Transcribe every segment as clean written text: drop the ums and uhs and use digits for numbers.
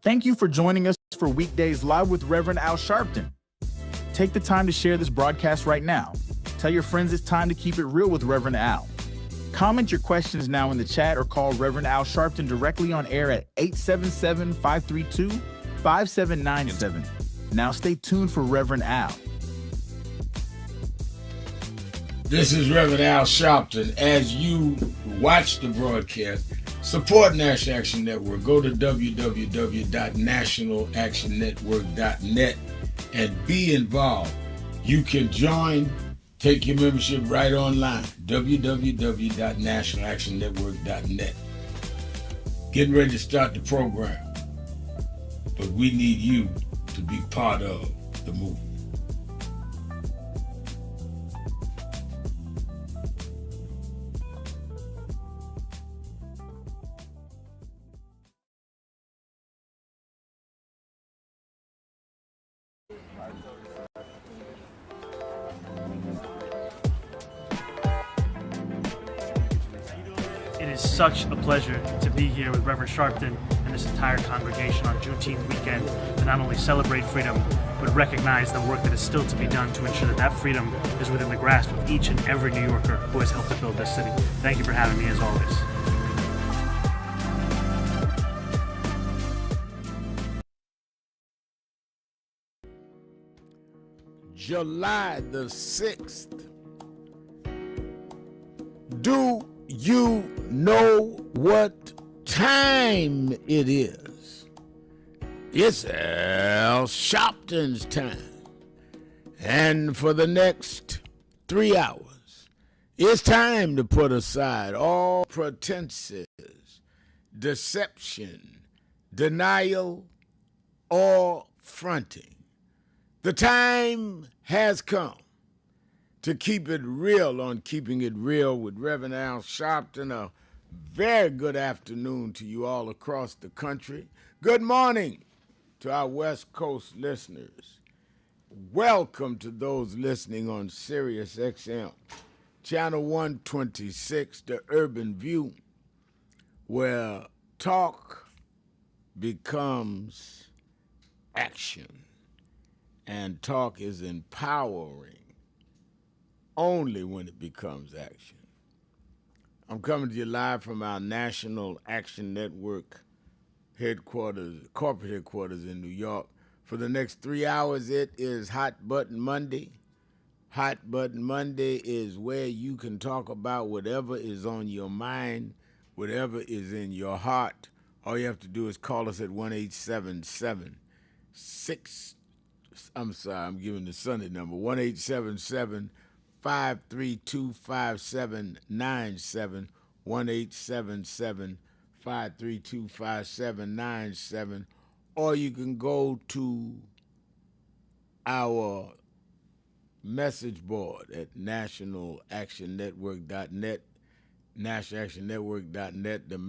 Thank you for joining us for Weekdays Live with Reverend Al Sharpton. Take the time to share this broadcast right now. Tell your friends it's time to keep it real with Reverend Al. Comment your questions now in the chat or call Reverend Al Sharpton directly on air at 877-532-5797. Now stay tuned for Reverend Al. This is Reverend Al Sharpton. As you watch the broadcast, support National Action Network. Go to www.nationalactionnetwork.net and be involved. You can join, take your membership right online, www.nationalactionnetwork.net. Getting ready to start the program, but we need you to be part of the movement. It is such a pleasure to be here with Reverend Sharpton and this entire congregation on Juneteenth weekend to not only celebrate freedom, but recognize the work that is still to be done to ensure that that freedom is within the grasp of each and every New Yorker who has helped to build this city. Thank you for having me, as always. July the 6th. Do you know what time it is? It's Al Sharpton's time. And for the next 3 hours, it's time to put aside all pretenses, deception, denial, or fronting. The time has come to keep it real on Keeping It Real with Reverend Al Sharpton. A very good afternoon to you all across the country. Good morning to our West Coast listeners. Welcome to those listening on Sirius XM, Channel 126, The Urban View, where talk becomes action, and talk is empowering only when it becomes action. I'm coming to you live from our National Action Network headquarters, corporate headquarters in New York. For the next 3 hours, it is Hot Button Monday. Hot Button Monday is where you can talk about whatever is on your mind, whatever is in your heart. All you have to do is call us at 1-877-6. I'm giving the Sunday number, 1-877-532-5797, 1-877-532-5797, or you can go to our message board at nationalactionnetwork.net, nationalactionnetwork.net. The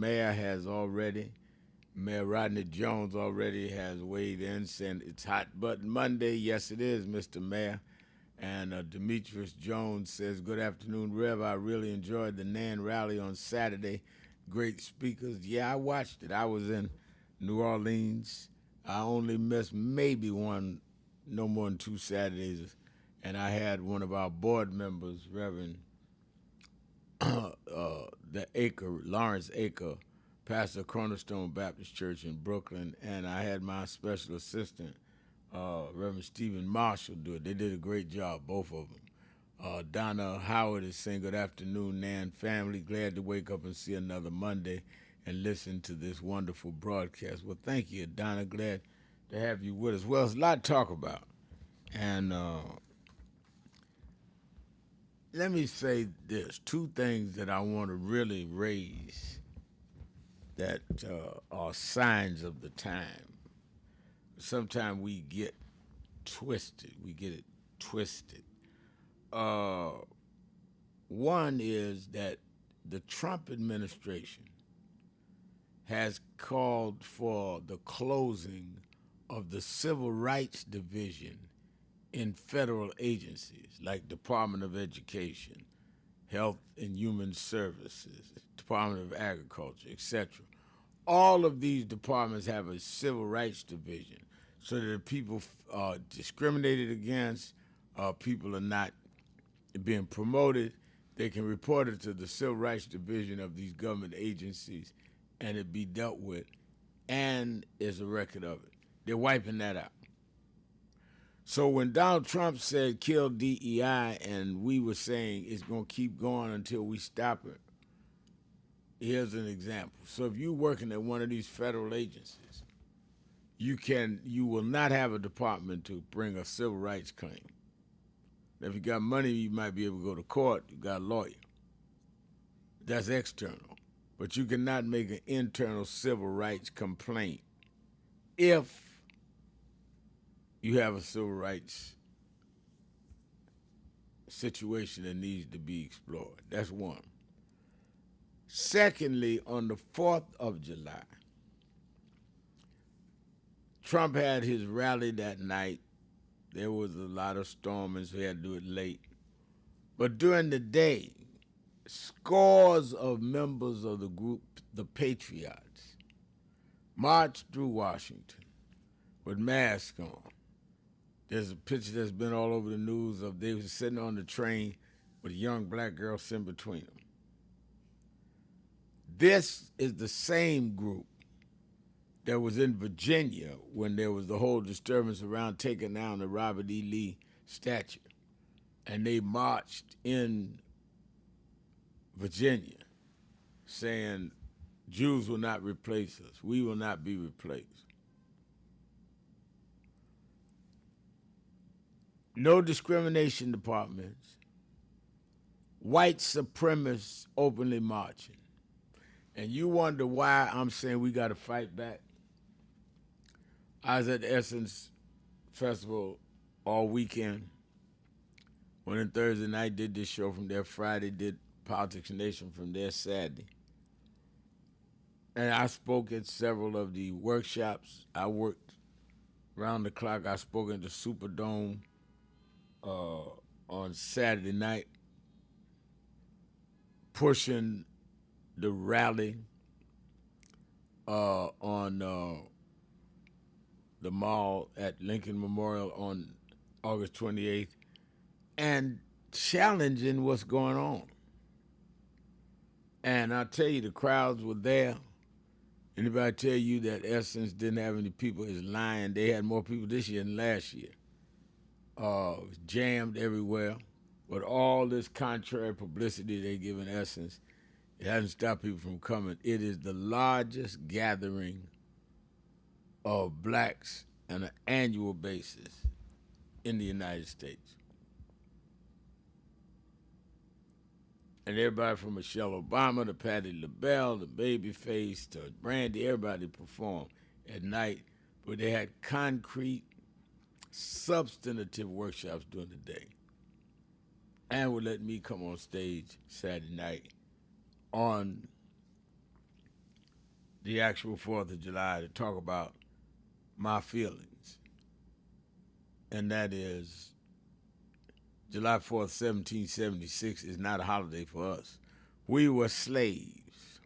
Mayor Rodney Jones already has weighed in, saying it's Hot Button Monday. Yes, it is, Mr. Mayor. And Demetrius Jones says, good afternoon, Rev. I really enjoyed the NAN rally on Saturday. Great speakers. Yeah, I watched it. I was in New Orleans. I only missed maybe no more than 2 Saturdays. And I had one of our board members, Reverend Lawrence Aker, pastor Cornerstone Baptist Church in Brooklyn, and I had my special assistant, Reverend Stephen Marshall, do it. They did a great job, both of them. Donna Howard is saying, good afternoon, Nan family. Glad to wake up and see another Monday and listen to this wonderful broadcast. Well, thank you, Donna. Glad to have you with us. Well, there's a lot to talk about. And let me say this, 2 things that I want to really raise that are signs of the time. Sometimes we get twisted. We get it twisted. One is that the Trump administration has called for the closing of the Civil Rights Division in federal agencies like Department of Education, Health and Human Services, Department of Agriculture, etc. All of these departments have a civil rights division so that if people are discriminated against, people are not being promoted, they can report it to the civil rights division of these government agencies and it be dealt with, and there's a record of it. They're wiping that out. So when Donald Trump said kill DEI and we were saying it's going to keep going until we stop it, here's an example. So if you're working at one of these federal agencies, you will not have a department to bring a civil rights claim. If you got money, you might be able to go to court. You got a lawyer. That's external. But you cannot make an internal civil rights complaint if you have a civil rights situation that needs to be explored. That's one. Secondly, on the 4th of July, Trump had his rally that night. There was a lot of storming, so he had to do it late. But during the day, scores of members of the group, the Patriots, marched through Washington with masks on. There's a picture that's been all over the news of they were sitting on the train with a young black girl sitting between them. This is the same group that was in Virginia when there was the whole disturbance around taking down the Robert E. Lee statue. And they marched in Virginia saying, Jews will not replace us. We will not be replaced. No discrimination departments. White supremacists openly marching. And you wonder why I'm saying we got to fight back. I was at the Essence Festival all weekend. Went in Thursday night, did this show from there. Friday, did Politics Nation from there Saturday. And I spoke at several of the workshops. I worked round the clock. I spoke at the Superdome on Saturday night, pushing the rally on the mall at Lincoln Memorial on August 28th and challenging what's going on. And I'll tell you, the crowds were there. Anybody tell you that Essence didn't have any people is lying. They had more people this year than last year. It was jammed everywhere. But all this contrary publicity they give in Essence, it hasn't stopped people from coming. It is the largest gathering of blacks on an annual basis in the United States. And everybody from Michelle Obama to Patti LaBelle to Babyface to Brandy, everybody performed at night. But they had concrete, substantive workshops during the day. And would let me come on stage Saturday night on the actual 4th of July to talk about my feelings. And that is, July 4th, 1776 is not a holiday for us. We were slaves.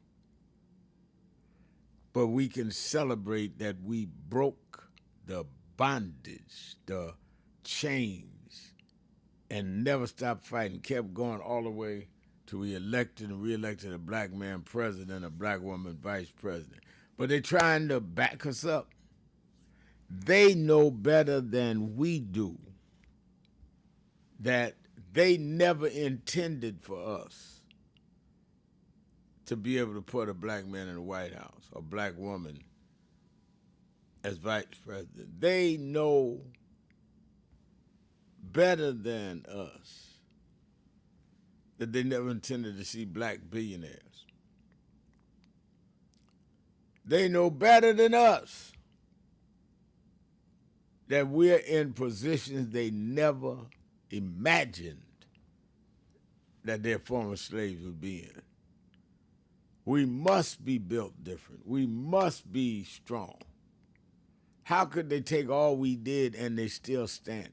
But we can celebrate that we broke the bondage, the chains, and never stopped fighting, kept going all the way till we elected and reelected a black man president, a black woman vice president. But they're trying to back us up. They know better than we do that they never intended for us to be able to put a black man in the White House, a black woman as vice president. They know better than us that they never intended to see black billionaires. They know better than us that we're in positions they never imagined that their former slaves would be in. We must be built different. We must be strong. How could they take all we did and they still standing?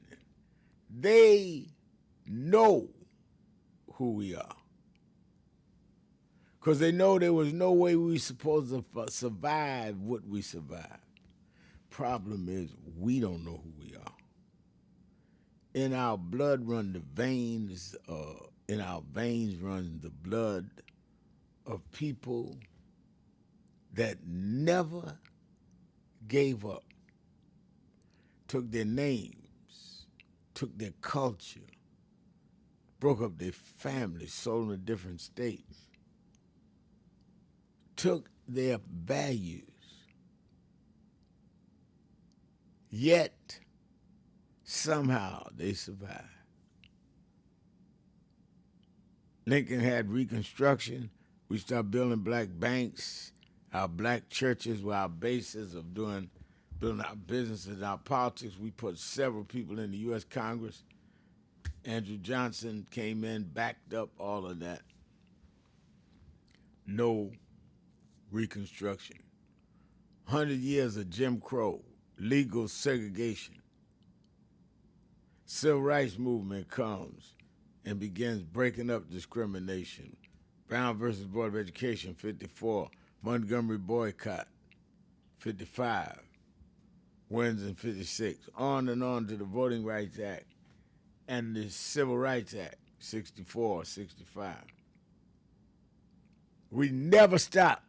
They know who we are. because they know there was no way we supposed to survive what we survived. Problem is, we don't know who we are. In our blood run the veins, in our veins run the blood of people that never gave up, took their names, took their culture, broke up their families, sold them to different states, took their values, yet somehow they survived. Lincoln had Reconstruction. We started building black banks. Our black churches were our basis of building our businesses, our politics. We put several people in the U.S. Congress. Andrew Johnson came in, backed up all of that. No Reconstruction. 100 years of Jim Crow, legal segregation. Civil rights movement comes and begins breaking up discrimination. Brown versus Board of Education, 54. Montgomery boycott, 55. Wins in 56. On and on to the Voting Rights Act and the Civil Rights Act, 64, 65. We never stop.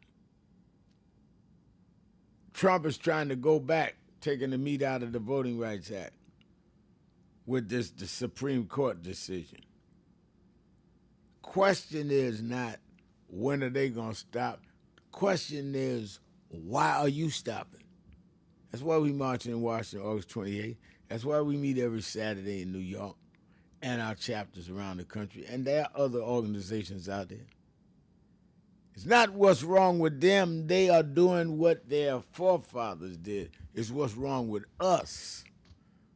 Trump is trying to go back, taking the meat out of the Voting Rights Act with the Supreme Court decision. Question is not when are they going to stop. Question is, why are you stopping? That's why we march in Washington August 28th. That's why we meet every Saturday in New York and our chapters around the country. And there are other organizations out there. It's not what's wrong with them. They are doing what their forefathers did. It's what's wrong with us.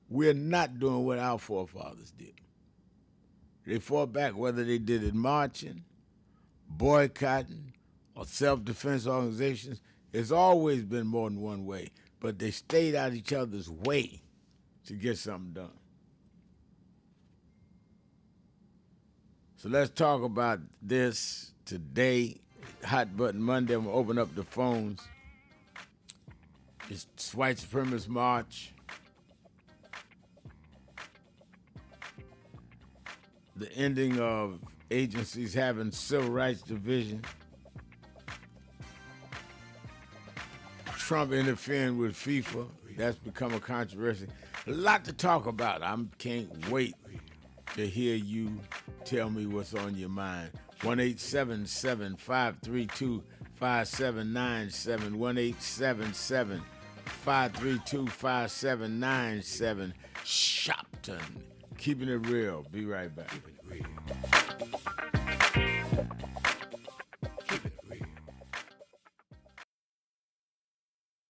We're not doing what our forefathers did. They fought back, whether they did it marching, boycotting, or self-defense organizations. It's always been more than one way, but they stayed out each other's way to get something done. So let's talk about this today. Hot Button Monday, I'm going to open up the phones. It's White Supremacist March. The ending of agencies having civil rights division. Trump interfering with FIFA. That's become a controversy. A lot to talk about. I can't wait to hear you tell me what's on your mind. 1-877-532-5797. 1-877-532-5797. Shopton. Keeping it real. Be right back. Keep it real. Keep it real.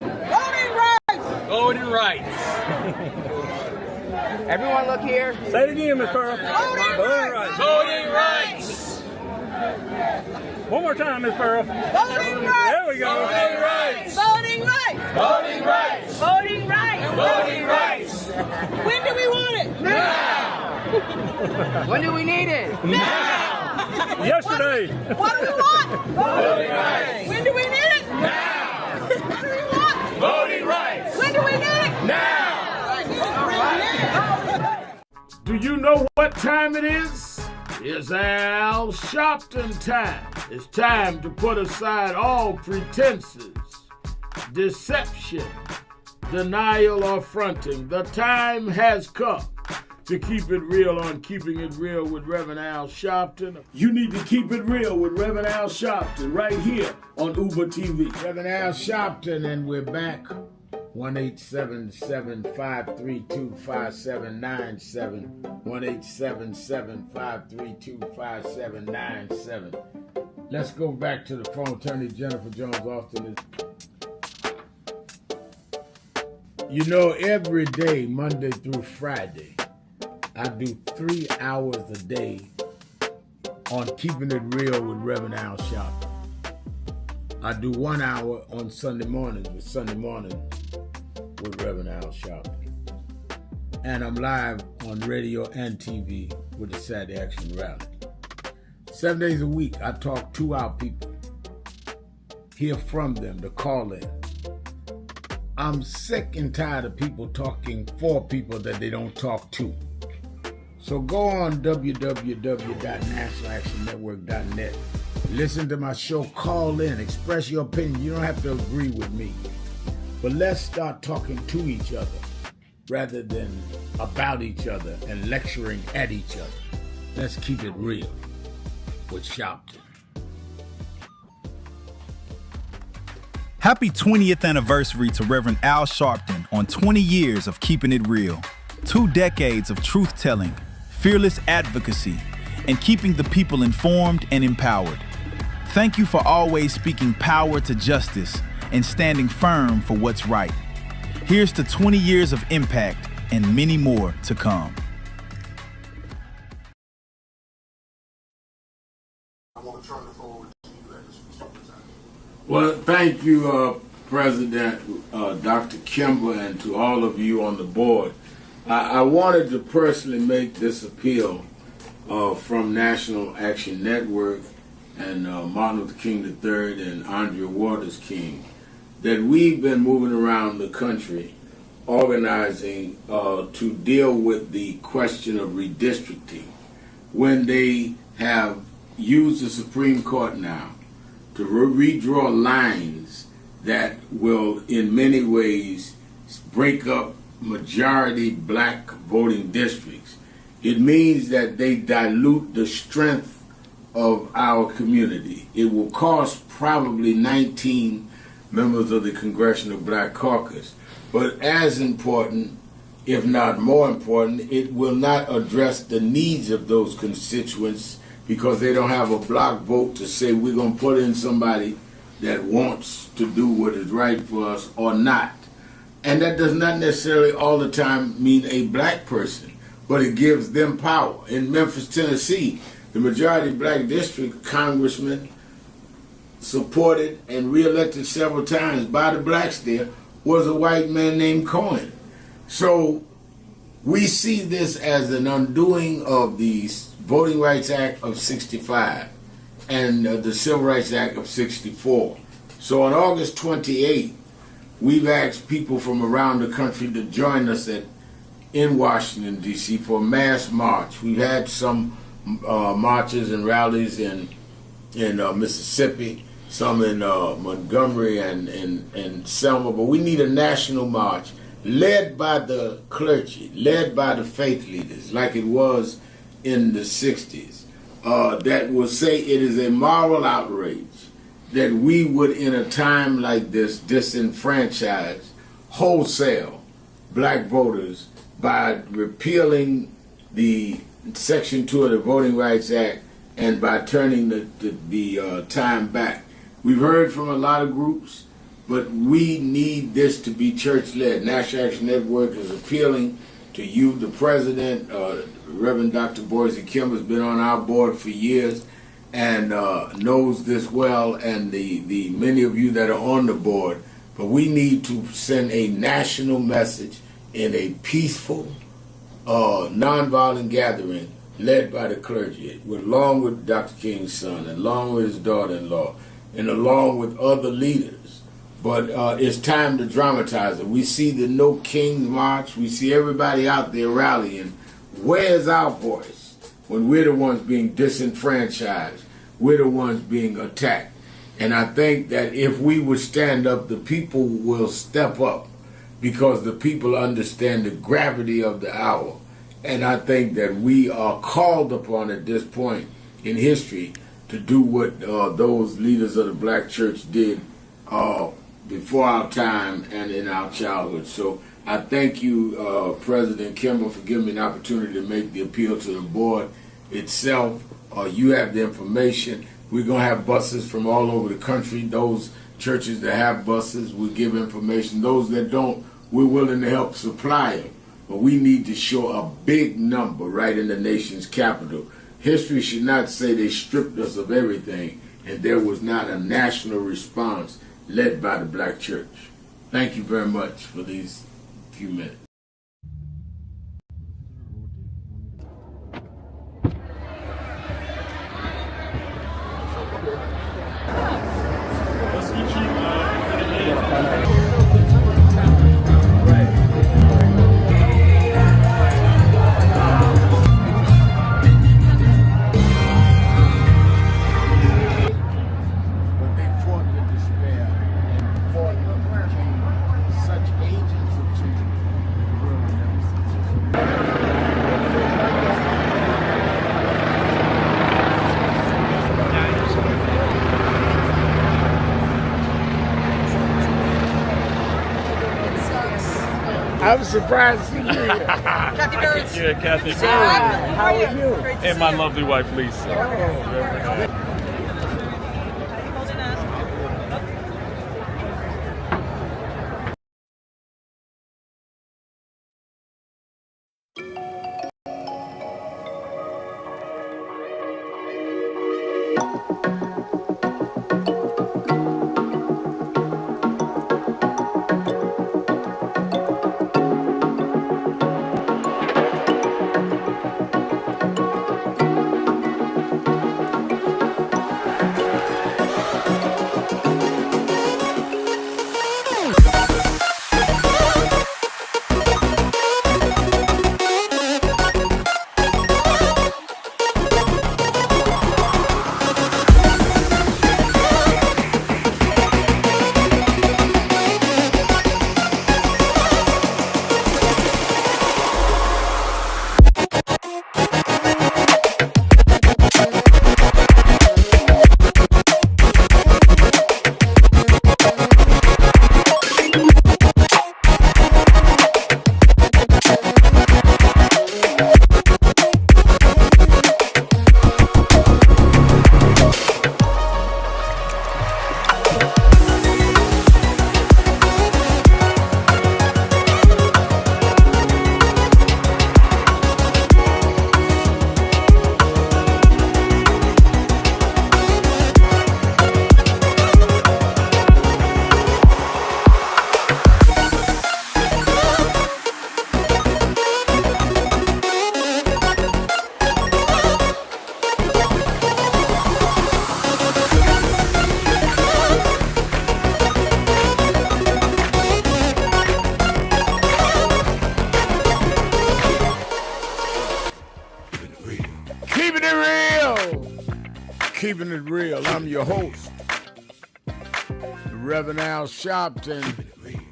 Voting rights! Voting rights. Everyone look here. Say it again, Ms. Pearl. Voting rights. Voting rights. One more time, Ms. Pearl. Voting rights. There we go. Voting rights. Voting rights. Voting rights. Voting rights. Voting rights. When do we want it? Now. When do we need it? Now. Yesterday. What do we want? Voting rights. When do we need it? Now. What do we want? Voting rights. When do we need it? Now. Do you know what time it is? It's Al Sharpton time. It's time to put aside all pretenses, deception, denial, or fronting. The time has come to keep it real on Keeping It Real with Reverend Al Sharpton. You need to keep it real with Reverend Al Sharpton right here on Uber TV. Reverend Al Sharpton, and we're back. 1-877-532-5797. 1-877-532-5797. Let's go back to the phone. Attorney Jennifer Jones Austin is. You know, every day, Monday through Friday, I do 3 hours a day on Keeping It Real with Reverend Al Sharpton. I do 1 hour on Sunday mornings with Sunday Morning with Reverend Al Sharpton. And I'm live on radio and TV with the Saturday Action Rally. 7 days a week, I talk to our people hear from them, to call in. I'm sick and tired of people talking for people that they don't talk to. So go on www.nationalactionnetwork.net. Listen to my show, call in, express your opinion. You don't have to agree with me. But let's start talking to each other rather than about each other and lecturing at each other. Let's keep it real with Sharpton. Happy 20th anniversary to Reverend Al Sharpton on 20 years of keeping it real. 2 decades of truth-telling, fearless advocacy, and keeping the people informed and empowered. Thank you for always speaking power to justice and standing firm for what's right. Here's to 20 years of impact and many more to come. Well, thank you, President Dr. Kimber, and to all of you on the board. I wanted to personally make this appeal from National Action Network and Martin Luther King III and Andrea Waters King, that we've been moving around the country organizing to deal with the question of redistricting when they have used the Supreme Court now to redraw lines that will in many ways break up majority black voting districts. It means that they dilute the strength of our community. It will cost probably 19 members of the Congressional Black Caucus. But as important, if not more important, it will not address the needs of those constituents because they don't have a block vote to say we're going to put in somebody that wants to do what is right for us or not. And that does not necessarily all the time mean a black person, but it gives them power. In Memphis, Tennessee, the majority black district congressman supported and reelected several times by the blacks there was a white man named Cohen. So we see this as an undoing of the Voting Rights Act of 65 and the Civil Rights Act of 64. So on August 28th, we've asked people from around the country to join us in Washington, D.C. for a mass march. We've had some marches and rallies in Mississippi, some in Montgomery and Selma, but we need a national march led by the clergy, led by the faith leaders, like it was in the 60s, that will say it is a moral outrage that we would, in a time like this, disenfranchise wholesale black voters by repealing the Section 2 of the Voting Rights Act and by turning the time back. We've heard from a lot of groups, but we need this to be church-led. National Action Network is appealing to you, the president. Reverend Dr. Boise Kim has been on our board for years and knows this well, and the many of you that are on the board. But we need to send a national message in a peaceful, nonviolent gathering led by the clergy, along with Dr. King's son, and along with his daughter-in-law, and along with other leaders. But it's time to dramatize it. We see the No Kings March. We see everybody out there rallying. Where's our voice when we're the ones being disenfranchised? We're the ones being attacked. And I think that if we would stand up, the people will step up because the people understand the gravity of the hour. And I think that we are called upon at this point in history to do what those leaders of the black church did before our time and in our childhood. So I thank you, President Kimber, for giving me an opportunity to make the appeal to the board itself. You have the information. We're going to have buses from all over the country. Those churches that have buses, we give information. Those that don't, we're willing to help supply them. But we need to show a big number right in the nation's capital. History should not say they stripped us of everything and there was not a national response led by the black church. Thank you very much for these few minutes. Let's get I'm surprised to see you here. Kathy Rhodes. Yeah, Kathy. How are you? And my lovely wife, Lisa. Keeping it real. Keeping it real. I'm your host, the Reverend Al Sharpton.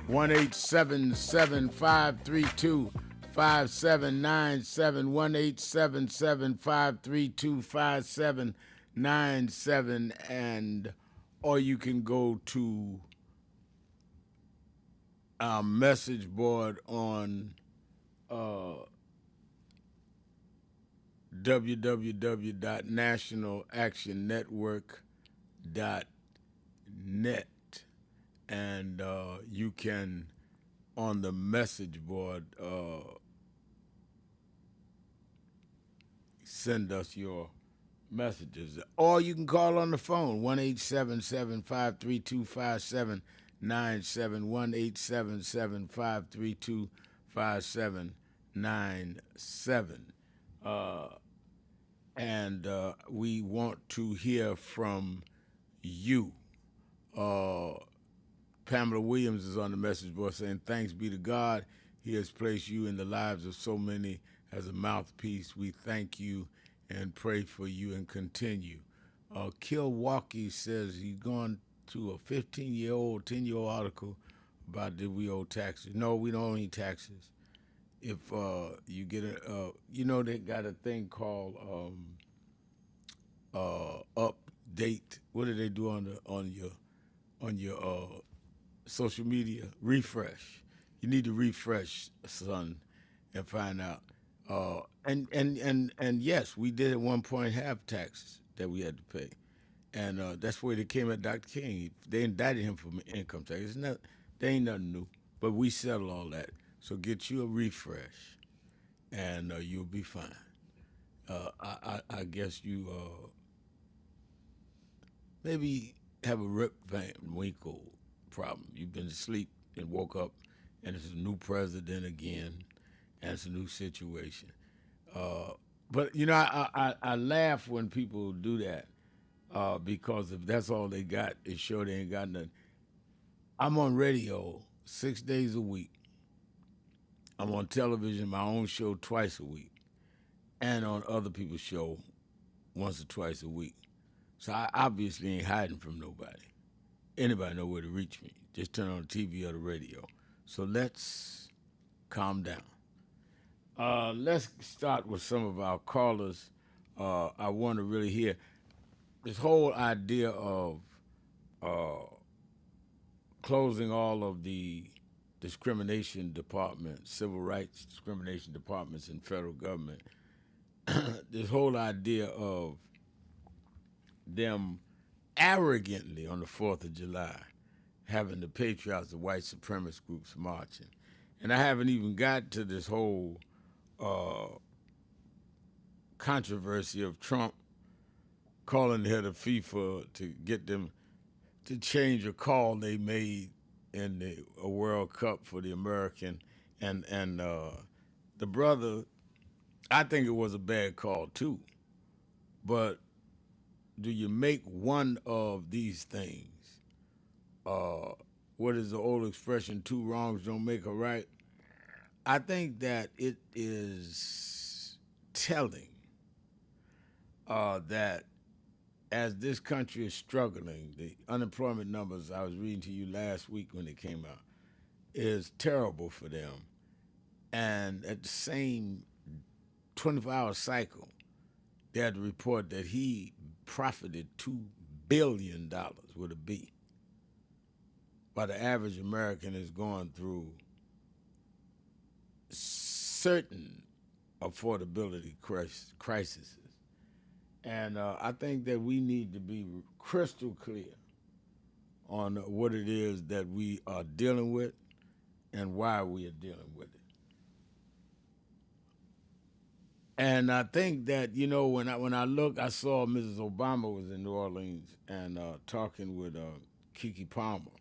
1-877-532-5797. 1-877-532-5797. And or you can go to our message board on www.nationalactionnetwork.net, and you can, on the message board, send us your messages, or you can call on the phone 1-877-532-5797. 1-877-532-5797. And we want to hear from you. Pamela Williams is on the message board saying, "Thanks be to God. He has placed you in the lives of so many as a mouthpiece. We thank you and pray for you and continue." Kilwaukee says he's gone to a 15-year-old, 10-year-old article about did we owe taxes. No, we don't owe any taxes. If you get they got a thing called update. What do they do on your social media? Refresh. You need to refresh, son, and find out. And yes, we did at one point have taxes that we had to pay, and that's where they came at Dr. King. They indicted him for income tax. They ain't nothing new, but we settled all that. So get you a refresh, and you'll be fine. I guess you maybe have a Rip Van Winkle problem. You've been asleep and woke up, and it's a new president again, and it's a new situation. But I laugh when people do that because if that's all they got, it sure they ain't got nothing. I'm on radio 6 days a week. I'm on television, my own show twice a week, and on other people's show once or twice a week. So I obviously ain't hiding from nobody. Anybody know where to reach me. Just turn on the TV or the radio. So let's calm down. Let's start with some of our callers. I want to really hear this whole idea of closing all of the discrimination department, civil rights discrimination departments in federal government, this whole idea of them arrogantly on the 4th of July having the patriots, the white supremacist groups marching. And I haven't even got to this whole controversy of Trump calling the head of FIFA to get them to change a call they made in a World Cup for the American. And the brother, I think it was a bad call too. But do you make one of these things? What is the old expression, two wrongs don't make a right? I think that it is telling that as this country is struggling, the unemployment numbers I was reading to you last week when they came out is terrible for them. And at the same 24-hour cycle, they had to report that he profited $2 billion with a B, while the average American is going through certain affordability crises. And I think that we need to be crystal clear on what it is that we are dealing with and why we are dealing with it. And I think that, you know, when I look, I saw Mrs. Obama was in New Orleans and talking with Kiki Palmer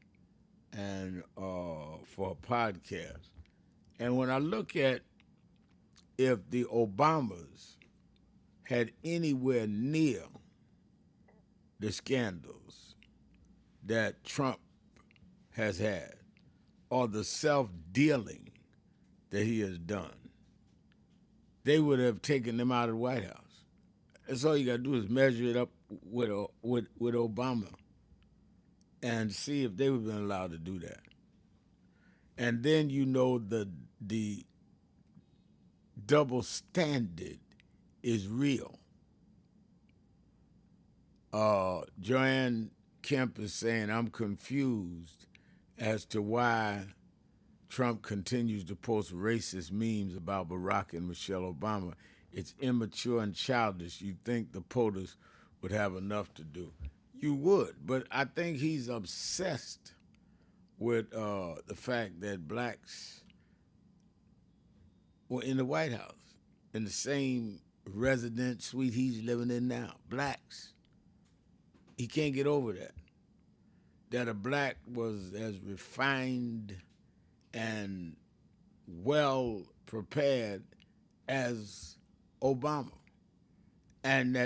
and for a podcast. And when I look at if the Obamas had anywhere near the scandals that Trump has had or the self-dealing that he has done, they would have taken them out of the White House. That's all you got to do is measure it up with Obama and see if they would have been allowed to do that. And then you know the double standard is real. Joanne Kemp is saying, I'm confused as to why Trump continues to post racist memes about Barack and Michelle Obama. It's immature and childish. You'd think the POTUS would have enough to do. You would, but I think he's obsessed with the fact that blacks were in the White House, in the same resident suite he's living in now. Blacks. He can't get over that. That a black was as refined and well prepared as Obama. And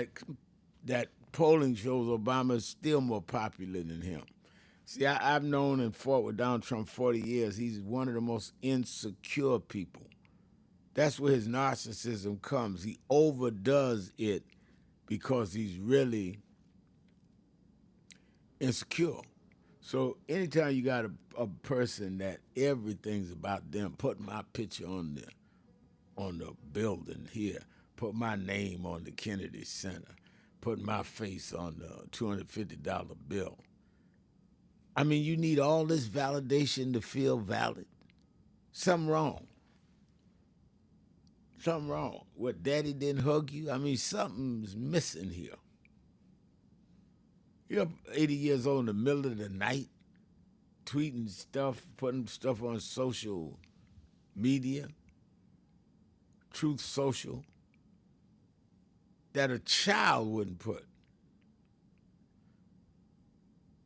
that polling shows Obama is still more popular than him. See, I've known and fought with Donald Trump 40 years. He's one of the most insecure people. That's where his narcissism comes. He overdoes it because he's really insecure. So anytime you got a person that everything's about them, put my picture on the building here, put my name on the Kennedy Center, put my face on the $250 bill. I mean, you need all this validation to feel valid. Something wrong. Something wrong. What, daddy didn't hug you? I mean, something's missing here. You're 80 years old in the middle of the night, tweeting stuff, putting stuff on social media, Truth Social, that a child wouldn't put.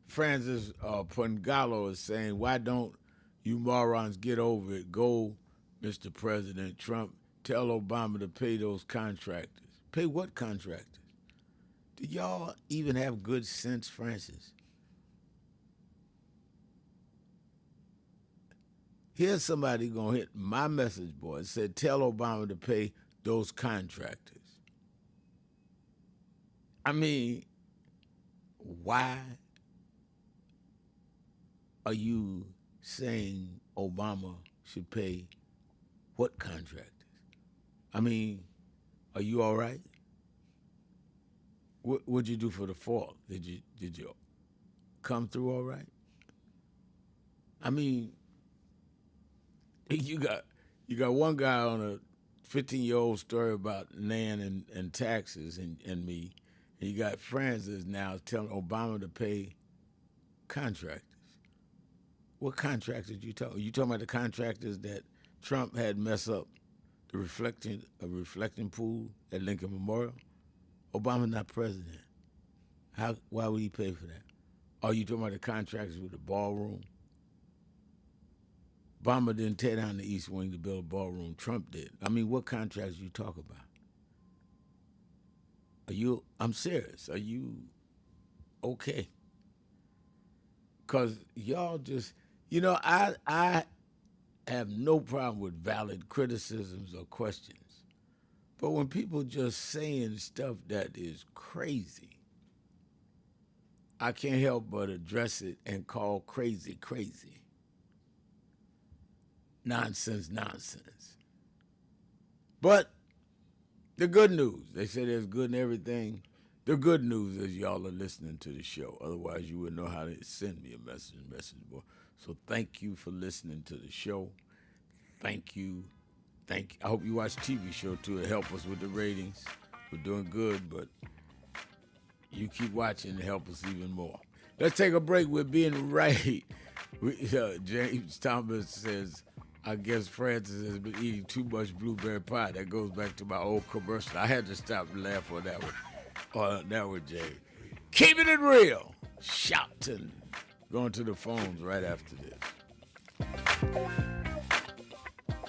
Francis Pungalo is saying, why don't you morons get over it? Go, Mr. President Trump, tell Obama to pay those contractors. Pay what contractors? Do y'all even have good sense, Francis? Here's somebody gonna hit my message board. It said, tell Obama to pay those contractors. I mean, why are you saying Obama should pay what contractors? I mean, are you all right? What'd you do for the fall? Did you come through all right? I mean, You got one guy on a 15-year-old story about Nan and taxes and me. And you got Francis now telling Obama to pay contractors. What contractors you talking? You talking about the contractors that Trump had mess up the reflecting pool at Lincoln Memorial? Obama's not president. Why would he pay for that? Are you talking about the contractors with the ballroom? Obama didn't tear down the East Wing to build a ballroom. Trump did. I mean, what contracts you talk about? I'm serious. Are you okay? Because y'all just, I have no problem with valid criticisms or questions. But when people just saying stuff that is crazy, I can't help but address it and call crazy, crazy. Nonsense, nonsense. But the good news, they say there's good in everything. The good news is y'all are listening to the show. Otherwise, you wouldn't know how to send me a message board. So thank you for listening to the show. Thank you. I hope you watch TV show, too. It help us with the ratings. We're doing good, but you keep watching to help us even more. Let's take a break. We're being right. James Thomas says, I guess Francis has been eating too much blueberry pie. That goes back to my old commercial. I had to stop and laugh on that one. That one, James. Keeping it real. Shouting. Going to the phones right after this.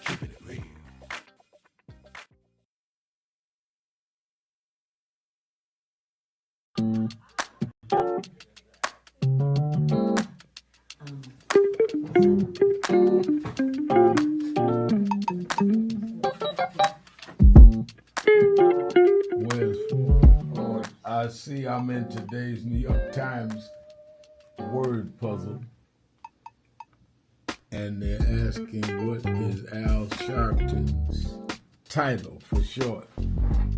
Keeping it real. I see I'm in today's New York Times word puzzle, and they're asking what is Al Sharpton's title for short.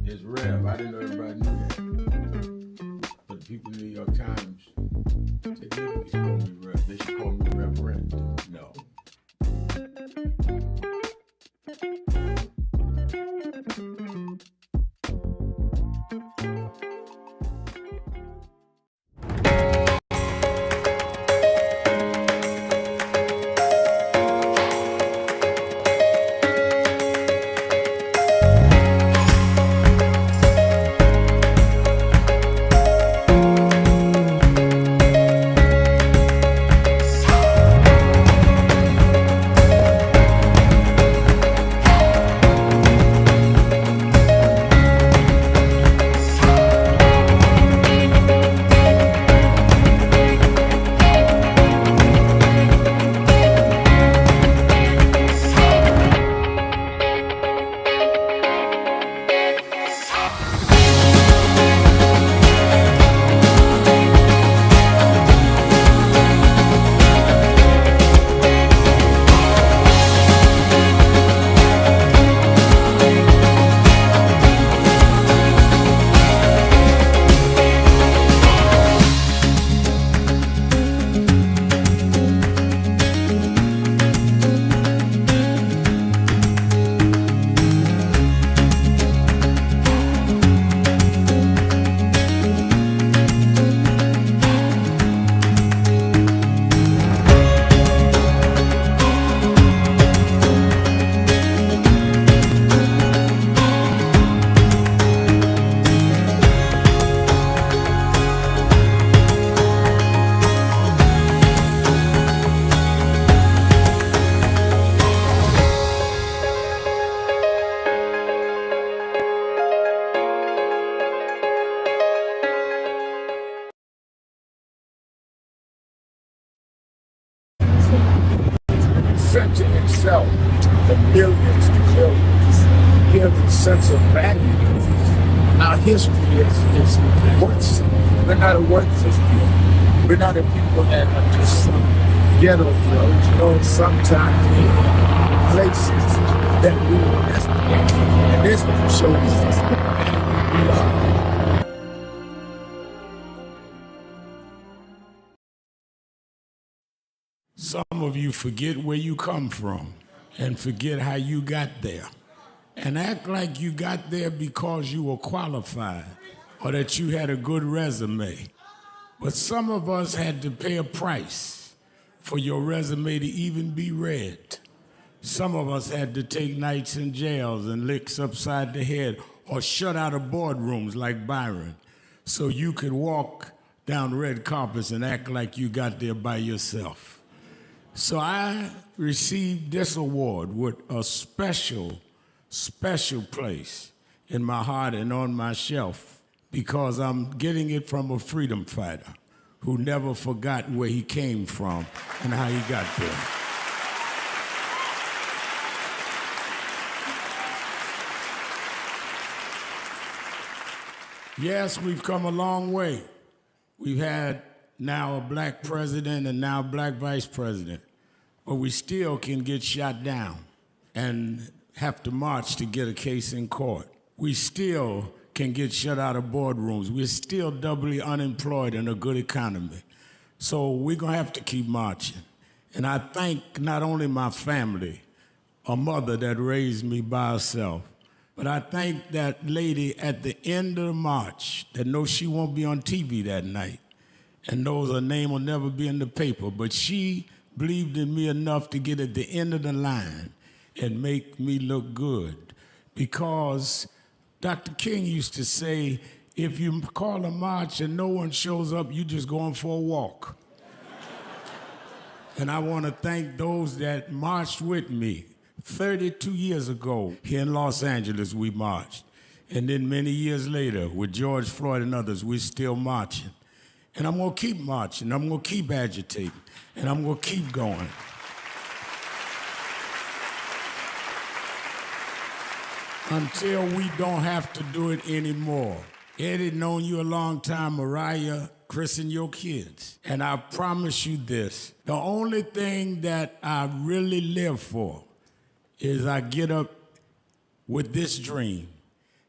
It's Rev. I didn't know everybody knew that. But the people in the New York Times, they didn't call me Rev. They should call me Reverend. No. Centering itself, the millions to billions, give a sense of value. Our history is worth. We're not a worthless people. We're not a people that are just some ghetto drugs. You know, sometimes in places that we were desperate. And this one shows us that we are. Some of you forget where you come from and forget how you got there and act like you got there because you were qualified or that you had a good resume. But some of us had to pay a price for your resume to even be read. Some of us had to take nights in jails and licks upside the head or shut out of boardrooms like Byron so you could walk down red carpets and act like you got there by yourself. So I received this award with a special, special place in my heart and on my shelf because I'm getting it from a freedom fighter who never forgot where he came from and how he got there. Yes, we've come a long way. We've had now a black president and now a black vice president, but we still can get shot down and have to march to get a case in court. We still can get shut out of boardrooms. We're still doubly unemployed in a good economy. So we're gonna have to keep marching. And I thank not only my family, a mother that raised me by herself, but I thank that lady at the end of the march that knows she won't be on TV that night and knows her name will never be in the paper, but she believed in me enough to get at the end of the line and make me look good. Because Dr. King used to say, if you call a march and no one shows up, you just going for a walk. And I want to thank those that marched with me. 32 years ago, here in Los Angeles, we marched. And then many years later, with George Floyd and others, we're still marching. And I'm gonna keep marching, I'm gonna keep agitating, and I'm gonna keep going. Until we don't have to do it anymore. Eddie, known you a long time, Mariah, Chris and your kids. And I promise you this, the only thing that I really live for is I get up with this dream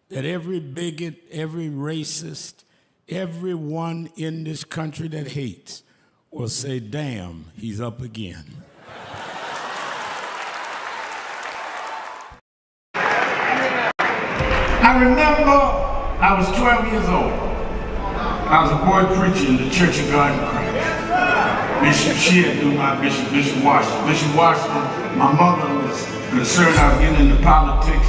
that every bigot, every racist, everyone in this country that hates will say, damn, he's up again. I remember I was 12 years old. I was a boy preacher in the Church of God in Christ. Bishop Shear knew my bishop, Bishop Washington. Bishop Washington, my mother was concerned I was getting into politics.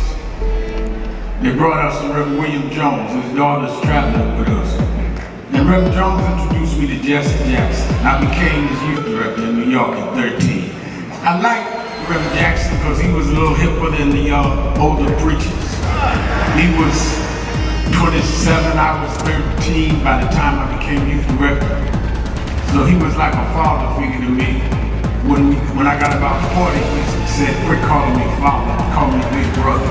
They brought us to Reverend William Jones, his daughter's traveling with us. And Reverend Jones introduced me to Jesse Jackson. I became his youth director in New York at 13. I liked Reverend Jackson because he was a little hipper than the older preachers. He was 27, I was 13 by the time I became youth director. So he was like a father figure to me. When I got about 40, he said, quit calling me father, call me big brother.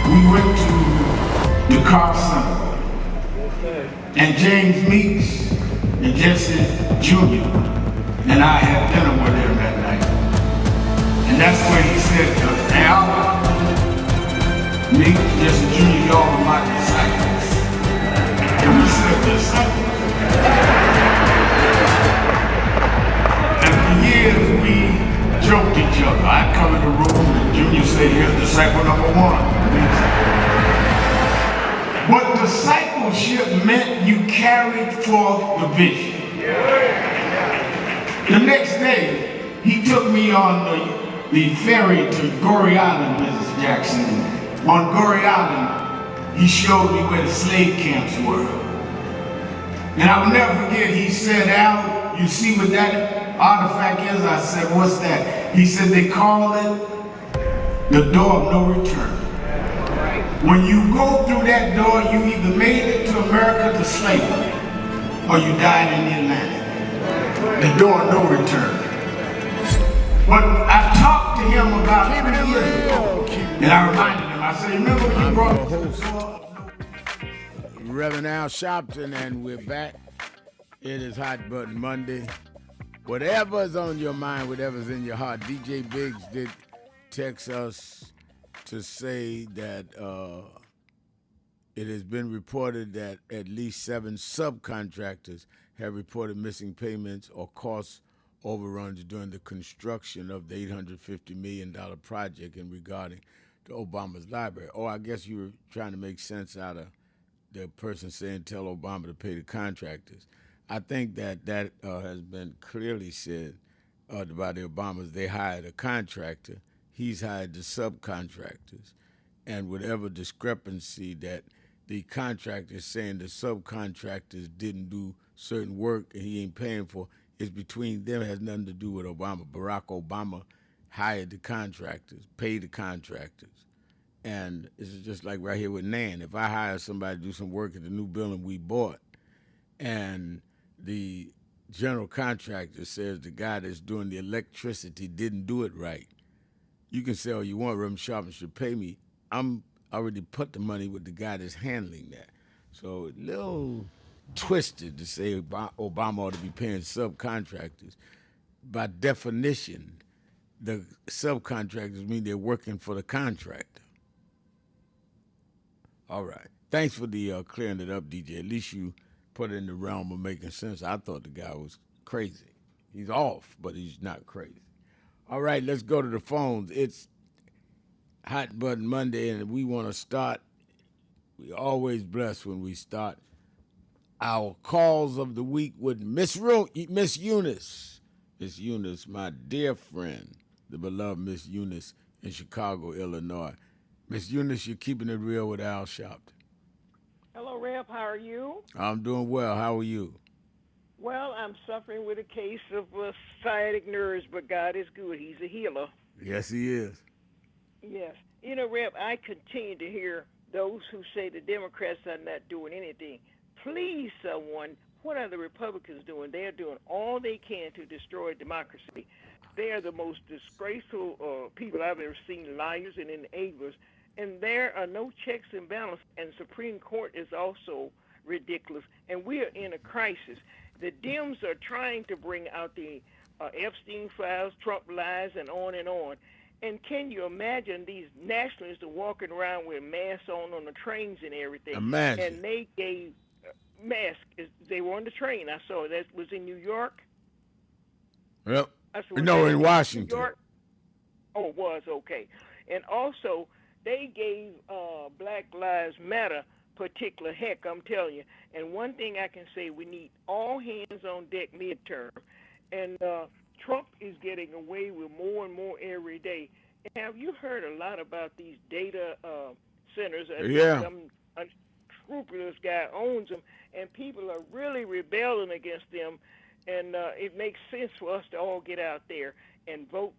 We went to the Carr Center, and James Meeks and Jesse Jr. and I had dinner with him that night. And that's where he said to us, Al, Meeks, Jesse Jr., y'all are my disciples. And we said, disciples? And for years we joked each other. I'd come in the room and Junior say, here's disciple number one. But discipleship meant you carried forth the vision. The next day, he took me on the ferry to Goree Island, Mrs. Jackson. On Goree Island, he showed me where the slave camps were. And I will never forget, he said, Al, you see what that artifact is? I said, what's that? He said, they call it the door of no return. When you go through that door, you either made it to America to slavery, or you died in the Atlantic. The door of no return. But I talked to him about 3 years ago, and I reminded him, I said, remember when you brought the Reverend Al Sharpton, and we're back. It is Hot Button Monday. Whatever's on your mind, whatever's in your heart. DJ Biggs did text us to say that it has been reported that at least 7 subcontractors have reported missing payments or costs overruns during the construction of the $850 million project in regarding to Obama's library. Oh, I guess you were trying to make sense out of the person saying tell Obama to pay the contractors. I think that has been clearly said by the Obamas. They hired a contractor. He's hired the subcontractors. And whatever discrepancy that the contractor is saying the subcontractors didn't do certain work and he ain't paying for is between them. It has nothing to do with Obama. Barack Obama hired the contractors, paid the contractors. And it's just like right here with Nan. If I hire somebody to do some work at the new building we bought and the general contractor says the guy that's doing the electricity didn't do it right, you can say, oh, you want Reverend Sharpton should pay me. I'm already put the money with the guy that's handling that. So a little twisted to say Obama ought to be paying subcontractors. By definition, the subcontractors mean they're working for the contractor. All right. Thanks for the clearing it up, DJ. At least you put it in the realm of making sense. I thought the guy was crazy. He's off, but he's not crazy. All right, let's go to the phones. It's Hot Button Monday, and we want to start. We always blessed when we start our calls of the week with Miss Eunice. Miss Eunice, my dear friend, the beloved Miss Eunice in Chicago, Illinois. Miss Eunice, you're keeping it real with Al Sharpton. Hello, Rep. How are you? I'm doing well. How are you? Well, I'm suffering with a case of sciatic nerves, but God is good. He's a healer. Yes, he is. Yes. You know, Rep, I continue to hear those who say the Democrats are not doing anything. Please, someone, what are the Republicans doing? They are doing all they can to destroy democracy. They are the most disgraceful people I've ever seen, liars and enablers. And there are no checks and balances. And Supreme Court is also ridiculous. And we are in a crisis. The Dems are trying to bring out the Epstein files, Trump lies, and on and on. And can you imagine these nationalists are walking around with masks on the trains and everything? Imagine. And they gave masks. They were on the train. I saw that was in New York. Yep. No, in Washington. New York? Oh, it was, okay. And also, they gave Black Lives Matter particular heck, I'm telling you. And one thing I can say, we need all hands on deck midterm. And Trump is getting away with more and more every day. Have you heard a lot about these data centers? Yeah. Some unscrupulous guy owns them, and people are really rebelling against them. And it makes sense for us to all get out there and vote,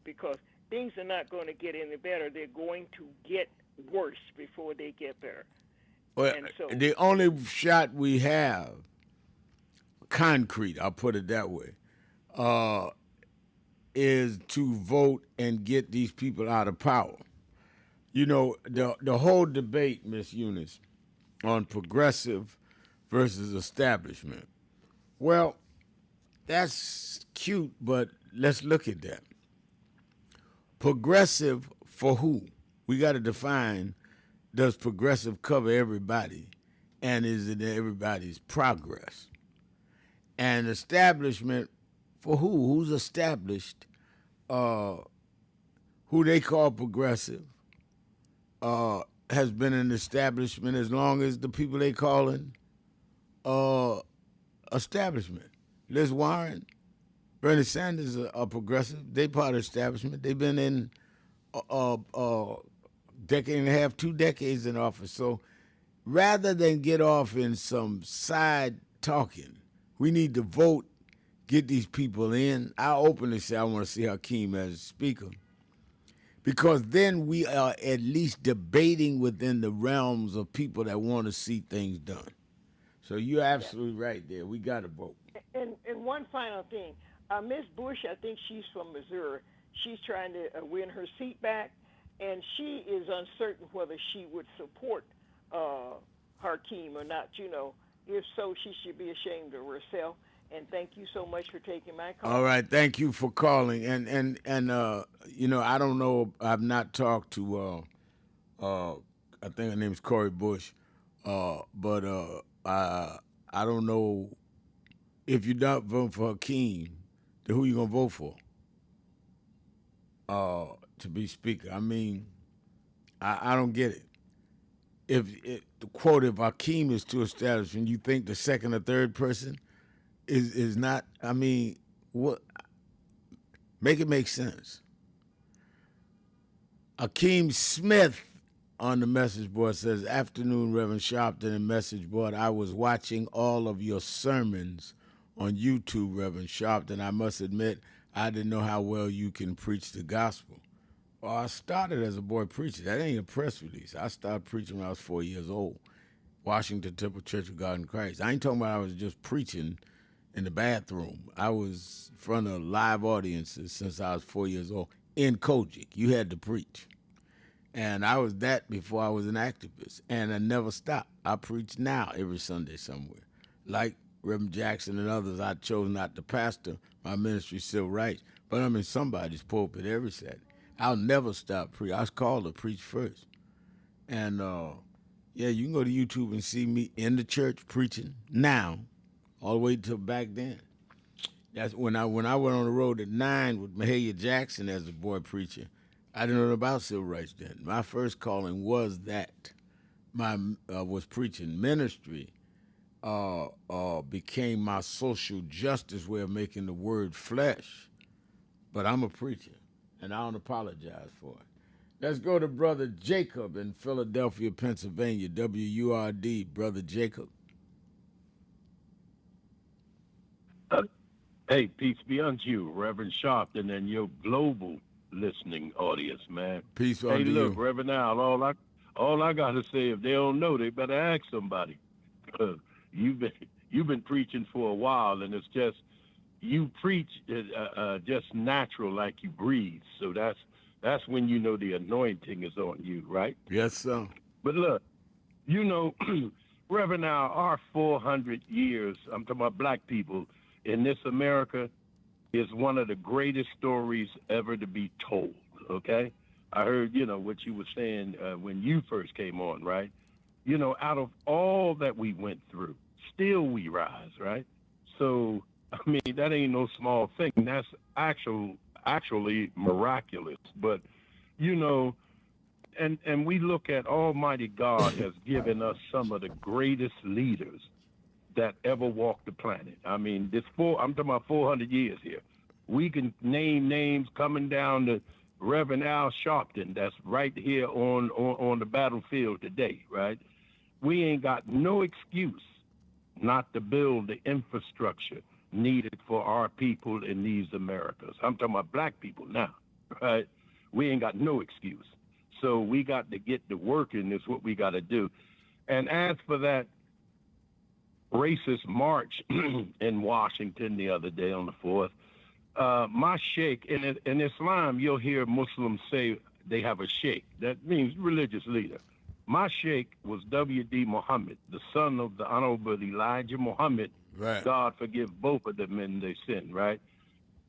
because things are not going to get any better. They're going to get worse before they get better. Well, so, the only shot we have, concrete, I'll put it that way, is to vote and get these people out of power. You know, the whole debate, Miss Eunice, on progressive versus establishment. Well, that's cute, but let's look at that. Progressive for who? We got to define, does progressive cover everybody, and is it everybody's progress? And establishment for who? Who's established? Who they call progressive has been an establishment as long as the people they calling establishment. Liz Warren, Bernie Sanders are progressive. They part of establishment. They've been in decade and a half, 2 decades in office. So rather than get off in some side talking, we need to vote, get these people in. I'll openly say I want to see Hakeem as speaker, because then we are at least debating within the realms of people that want to see things done. So you're absolutely right there. We got to vote. And one final thing. Miss Bush, I think she's from Missouri. She's trying to win her seat back, and she is uncertain whether she would support Hakeem or not. You know, if so, she should be ashamed of herself. And thank you so much for taking my call. All right, thank you for calling. And you know, I don't know. I've not talked to. I think her name is Cori Bush, but I don't know if you're not voting for Hakeem. then who you gonna vote for? To be speaker. I mean, I don't get it. The quote, if Akeem is too established, and you think the second or third person is not, I mean, what? Make it make sense. Akeem Smith on the message board says, "Afternoon, Reverend Sharpton and message board. I was watching all of your sermons on YouTube, Reverend Sharpton. I must admit, I didn't know how well you can preach the gospel." Well, I started as a boy preacher. That ain't a press release. I started preaching when I was 4 years old. Washington Temple Church of God in Christ. I ain't talking about I was just preaching in the bathroom. I was in front of live audiences since I was 4 years old. In Kojic, you had to preach. And I was that before I was an activist. And I never stopped. I preach now every Sunday somewhere. Like Reverend Jackson and others, I chose not to pastor my ministry, civil rights. But I'm in somebody's pulpit every Saturday. I'll never stop preaching. I was called to preach first. And, yeah, you can go to YouTube and see me in the church preaching now, all the way till back then. That's when I went on the road at 9 with Mahalia Jackson as a boy preacher. I didn't know about civil rights then. My first calling was that. Was preaching. Ministry became my social justice way of making the word flesh. But I'm a preacher, and I don't apologize for it. Let's go to Brother Jacob in Philadelphia, Pennsylvania, WURD. Brother Jacob. Hey, peace be unto you, Reverend Sharpton, and your global listening audience, man. Peace Hey, unto look, you. Reverend Al, all I got to say, if they don't know, they better ask somebody. You've been preaching for a while, and it's just you preach just natural, like you breathe. So that's when you know the anointing is on you, right? Yes, sir. But look, you know, Reverend Al, our 400 years, I'm talking about black people in this America, is one of the greatest stories ever to be told, okay? I heard, what you were saying when you first came on, right? Out of all that we went through, still we rise, right? So, I mean, that ain't no small thing. That's actually miraculous. But, and we look at Almighty God has given us some of the greatest leaders that ever walked the planet. I mean, I'm talking about 400 years here. We can name names coming down to Reverend Al Sharpton, that's right here on the battlefield today, right? We ain't got no excuse not to build the infrastructure needed for our people in these Americas. I'm talking about black people now, right? We ain't got no excuse. So we got to get to working is what we got to do. And as for that racist march in Washington the other day on the 4th, my sheikh, in Islam, you'll hear Muslims say they have a sheikh. That means religious leader. My sheikh was W.D. Muhammad, the son of the Honorable Elijah Muhammad. Right. God forgive both of them in their sin, right?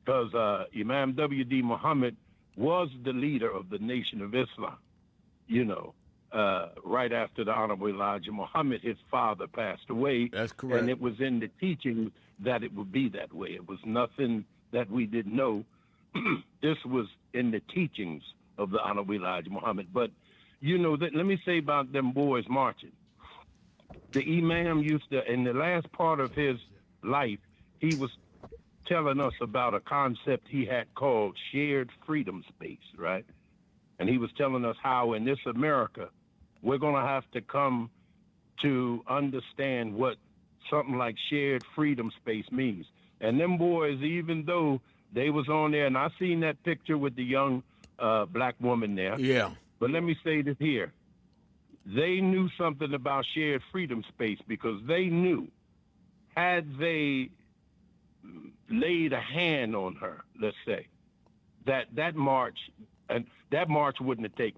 Because Imam W.D. Muhammad was the leader of the Nation of Islam, right after the Honorable Elijah Muhammad, his father, passed away. That's correct. And it was in the teaching that it would be that way. It was nothing that we didn't know. This was in the teachings of the Honorable Elijah Muhammad. But, let me say about them boys marching. The Imam used to, in the last part of his life, he was telling us about a concept he had called shared freedom space, right? And he was telling us how in this America, we're going to have to come to understand what something like shared freedom space means. And them boys, even though they was on there, and I seen that picture with the young black woman there. Yeah. But let me say this here. They knew something about shared freedom space because they knew had they laid a hand on her, let's say, that march wouldn't have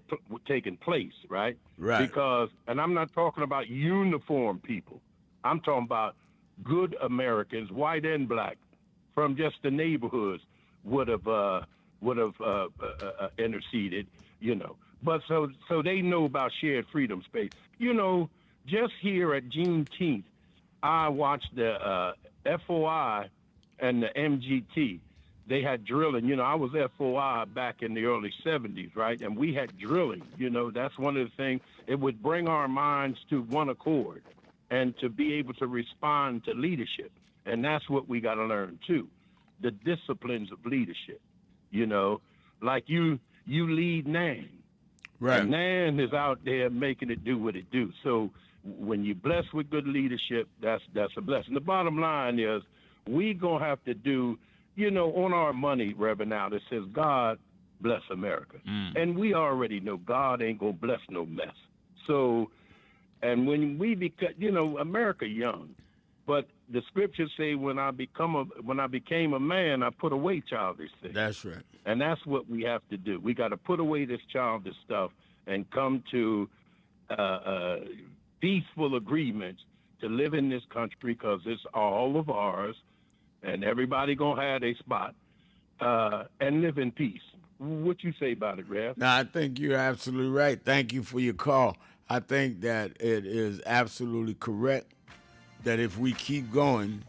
taken place, right? Right. Because, and I'm not talking about uniform people. I'm talking about good Americans, white and black, from just the neighborhoods would have interceded, But so they know about shared freedom space. Just here at Juneteenth, I watched the FOI and the MGT. they had drilling. You know, I was FOI back in the early 70s, right? And we had drilling. You know, that's one of the things. It would bring our minds to one accord and to be able to respond to leadership. And that's what we got to learn, too, the disciplines of leadership. You know, like you lead NAN. Right. And NAN is out there making it do what it do. So when you're blessed with good leadership, that's a blessing. The bottom line is we going to have to do, you know, on our money, Reverend Al, it says, God bless America. And we already know God ain't going to bless no mess. So, and when we become, you know, America young, but the scriptures say when I became a man, I put away childish things. That's right. And that's what we have to do. We got to put away this childish stuff and come to peaceful agreements to live in this country, because it's all of ours, and everybody gonna have a spot, and live in peace. What you say about it, Rev? No, I think you're absolutely right. Thank you for your call. I think that it is absolutely correct that if we keep going,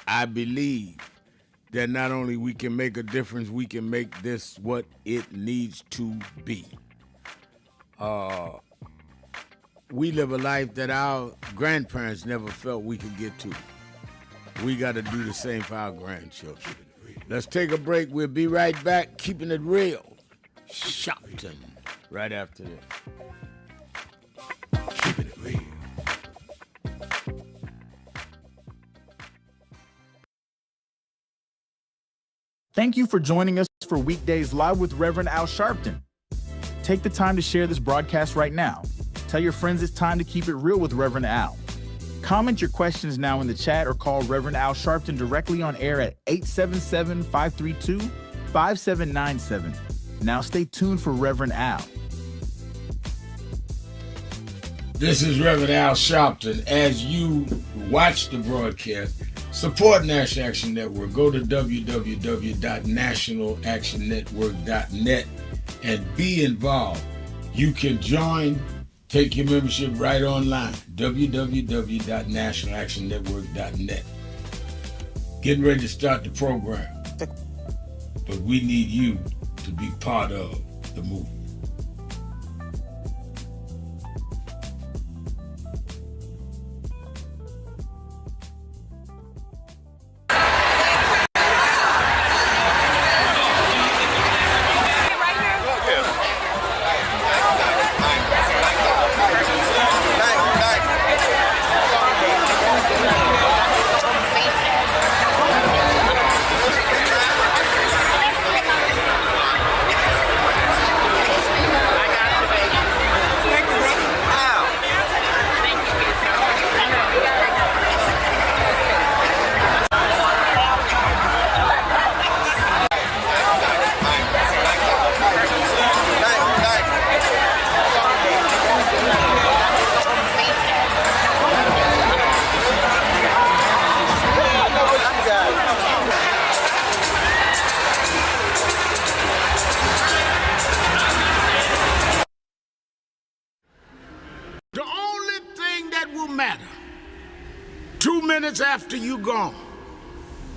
I believe that not only we can make a difference, we can make this what it needs to be. We live a life that our grandparents never felt we could get to. We got to do the same for our grandchildren. Let's take a break. We'll be right back, keeping it real. Sharpton, right after this. Keeping it real. Thank you for joining us for Weekdays Live with Reverend Al Sharpton. Take the time to share this broadcast right now. Tell your friends it's time to keep it real with Reverend Al. Comment your questions now in the chat or call Reverend Al Sharpton directly on air at 877-532-5797. Now stay tuned for Reverend Al. This is Reverend Al Sharpton. As you watch the broadcast, support National Action Network. Go to www.nationalactionnetwork.net and be involved. You can join, take your membership right online, www.nationalactionnetwork.net. Getting ready to start the program, but we need you to be part of the movement. The only thing that will matter 2 minutes after you gone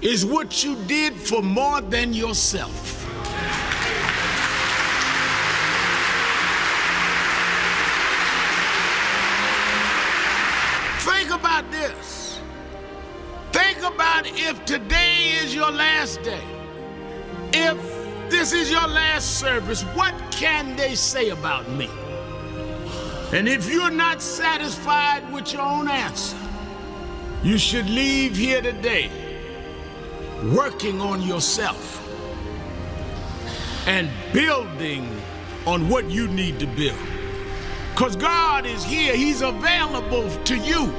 is what you did for more than yourself. Think about this. Think about if today is your last day. If this is your last service, what can they say about me? And if you're not satisfied with your own answer, you should leave here today working on yourself and building on what you need to build. Because God is here, He's available to you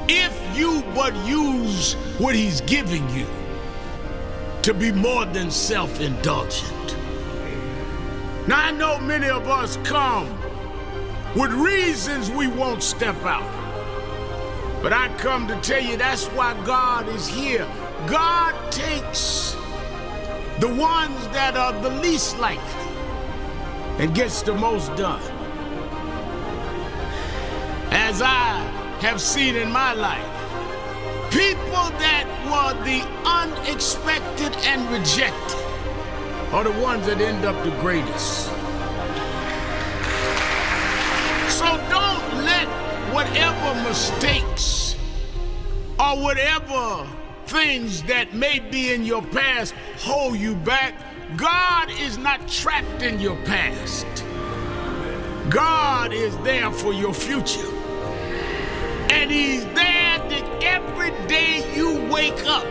if you but use what He's giving you to be more than self-indulgent. Now, I know many of us come with reasons we won't step out. But I come to tell you that's why God is here. God takes the ones that are the least likely and gets the most done. As I have seen in my life, People that were the unexpected and rejected are the ones that end up the greatest. So don't let whatever mistakes or whatever things that may be in your past hold you back. God is not trapped in your past. God is there for your future. And he's there that every day you wake up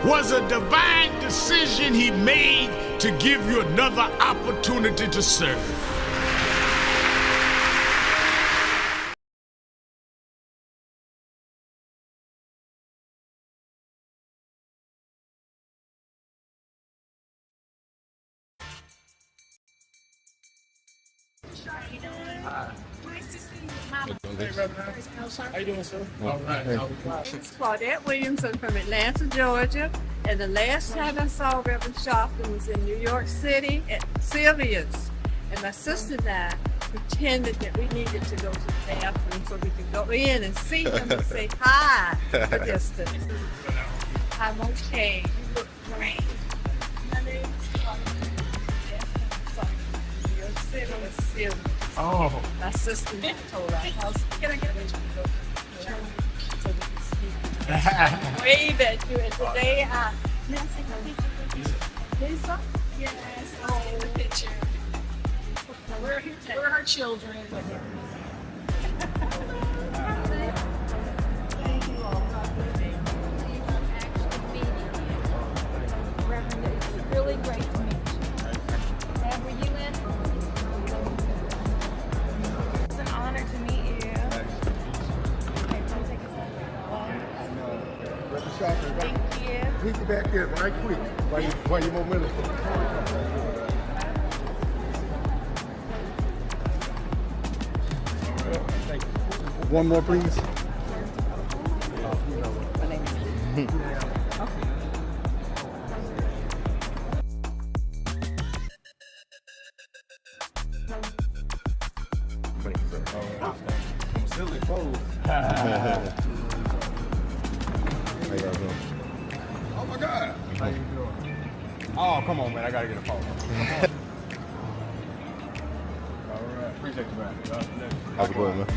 was a divine decision he made to give you another opportunity to serve. How you doing, sir? All right. It's Claudette Williamson from Atlanta, Georgia. And the last time I saw Reverend Sharpton was in New York City at Sylvia's. And my sister and I pretended that we needed to go to the bathroom so we could go in and see him and say hi for distance. I'm okay. You look great. My name is Claudette. New York City was Sylvia's. Oh. My sister told our house, can I get a picture? So we can see. Wave at you, and today Lisa? Yes. Oh, the picture. We're her children. Thank you all. Reverend, it's really great to meet you. Dad, were you in? It's an honor to meet you. Okay, come take a selfie. Thank you. Meet you back there right quick while you more minutes. One more, please. My name is I'm still exposed. Oh my God. How you doing? Oh, come on, man. I gotta get a phone. All right. Appreciate you, man. Have a good one, man.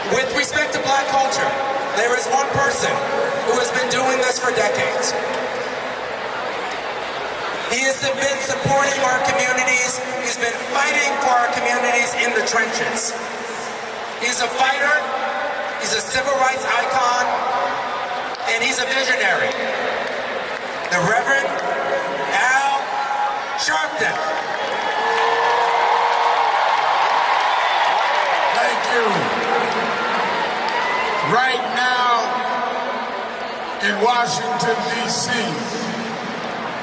With respect to black culture, there is one person who has been doing this for decades. He has been supporting our communities. He's been fighting for our communities in the trenches. He's a fighter, he's a civil rights icon, and he's a visionary. The Reverend Al Sharpton. Thank you. Right now in Washington, D.C.,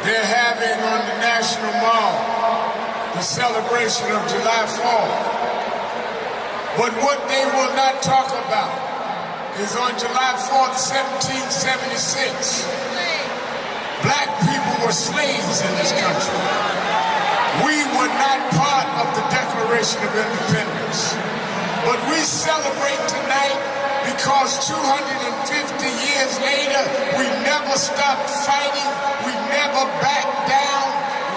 they're having on the National Mall the celebration of July 4th. But what they will not talk about is on July 4th, 1776, black people were slaves in this country. We were not part of the Declaration of Independence. But we celebrate tonight because 250 years later, we never stopped fighting, we never backed down,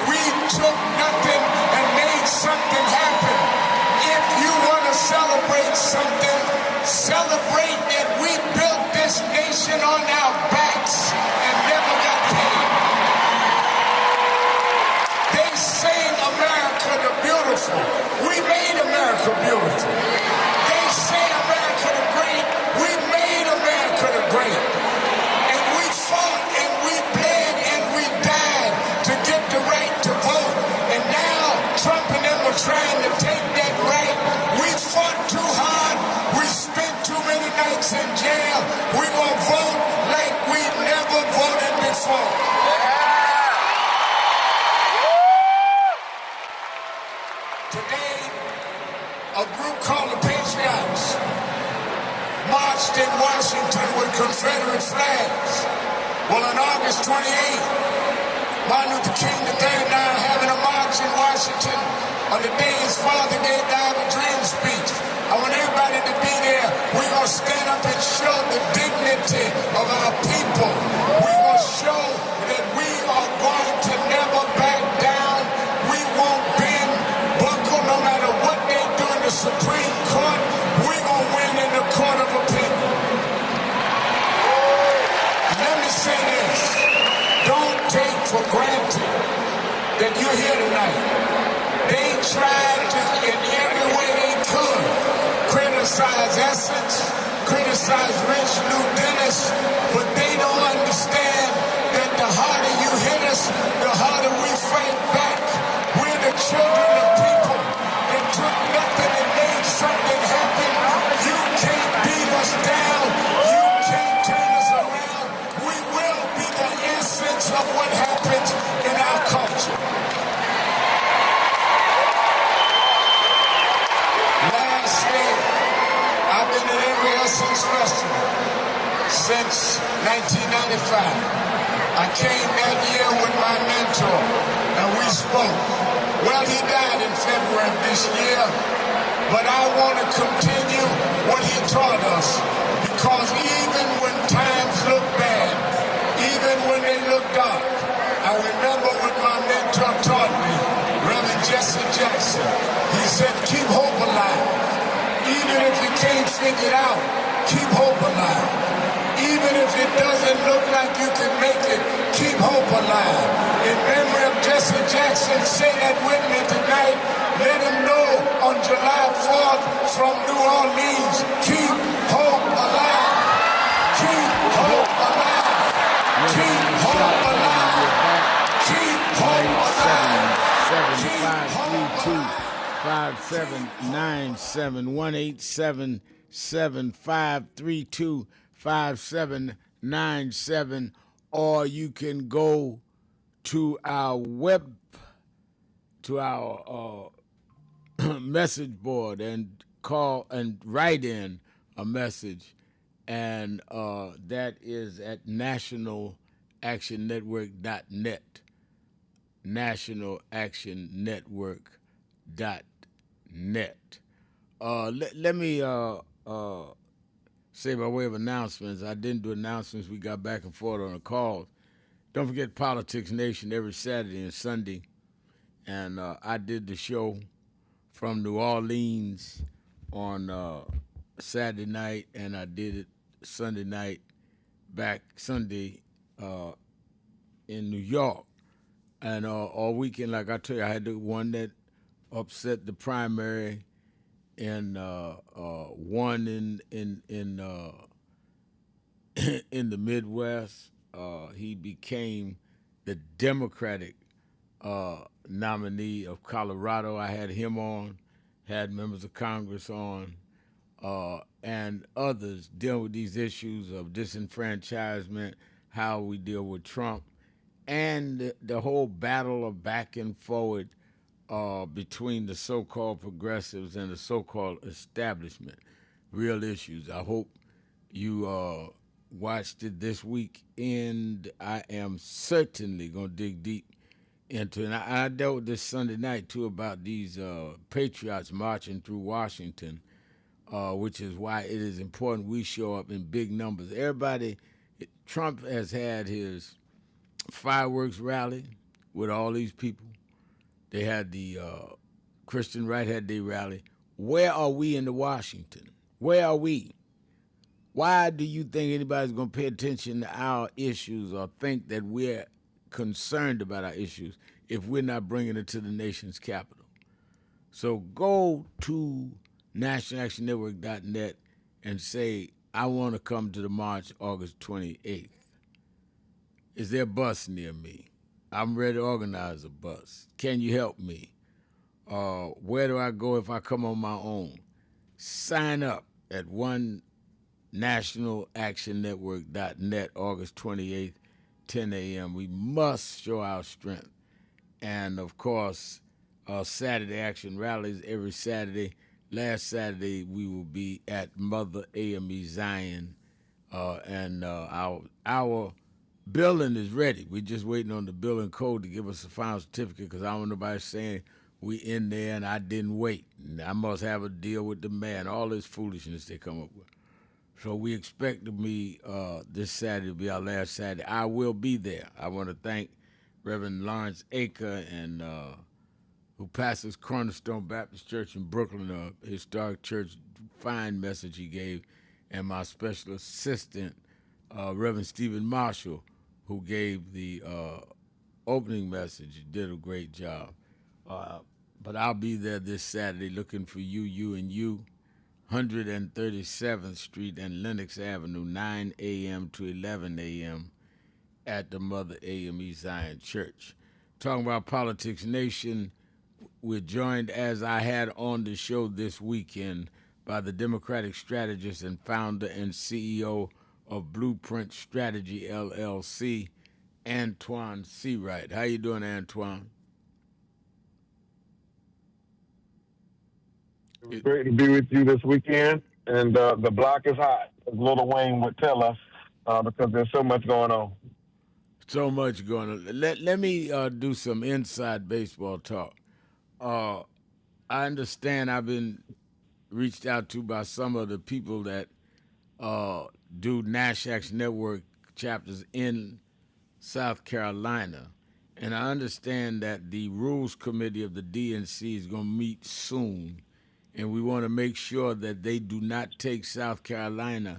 we took nothing and made something happen. If you want to celebrate something, celebrate that we built this nation on our backs and never got paid. They sing America the Beautiful. We made America beautiful. They say America the Great. We made America the Great. And we fought and we bled and we died to get the right to vote. And now Trump and them are trying to take that right. We fought too hard. We spent too many nights in jail. We will vote like we never voted before. Today, a group called the Patriots marched in Washington with Confederate flags. Well, on August 28th, Martin Luther King III now having a march in Washington on the day his father gave the I Have a Dream speech. I want everybody to be there. We're going to stand up and show the dignity of our people. We're going to show that we are going to never back down. We won't bend, buckle, no matter what they do in the Supreme Court. We're going to win in the court of opinion. And let me say this. Don't take for granted that you're here tonight. They tried to, in every way they could, criticize Essex, criticize Rich Lou Dennis, but they don't understand that the harder you hit us, the harder we fight back. We're the children of people that took nothing and made something happen. You can't beat us down. You can't turn us around. We will be the essence of what happens in our culture. Lastly, I've been at every Essence Festival since 1995. I came that year with my mentor, and we spoke. Well, he died in February of this year, but I want to continue what he taught us, because even when times look bad, even when they look dark, I remember what my mentor taught me, Reverend Jesse Jackson. He said, keep hope alive. Even if you can't figure it out, keep hope alive. Even if it doesn't look like you can make it, keep hope alive. In memory of Jesse Jackson, say that with me tonight. Let him know on July 4th from New Orleans, keep hope alive. Keep hope alive. Keep hope alive. Keep hope alive. 5797, or you can go to our message board and call and write in a message, and that is at nationalactionnetwork.net. nationalactionnetwork.net. Let me say by way of announcements, I didn't do announcements. We got back and forth on the calls. Don't forget Politics Nation every Saturday and Sunday. And I did the show from New Orleans on Saturday night, and I did it Sunday night, back Sunday in New York. And all weekend, like I tell you, I had the one that upset the primary, and one in the Midwest. He became the Democratic nominee of Colorado. I had him on, had members of Congress on, and others dealing with these issues of disenfranchisement, how we deal with Trump, and the whole battle of back and forward between the so-called progressives and the so-called establishment. Real issues. I hope you watched it this weekend. I am certainly going to dig deep into it. And I dealt with this Sunday night, too, about these patriots marching through Washington, which is why it is important we show up in big numbers. Trump has had his fireworks rally with all these people. They had the Christian right had their rally. Where are we in the Washington? Where are we? Why do you think anybody's going to pay attention to our issues or think that we're concerned about our issues if we're not bringing it to the nation's capital? So go to nationalactionnetwork.net and say, I want to come to the march August 28th. Is there a bus near me? I'm ready to organize a bus. Can you help me? Where do I go if I come on my own? Sign up at nationalactionnetwork.net, August 28th, 10 a.m. We must show our strength. And, of course, Saturday action rallies every Saturday. Last Saturday, we will be at Mother AME Zion, and our Building is ready. We're just waiting on the building code to give us a final certificate because I don't want nobody saying we in there and I didn't wait. And I must have a deal with the man. All this foolishness they come up with. So we expect to be this Saturday will be our last Saturday. I will be there. I want to thank Reverend Lawrence Aker and who pastors Cornerstone Baptist Church in Brooklyn, a historic church, fine message he gave, and my special assistant, Reverend Stephen Marshall, who gave the opening message. He did a great job. But I'll be there this Saturday looking for you, and you, 137th Street and Lenox Avenue, 9 a.m. to 11 a.m. at the Mother AME Zion Church. Talking about Politics Nation, we're joined, as I had on the show this weekend, by the Democratic strategist and founder and CEO of Blueprint Strategy, LLC, Antoine Seawright. How you doing, Antoine? It's great to be with you this weekend, and the block is hot, as Lil Wayne would tell us, because there's so much going on. So much going on. Let me do some inside baseball talk. I understand I've been reached out to by some of the people that do NASHAC's network chapters in South Carolina, and I understand that the Rules Committee of the DNC is going to meet soon, and we want to make sure that they do not take South Carolina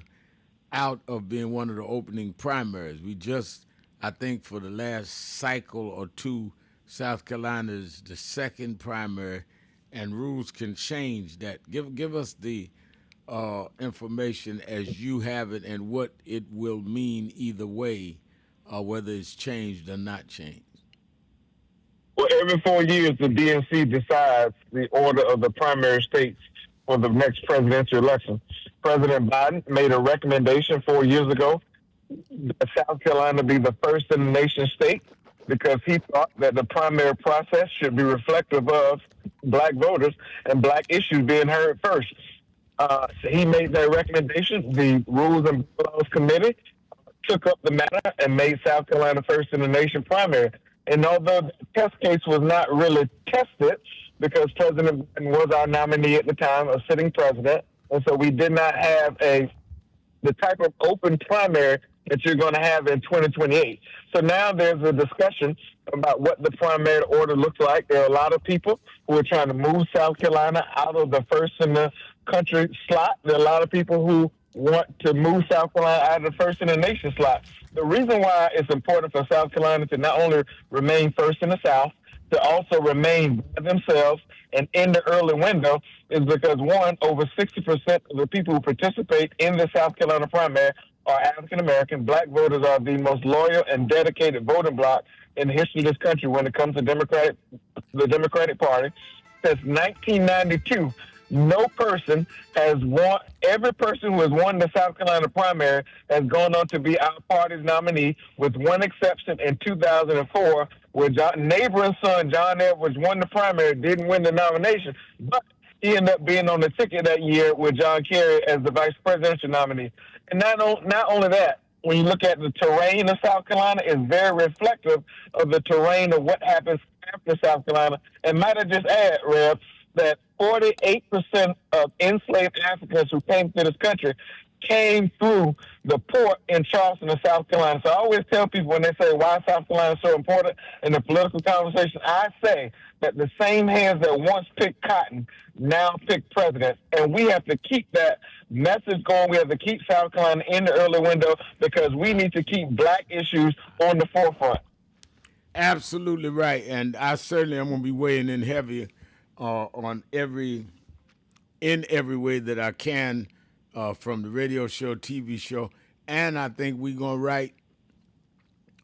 out of being one of the opening primaries. We just, I think for the last cycle or two, South Carolina is the second primary, and rules can change that. Give us the information as you have it and what it will mean either way, whether it's changed or not changed. Well, every 4 years, the DNC decides the order of the primary states for the next presidential election. President Biden made a recommendation 4 years ago that South Carolina be the first in the nation state because he thought that the primary process should be reflective of black voters and black issues being heard first. So he made that recommendation. The Rules and Bylaws Committee took up the matter and made South Carolina first in the nation primary. And although the test case was not really tested because President Biden was our nominee at the time, a sitting president, and so we did not have the type of open primary that you're going to have in 2028. So now there's a discussion about what the primary order looks like. There are a lot of people who are trying to move South Carolina out of the first in the country slot. There are a lot of people who want to move South Carolina out of the first in the nation slot. The reason why it's important for South Carolina to not only remain first in the South, to also remain by themselves and in the early window is because, one, over 60% of the people who participate in the South Carolina primary are African American. Black voters are the most loyal and dedicated voting bloc in the history of this country when it comes to the Democratic Party. Since 1992, no person has won. Every person who has won the South Carolina primary has gone on to be our party's nominee, with one exception in 2004, where neighboring son John Edwards won the primary, didn't win the nomination, but he ended up being on the ticket that year with John Kerry as the vice presidential nominee. And not only that, when you look at the terrain of South Carolina, it's very reflective of the terrain of what happens after South Carolina. And might I just add, Rev, that 48% of enslaved Africans who came to this country came through the port in Charleston, South Carolina. So I always tell people when they say why South Carolina is so important in the political conversation, I say that the same hands that once picked cotton now pick presidents. And we have to keep that message going. We have to keep South Carolina in the early window because we need to keep black issues on the forefront. Absolutely right. And I certainly am going to be weighing in heavy on every way that I can from the radio show, TV show, and I think we're going to write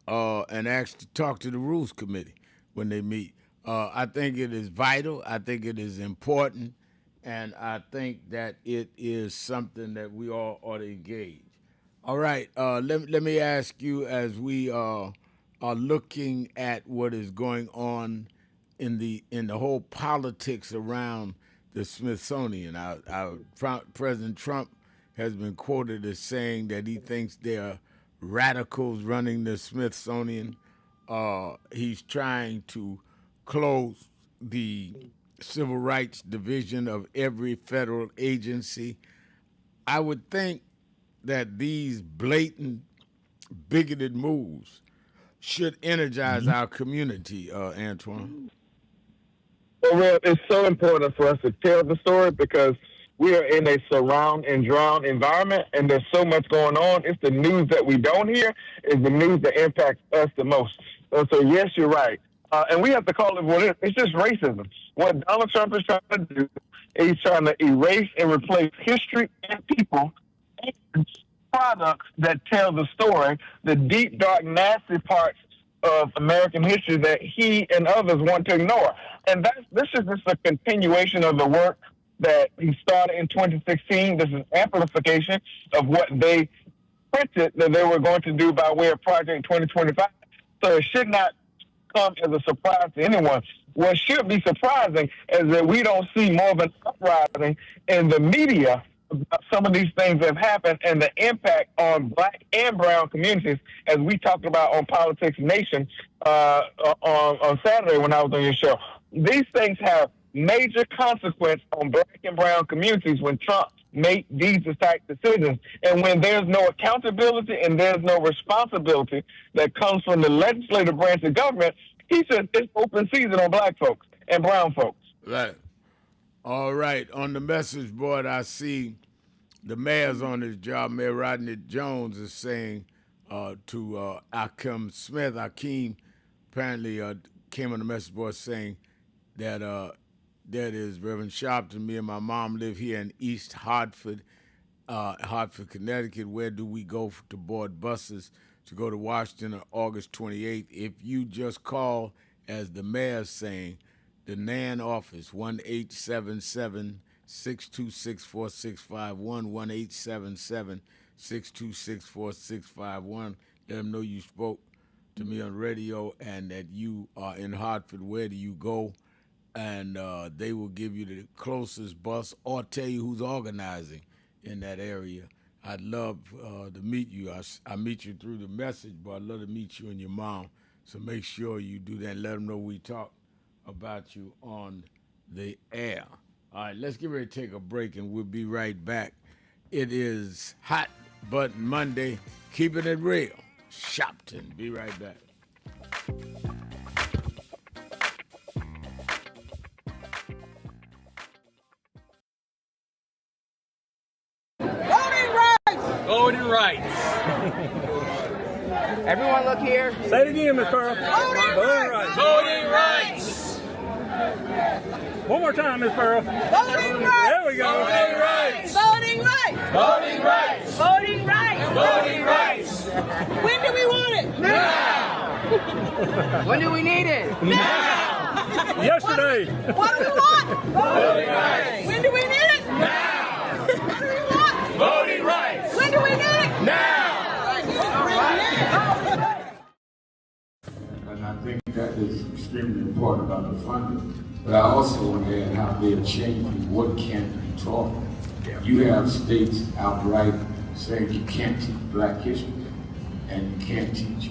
and ask to talk to the Rules Committee when they meet. I think it is vital. I think it is important, and I think that it is something that we all ought to engage. All right, let me ask you, as we are looking at what is going on in the whole politics around the Smithsonian. Our President Trump has been quoted as saying that he thinks they're radicals running the Smithsonian. He's trying to close the Civil Rights Division of every federal agency. I would think that these blatant, bigoted moves should energize our community, Antoine. Well, it's so important for us to tell the story because we are in a surround and drown environment, and there's so much going on. It's the news that we don't hear is the news that impacts us the most. So yes, you're right. And we have to call it what it is. It's just racism. What Donald Trump is trying to do, he's trying to erase and replace history and people and products that tell the story, the deep, dark, nasty parts of American history that he and others want to ignore. And this is just a continuation of the work that he started in 2016. This is amplification of what they printed that they were going to do by way of Project 2025. So it should not come as a surprise to anyone. What should be surprising is that we don't see more of an uprising in the media about some of these things that have happened and the impact on Black and brown communities, as we talked about on Politics Nation on Saturday when I was on your show. These things have major consequence on Black and brown communities when Trump make these type decisions. And when there's no accountability and there's no responsibility that comes from the legislative branch of government, he says it's open season on Black folks and brown folks. Right. All right. On the message board, I see the mayor's on his job. Mayor Rodney Jones is saying to Akeem Smith, Akeem apparently came on the message board saying that that is Reverend Sharpton. Me and my mom live here in East Hartford, Connecticut. Where do we go to board buses to go to Washington on August 28th? If you just call, as the mayor's saying, the NAN office, 1-877-626-4651, 1-877-626-4651. Let them know you spoke to me on radio and that you are in Hartford. Where do you go? And they will give you the closest bus or tell you who's organizing in that area. I'd love to meet you. I meet you through the message, but I'd love to meet you and your mom. So make sure you do that and let them know we talk about you on the air. All right, let's get ready to take a break, and we'll be right back. It is Hot Button Monday, keeping it real. Shopton, be right back. Voting rights. Everyone look here. Say it again, Ms. Pearl. Voting rights. Voting rights. One more time, Ms. Pearl. Voting rights. There we go. Voting rights. Voting rights. Voting rights. Voting rights. Voting rights. When do we want it? Now. When do we need it? Now. Yesterday. What do we want? Voting rights. When do we need it? Now. What do we want? Voting rights. When do we need it? Now. And I think that is extremely important about the funding. But I also want to add how they're changing what can be taught. You have states outright saying you can't teach Black history and you can't teach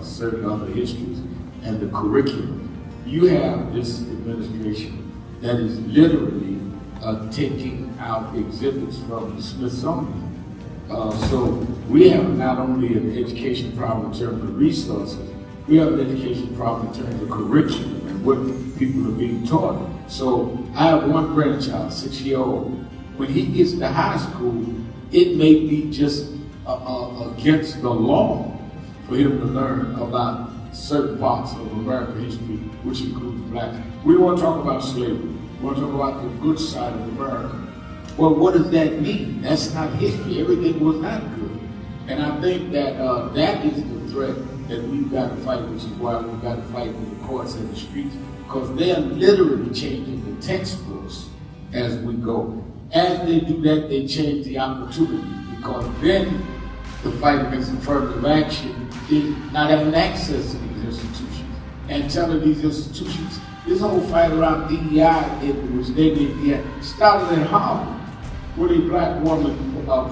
certain other histories and the curriculum. You have this administration that is literally taking out exhibits from the Smithsonian. So we have not only an education problem in terms of resources, we have an education problem in terms of curriculum and what people are being taught. So I have one grandchild, 6-year-old. When he gets to high school, it may be just against the law for him to learn about certain parts of American history, which includes Blacks. We want to talk about slavery. We want to talk about the good side of America. Well, what does that mean? That's not history. Everything was not good. And I think that that is the threat that we've got to fight, which is why we've got to fight with the courts and the streets, because they're literally changing the textbooks as we go. As they do that, they change the opportunities, because then the fight against affirmative action is not having access to these institutions and telling these institutions, this whole fight around DEI, which they did, started in Harvard with a Black woman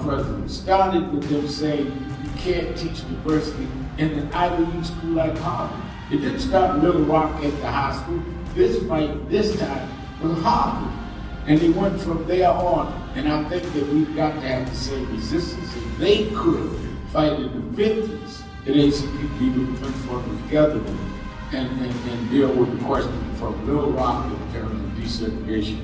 president. Started with them saying, can't teach diversity in an Ivy League school like Harvard. It didn't start in Little Rock at the high school. This fight, this time, was Harvard. And they went from there on. And I think that we've got to have the same resistance as they could fight in the 50s. That ACP would have fought together and deal with the question from Little Rock in terms of desegregation.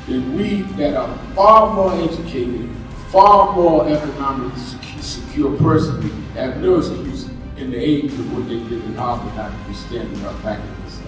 Then we that are far more educated, far more economically secure personally, have no excuse in the age of what they did in Harvard not to be standing up back in this.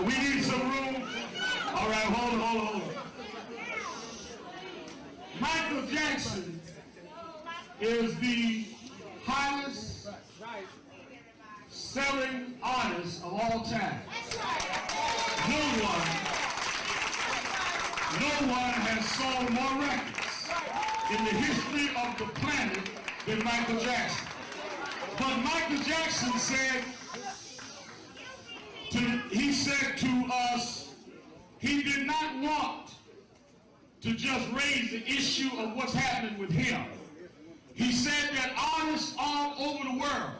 We need some room. All right, hold on. Michael Jackson is the highest selling artist of all time. No one has sold more records in the history of the planet than Michael Jackson. But Michael Jackson said he said to us, he did not want to just raise the issue of what's happening with him. He said that artists all over the world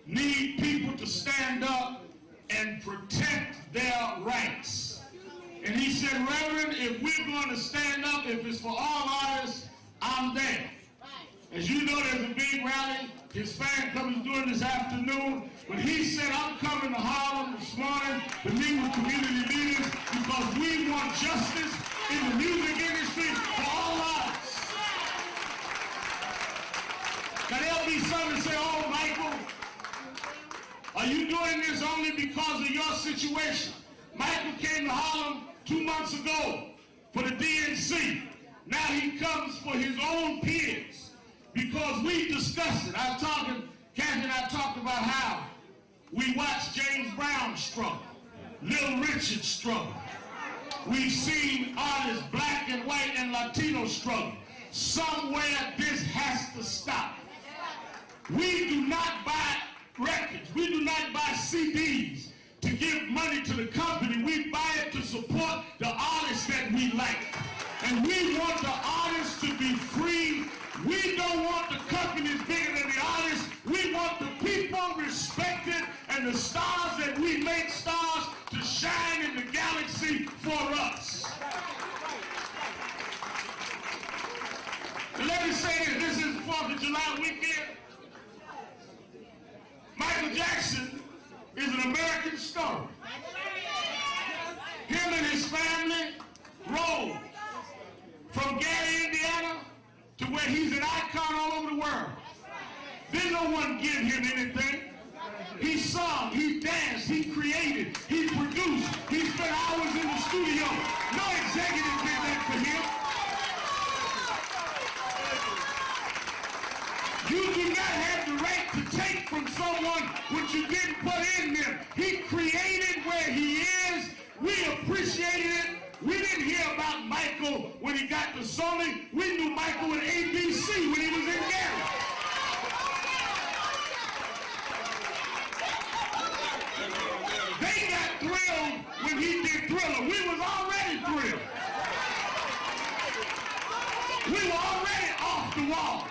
need people to stand up and protect their rights. And he said, Reverend, if we're going to stand up, if it's for all artists, I'm there. As you know, there's a big rally his fan club is doing this afternoon. But he said, I'm coming to Harlem this morning to meet with community leaders because we want justice in the music industry for all artists. Now there'll be some that say, oh, Michael, are you doing this only because of your situation? Michael came to Harlem 2 months ago for the DNC. Now he comes for his own peers because we discussed it. Kathy and I talked about how we watched James Brown struggle, Little Richard struggle. We've seen artists, black and white and Latino struggle. Somewhere this has to stop. We do not buy records. We do not buy CDs to give money to the company. We buy it to support the artists that we like. And we want the artists to be free. We don't want the companies bigger than the artists. We want the people respected and the stars that we make stars to shine in the galaxy for us. And let me say this is the 4th of July weekend. Michael Jackson is an American story. Him and his family rose from Gary, Indiana, to where he's an icon all over the world. Didn't no one give him anything. He sung, he danced, he created, he produced, he spent hours in the studio. No executive did that for him. You do not have the right to take from someone what you didn't put in them. He created where he is. We appreciated it. We didn't hear about Michael when he got to Sony. We knew Michael with ABC when he was in Gary. They got thrilled when he did Thriller. We was already thrilled. We were already off the wall.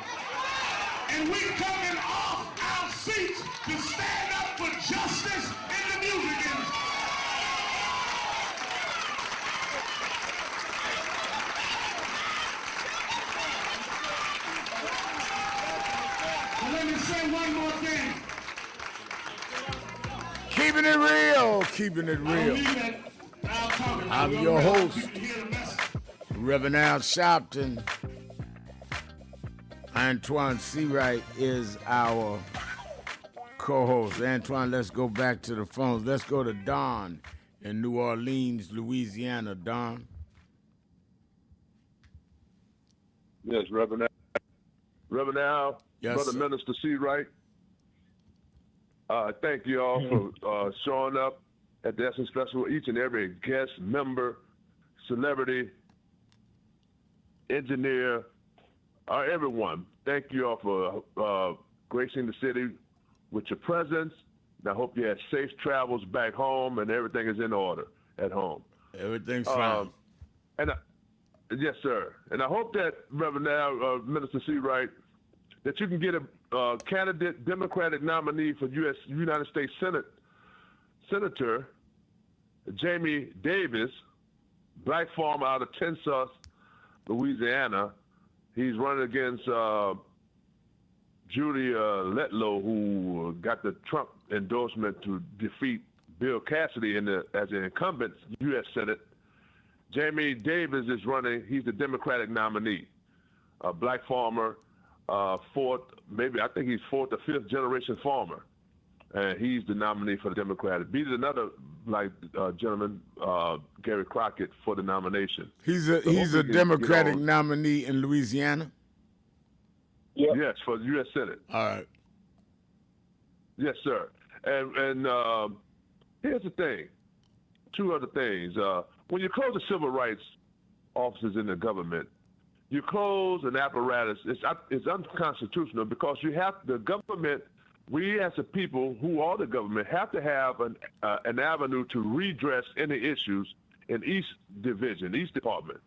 And we coming off our seats to stand up for justice in the music industry. Let me say one more thing. Keeping it real, keeping it real. I'm your host, Reverend Al Sharpton. Antoine Seawright is our co-host. Antoine, let's go back to the phones. Let's go to Don in New Orleans, Louisiana. Don. Yes, Reverend Al. Reverend Al, yes, Brother sir. Minister Seawright. Thank you all for showing up at the Essence Festival. Each and every guest, member, celebrity, engineer, everyone. Thank you all for gracing the city with your presence. And I hope you had safe travels back home and everything is in order at home. Everything's fine. Yes, sir. And I hope that, Reverend Al, Minister Seawright, that you can get a candidate, Democratic nominee for United States Senator Jamie Davis, black farmer out of Tensas, Louisiana. He's running against Judy Letlow, who got the Trump endorsement to defeat Bill Cassidy as an incumbent U.S. Senate. Jamie Davis is running. He's the Democratic nominee, a black farmer, I think he's fourth or fifth generation farmer, and he's the nominee for the Democratic. Beat another black gentleman, Gary Crockett, for the nomination. He's a Democratic nominee in Louisiana? Yep. Yes, for the U.S. Senate. All right. Yes, sir. And here's the thing. Two other things. When you close the civil rights offices in the government, you close an apparatus. It's unconstitutional because the government we as a people who are the government have to have an avenue to redress any issues in each division, each department.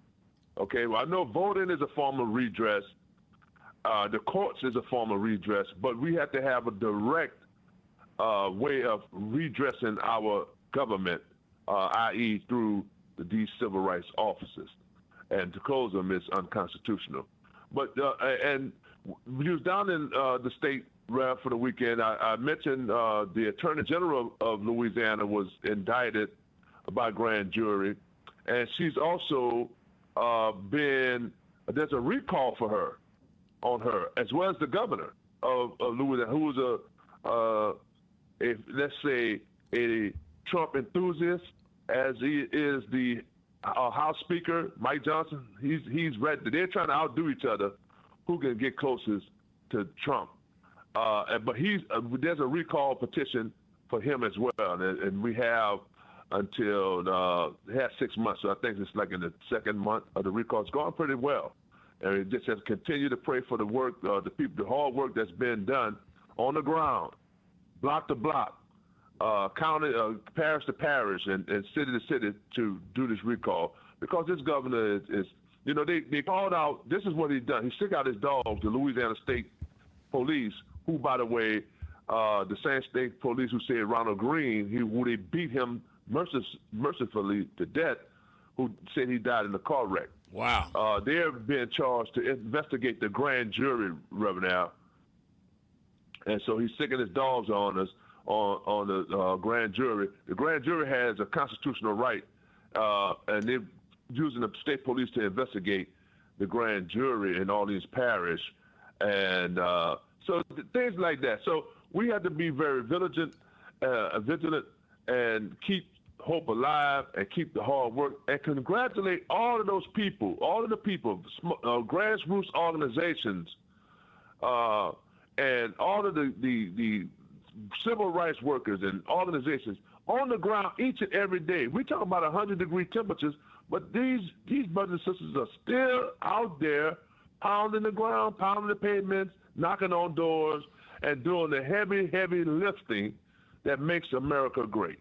Okay, well, I know voting is a form of redress. The courts is a form of redress, but we have to have a direct way of redressing our government, i.e. through these civil rights officers. And to close them is unconstitutional. But, and we was down in the state, Rev, for the weekend. I mentioned the Attorney General of Louisiana was indicted by grand jury. And she's also there's a recall for her, on her, as well as the governor of Louisiana, who was let's say, a Trump enthusiast, as he is the House Speaker, Mike Johnson. He's ready. They're trying to outdo each other, who can get closest to Trump. But there's a recall petition for him as well, and we have until it has 6 months. So I think it's like in the second month of the recall. It's going pretty well, and it just has to continue to pray for the work, the people, the hard work that's been done on the ground, block to block, county, parish to parish, and city to city to do this recall. Because this governor is they called out. This is what he's done. He took out his dogs, the Louisiana State Police, who, by the way, the same state police who said Ronald Green, who they beat him mercifully to death, who said he died in a car wreck. Wow. They're being charged to investigate the grand jury, Reverend Al. And so he's sticking his dogs on us, on the grand jury. The grand jury has a constitutional right, and they're using the state police to investigate the grand jury in all these parish. And so things like that. So we have to be very vigilant and keep hope alive and keep the hard work, and congratulate all of those people, all of the people, grassroots organizations, and all of the civil rights workers and organizations on the ground each and every day. We talk about 100-degree temperatures, but these brothers and sisters are still out there pounding the ground, pounding the pavements, knocking on doors, and doing the heavy, heavy lifting that makes America great.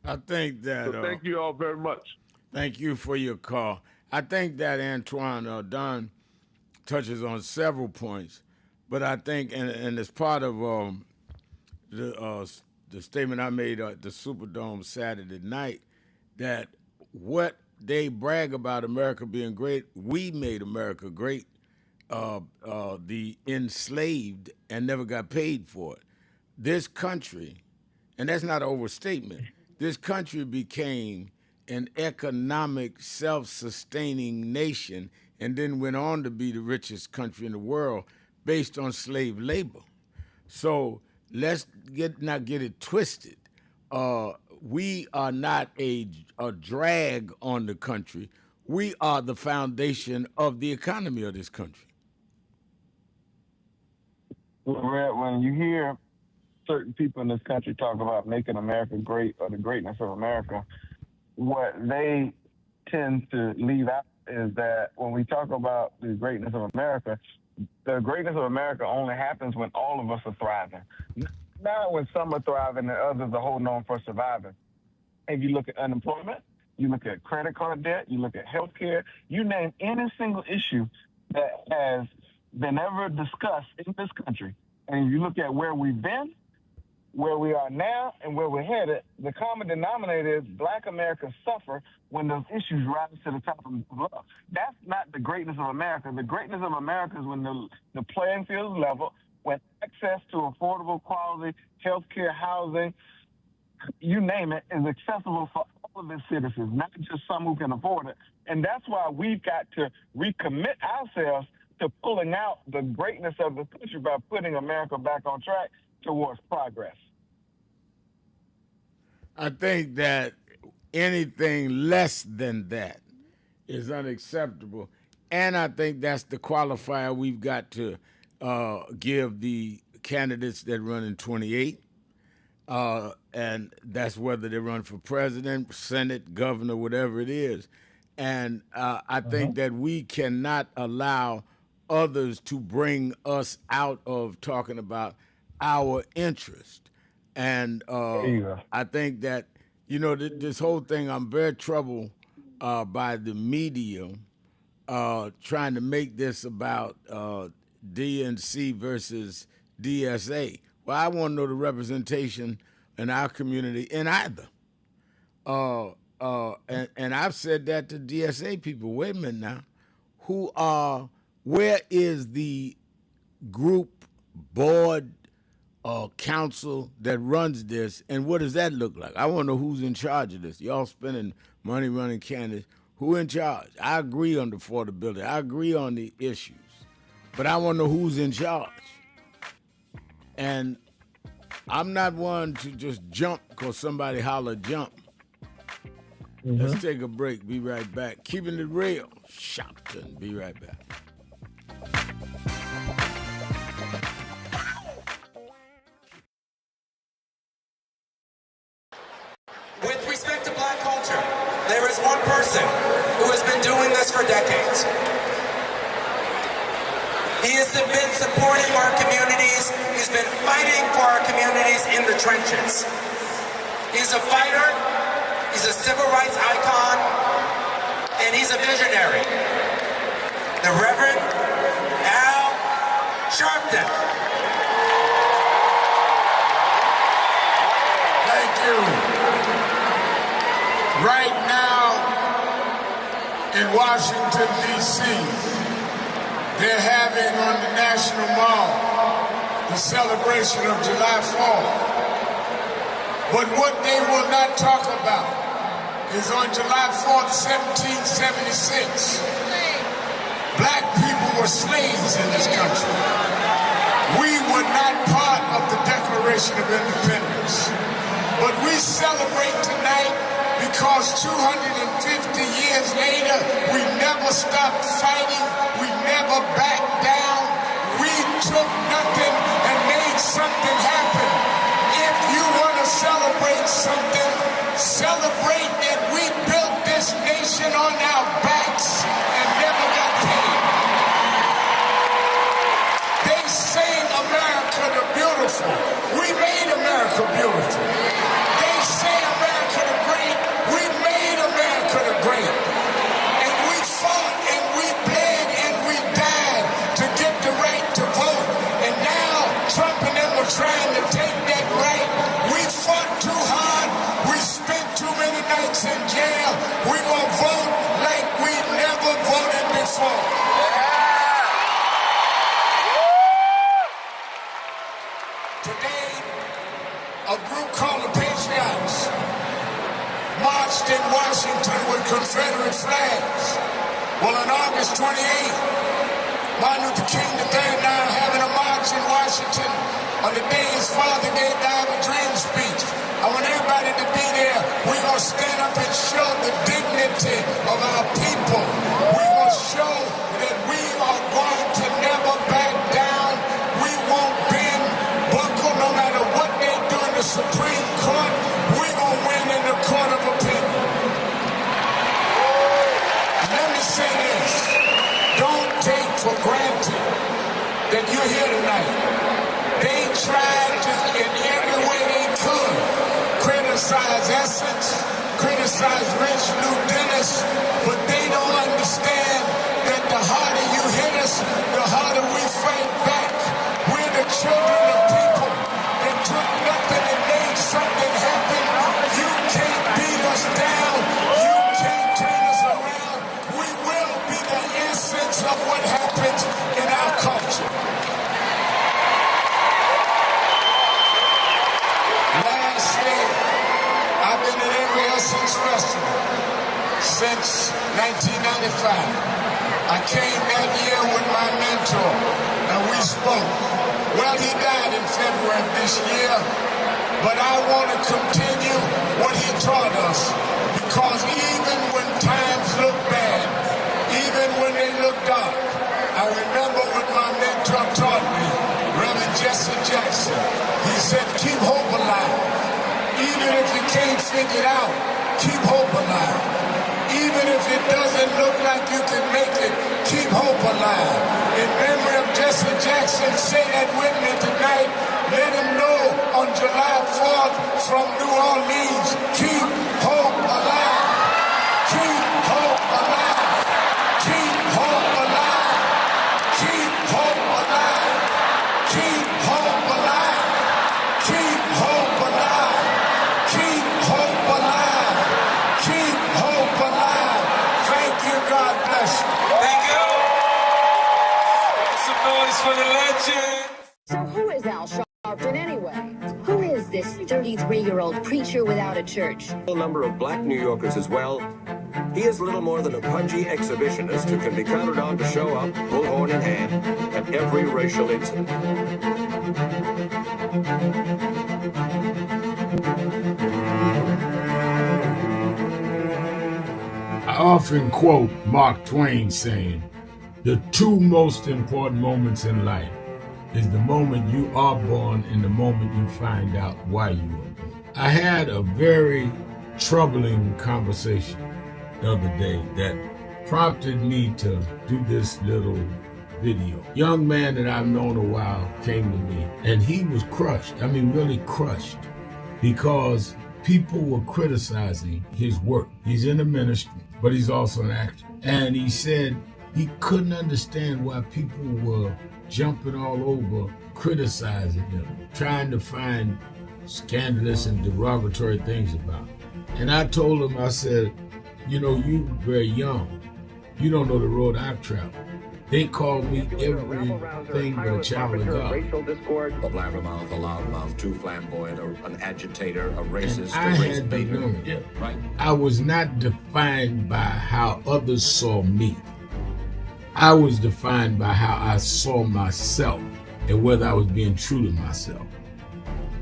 I think that. So thank you all very much. Thank you for your call. I think that Antoine Don touches on several points, but I think, and as part of the statement I made at the Superdome Saturday night, that what they brag about America being great, we made America great. The enslaved and never got paid for it. This country, and that's not an overstatement, this country became an economic, self-sustaining nation and then went on to be the richest country in the world based on slave labor. So let's not get it twisted. We are not a drag on the country. We are the foundation of the economy of this country. When you hear certain people in this country talk about making America great or the greatness of America, what they tend to leave out is that when we talk about the greatness of America, the greatness of America only happens when all of us are thriving. Not when some are thriving and others are holding on for surviving. If you look at unemployment, you look at credit card debt, you look at healthcare, you name any single issue that has been ever discussed in this country, and you look at where we've been, where we are now, and where we're headed, the common denominator is Black Americans suffer when those issues rise to the top of the list. That's not the greatness of America. The greatness of America is when the playing field is level, when access to affordable, quality healthcare, housing, you name it, is accessible for all of its citizens, not just some who can afford it. And that's why we've got to recommit ourselves to pulling out the greatness of the country by putting America back on track towards progress. I think that anything less than that is unacceptable. And I think that's the qualifier we've got to give the candidates that run in 28. And that's whether they run for president, Senate, governor, whatever it is. And I think that we cannot allow others to bring us out of talking about our interest. And I think that, this whole thing, I'm very troubled by the media trying to make this about DNC versus DSA. Well, I want to know the representation in our community in either. And I've said that to DSA people. Wait a minute now. Where is the group, board, council that runs this, and what does that look like? I want to know who's in charge of this. Y'all spending money running candidates. Who in charge? I agree on the affordability. I agree on the issues. But I want to know who's in charge. And I'm not one to just jump because somebody holler jump. Mm-hmm. Let's take a break. Be right back. Keeping it real. Sharpton. Be right back. With respect to black culture, there is one person who has been doing this for decades. He has been supporting our communities. He's been fighting for our communities in the trenches. He's a fighter, he's a civil rights icon, and he's a visionary. The Reverend Al Sharpton. Thank you. Right now in Washington, D.C., they're having on the National Mall the celebration of July 4th. But what they will not talk about is on July 4th, 1776, black people were slaves in this country. We were not part of the Declaration of Independence. But we celebrate tonight because 250 years later, we never stopped fighting, we never backed down, we took nothing and made something happen. If you want to celebrate something, celebrate that we built this nation on our backs and never got paid. They say America the beautiful. We made America beautiful. They say America the great. We made America the great. And we fought and we bled and we died to get the right to vote. And now Trump and them are trying to take that right. We fought too hard. We spent too many nights in jail. We will vote like we never voted before. Today, a group called the Patriots marched in Washington with Confederate flags. Well, on August 28th, Martin Luther King III now having a march in Washington on the day his father gave the I Have a Dream speech. I want everybody to be there. We're going to stand up and show the dignity of our people. We're going to show that we are going to never back down. We won't bend, buckle, no matter what they do in the Supreme Court. We're going to win in the court of opinion. And let me say this. Don't take for granted that you're here tonight. They tried to, in every way they could, criticize Essex, criticize Rich Lou Dennis, but they don't understand that the harder you hit us, the harder we fight back. We're the children of people that took nothing and made something happen. You can't beat us down. You can't turn us around. We will be the essence of what happens in our culture. Lastly, I've been at every Essence Festival since 1995. I came that year with my mentor, and we spoke. Well, he died in February of this year, but I want to continue what he taught us, because even when times look bad, even when they look dark, I remember what my mentor taught me, Reverend Jesse Jackson. He said, keep hope alive. Even if you can't figure it out, keep hope alive. Even if it doesn't look like you can make it, keep hope alive. In memory of Jesse Jackson, say that with me tonight. Let him know on July 4th from New Orleans, keep hope alive. Keep hope alive. Keep hope alive. Keep hope alive. Keep hope alive. Keep hope alive. Keep hope alive. Keep hope alive. Thank you. God bless you. Thank you. Some noise for the legend. So who is Al Sharpton anyway? Who is this 33-year-old preacher without a church? A number of black New Yorkers as well. He is little more than a pudgy exhibitionist who can be counted on to show up, bullhorn in hand, at every racial incident. I often quote Mark Twain saying, the two most important moments in life is the moment you are born and the moment you find out why you were born. I had a very troubling conversation the other day that prompted me to do this little video. Young man that I've known a while came to me and he was crushed. I mean, really crushed, because people were criticizing his work. He's in the ministry, but he's also an actor. And he said he couldn't understand why people were jumping all over, criticizing him, trying to find scandalous and derogatory things about him. And I told him, I said, you know, you very young. You don't know the road I've traveled. They call me everything but a child of God. Racial discord, a blabbermouth, a loudmouth, too flamboyant, an agitator, a racist, I a race had to baiter. learn. Yeah, right. I was not defined by how others saw me. I was defined by how I saw myself and whether I was being true to myself.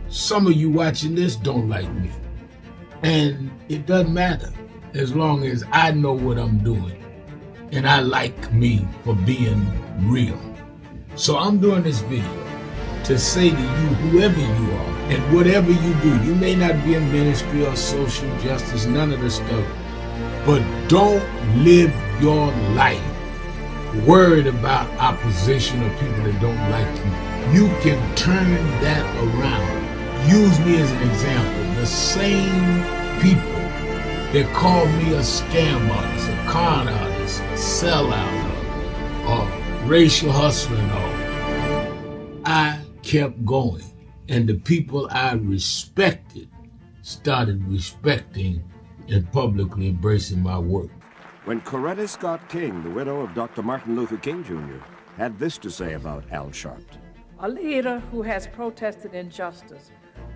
Some of you watching this don't like me. And it doesn't matter as long as I know what I'm doing and I like me for being real. So I'm doing this video to say to you, whoever you are and whatever you do, you may not be in ministry or social justice, none of this stuff, but don't live your life worried about opposition or people that don't like you. You can turn that around. Use me as an example. The same people that called me a scam artist, a con artist, a sellout, or racial hustler and all, I kept going. And the people I respected started respecting and publicly embracing my work. When Coretta Scott King, the widow of Dr. Martin Luther King Jr., had this to say about Al Sharpton. A leader who has protested injustice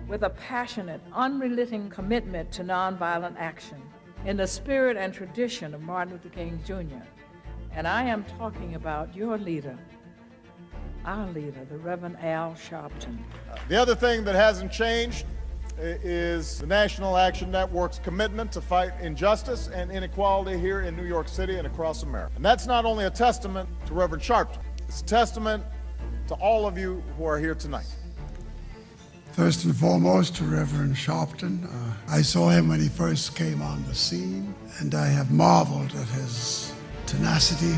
with a passionate, unrelenting commitment to nonviolent action in the spirit and tradition of Martin Luther King Jr. And I am talking about your leader, our leader, the Reverend Al Sharpton. The other thing that hasn't changed is the National Action Network's commitment to fight injustice and inequality here in New York City and across America. And that's not only a testament to Reverend Sharpton, it's a testament to all of you who are here tonight. First and foremost, to Reverend Sharpton. I saw him when he first came on the scene, and I have marveled at his tenacity,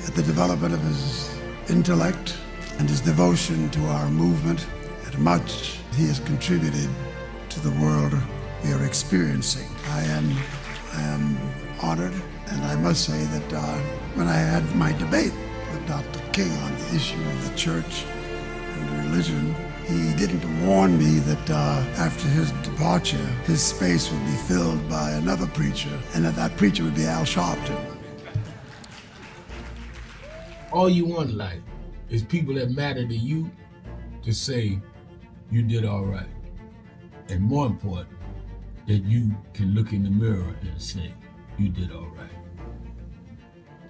at the development of his intellect, and his devotion to our movement, and much he has contributed to the world we are experiencing. I am honored, and I must say that when I had my debate with Dr. King on the issue of the church and religion, he didn't warn me that after his departure, his space would be filled by another preacher, and that preacher would be Al Sharpton. All you want in life is people that matter to you to say you did all right. And more important, that you can look in the mirror and say, you did all right.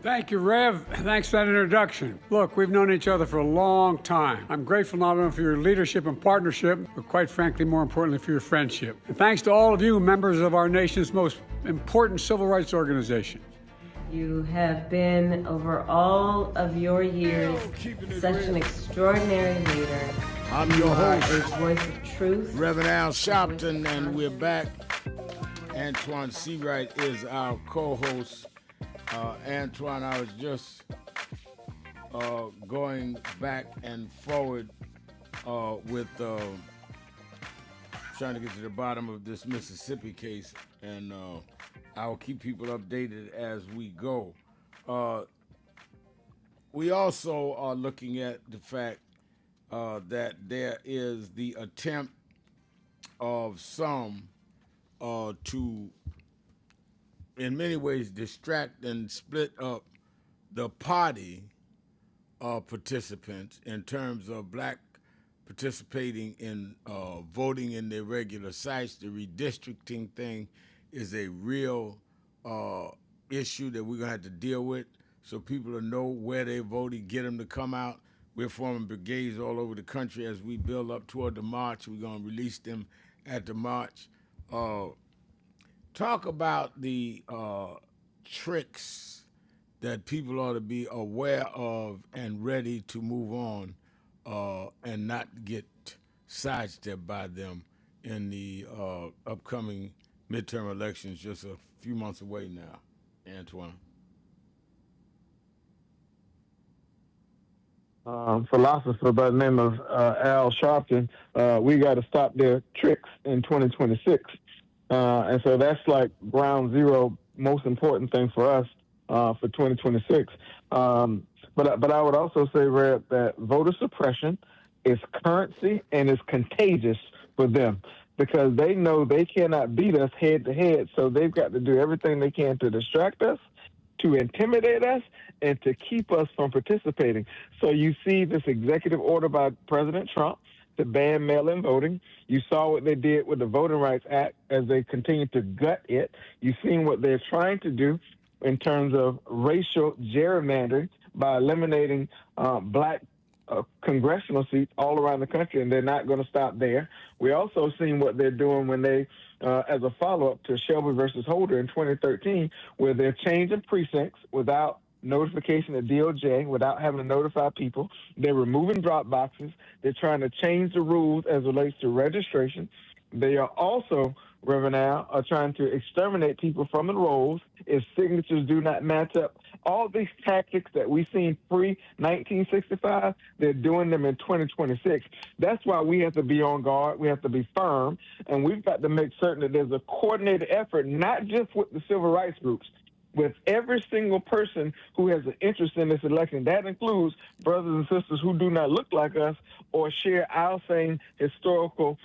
Thank you, Rev. Thanks for that introduction. Look, we've known each other for a long time. I'm grateful not only for your leadership and partnership, but quite frankly, more importantly, for your friendship. And thanks to all of you, members of our nation's most important civil rights organization. You have been, over all of your years, such an extraordinary leader. I'm your host, a voice of truth. Reverend Al Sharpton, and we're back Antoine Seawright is our co-host. Antoine, I was just going back and forward with trying to get to the bottom of this Mississippi case, and I will keep people updated as we go. We also are looking at the fact that there is the attempt of some to, in many ways, distract and split up the party participants in terms of black participating in voting in their regular sites. The redistricting thing is a real issue that we're going to have to deal with, so people will know where they voted, get them to come out. We're forming brigades all over the country as we build up toward the march. We're going to release them at the march. Talk about the tricks that people ought to be aware of and ready to move on and not get sidestepped by them in the upcoming midterm elections just a few months away now. Antoine. Philosopher by the name of Al Sharpton, we got to stop their tricks in 2026. And so that's like ground zero, most important thing for us for 2026. But I would also say, Red, that voter suppression is currency and is contagious for them because they know they cannot beat us head to head. So they've got to do everything they can to distract us, to intimidate us, and to keep us from participating. So you see this executive order by President Trump to ban mail-in voting. You saw what they did with the Voting Rights Act as they continue to gut it. You've seen what they're trying to do in terms of racial gerrymandering by eliminating black congressional seats all around the country, and they're not going to stop there. We also seen what they're doing when they, as a follow-up to Shelby versus Holder in 2013, where they're changing precincts without notification of DOJ, without having to notify people. They're removing drop boxes. They're trying to change the rules as it relates to registration. They are also, Reverend Al, are trying to exterminate people from the rolls if signatures do not match up. All these tactics that we've seen pre-1965, they're doing them in 2026. That's why we have to be on guard. We have to be firm, and we've got to make certain that there's a coordinated effort, not just with the civil rights groups, with every single person who has an interest in this election. That includes brothers and sisters who do not look like us or share our same historical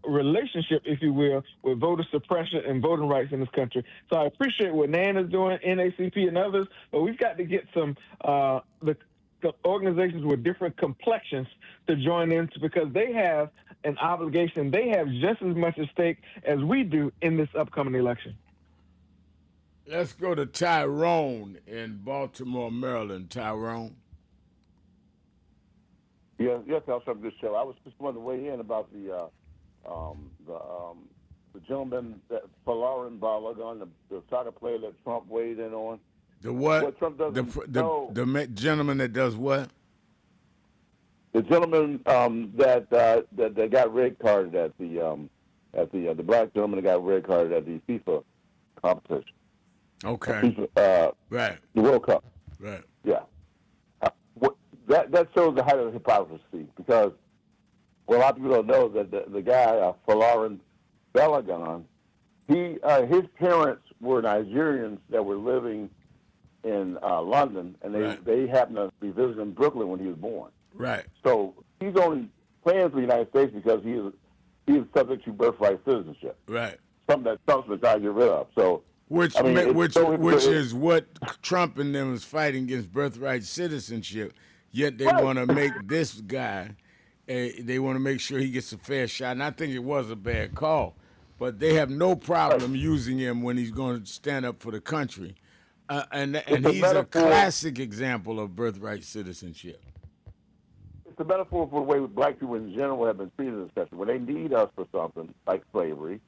relationship, if you will, with voter suppression and voting rights in this country. So I appreciate what NAN is doing, NACP and others, but we've got to get some the organizations with different complexions to join in because they have an obligation. They have just as much at stake as we do in this upcoming election. Let's go to Tyrone in Baltimore, Maryland. Tyrone. Yes, I'll start this show. I was just wanting to weigh in about the gentleman, Folarin Balogun, the soccer player that Trump weighed in on. The what? What Trump doesn't know. The gentleman that does what? The gentleman that got red carded at the black gentleman that got red carded at the FIFA competition. Okay. Right. The World Cup. Right. Yeah. That shows the height of hypocrisy because a lot of people don't know that the guy, Folarin Balogun, his parents were Nigerians that were living in London, and they happened to be visiting Brooklyn when he was born. Right. So he's only playing for the United States because he is subject to birthright citizenship. Right. Something that Trump's been trying to get rid of. So. Which is what Trump and them is fighting against birthright citizenship. Yet they want to make this guy, they want to make sure he gets a fair shot. And I think it was a bad call, but they have no problem using him when he's going to stand up for the country. And he's a classic example of birthright citizenship. It's a metaphor for the way black people in general have been treated in this country. When they need us for something like slavery,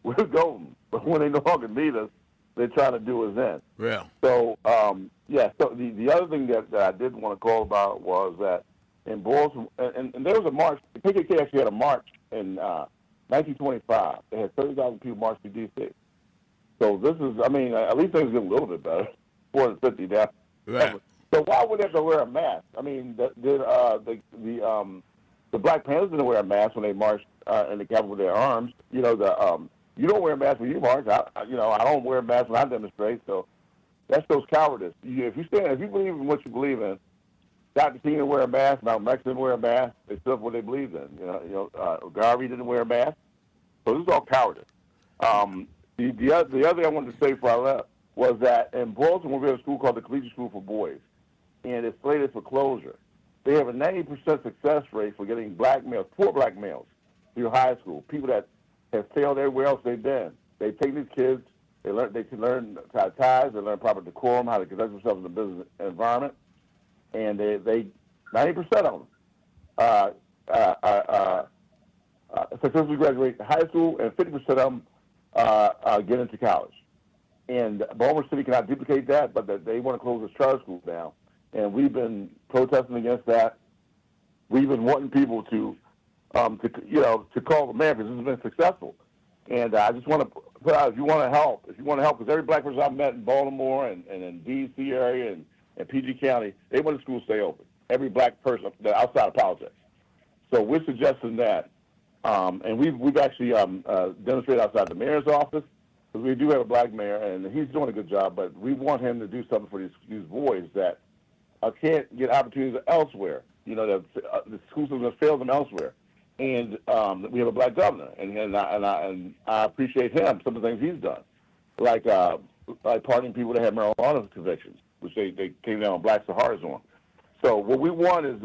we're golden. But when they no longer need us, they're trying to do us in. Yeah. So, So the other thing that I did want to call about was that in Baltimore, and there was a march. The KKK actually had a march in 1925. They had 30,000 people march to D.C. So this is, I mean, at least things get a little bit better. 450 now. Right. So why would they have to wear a mask? I mean, the Black Panthers didn't wear a mask when they marched in the Capitol with their arms. You know, you don't wear a mask when you march. I don't wear a mask when I demonstrate. So that shows cowardice. If you believe in what you believe in, Dr. King didn't wear a mask. Malcolm X didn't wear a mask. They stood for what they believed in. Garvey didn't wear a mask. So this is all cowardice. The other thing I wanted to say before I left was that in Baltimore we have a school called the Collegiate School for Boys, and it's slated for closure. They have a 90% success rate for getting poor black males through high school, people that have failed everywhere else they've been. They take these kids, they can learn ties, they learn proper decorum, how to conduct themselves in the business environment, and they 90% of them successfully graduate high school, and 50% of them get into college. And Baltimore City cannot duplicate that, but they want to close the charter schools down. And we've been protesting against that. We've been wanting people to call the mayor because this has been successful. And I just want to put out, if you want to help, because every black person I've met in Baltimore and in D.C. area and PG County, they want the schools to stay open. Every black person outside of politics. So we're suggesting that. And we've actually demonstrated outside the mayor's office, because we do have a black mayor, and he's doing a good job, but we want him to do something for these boys that can't get opportunities elsewhere. You know, the school system has failed them elsewhere. And we have a black governor, and I appreciate him, some of the things he's done, like pardoning people that have marijuana convictions, which they came down on Black Sahara's on. So what we want is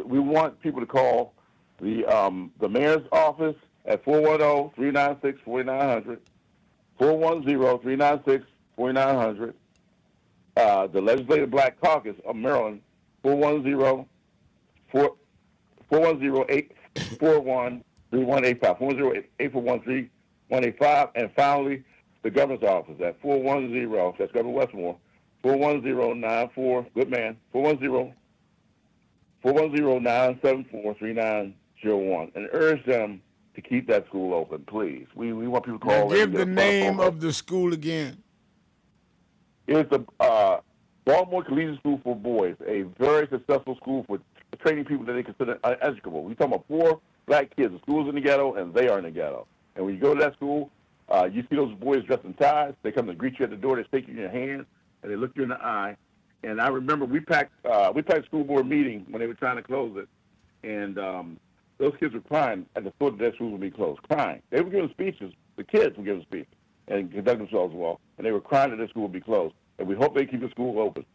people to call the mayor's office at 410-396-4900, 410-396-4900. The Legislative Black Caucus of Maryland, 410-841-3185, 410-841-3185. And finally, the governor's office at 410, that's Governor Westmore, 410-94, good man, 410-974-3901, and urge them to keep that school open, please. We want people to call. Now give the name of the school again. It's the Baltimore Collegiate School for Boys, a very successful school for training people that they consider uneducable. We're talking about poor black kids. The school's in the ghetto, and they are in the ghetto. And when you go to that school, you see those boys dressed in ties. They come to greet you at the door. They shake you in your hand, and they look you in the eye. And I remember we packed school board meeting when they were trying to close it, and those kids were crying at the thought that their schools would be closed, crying. They were giving speeches. The kids were giving speeches and conduct themselves well, and they were crying that their school would be closed. And we hope they keep the school open,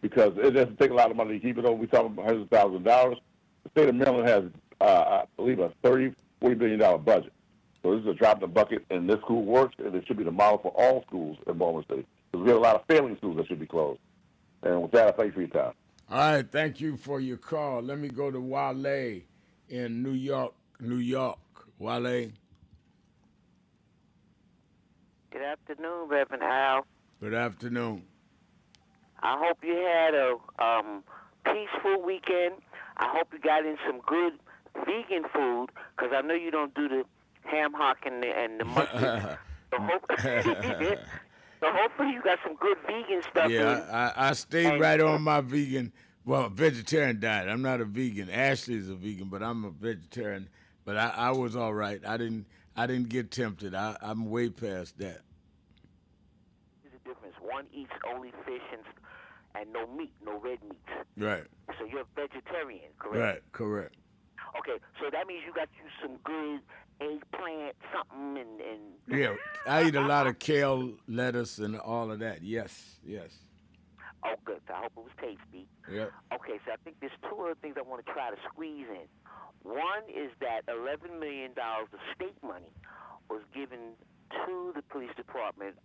because it doesn't take a lot of money to keep it open. We're talking about $100,000. The state of Maryland has, I believe, a $40 billion budget. So this is a drop in the bucket, and this school works, and it should be the model for all schools in Baltimore City, because we have a lot of failing schools that should be closed. And with that, I thank you for your time. All right, thank you for your call. Let me go to Wale in New York. Wale. Good afternoon, Reverend Al. Good afternoon. I hope you had a peaceful weekend. I hope you got in some good vegan food, because I know you don't do the ham hock and the mustard. So hopefully you got some good vegan stuff in. Yeah, I stayed right on my vegetarian diet. I'm not a vegan. Ashley is a vegan, but I'm a vegetarian. But I was all right. I didn't get tempted. I'm way past that. There's a difference. One eats only fish and no meat, no red meats. Right. So you're a vegetarian, correct? Right, correct. Okay, so that means you got you some good eggplant, something, and Yeah, I eat a lot of kale, lettuce, and all of that. Yes. Oh, good. I hope it was tasty. Yep. Okay, so I think there's two other things I want to try to squeeze in. One is that $11 million of state money was given to the police department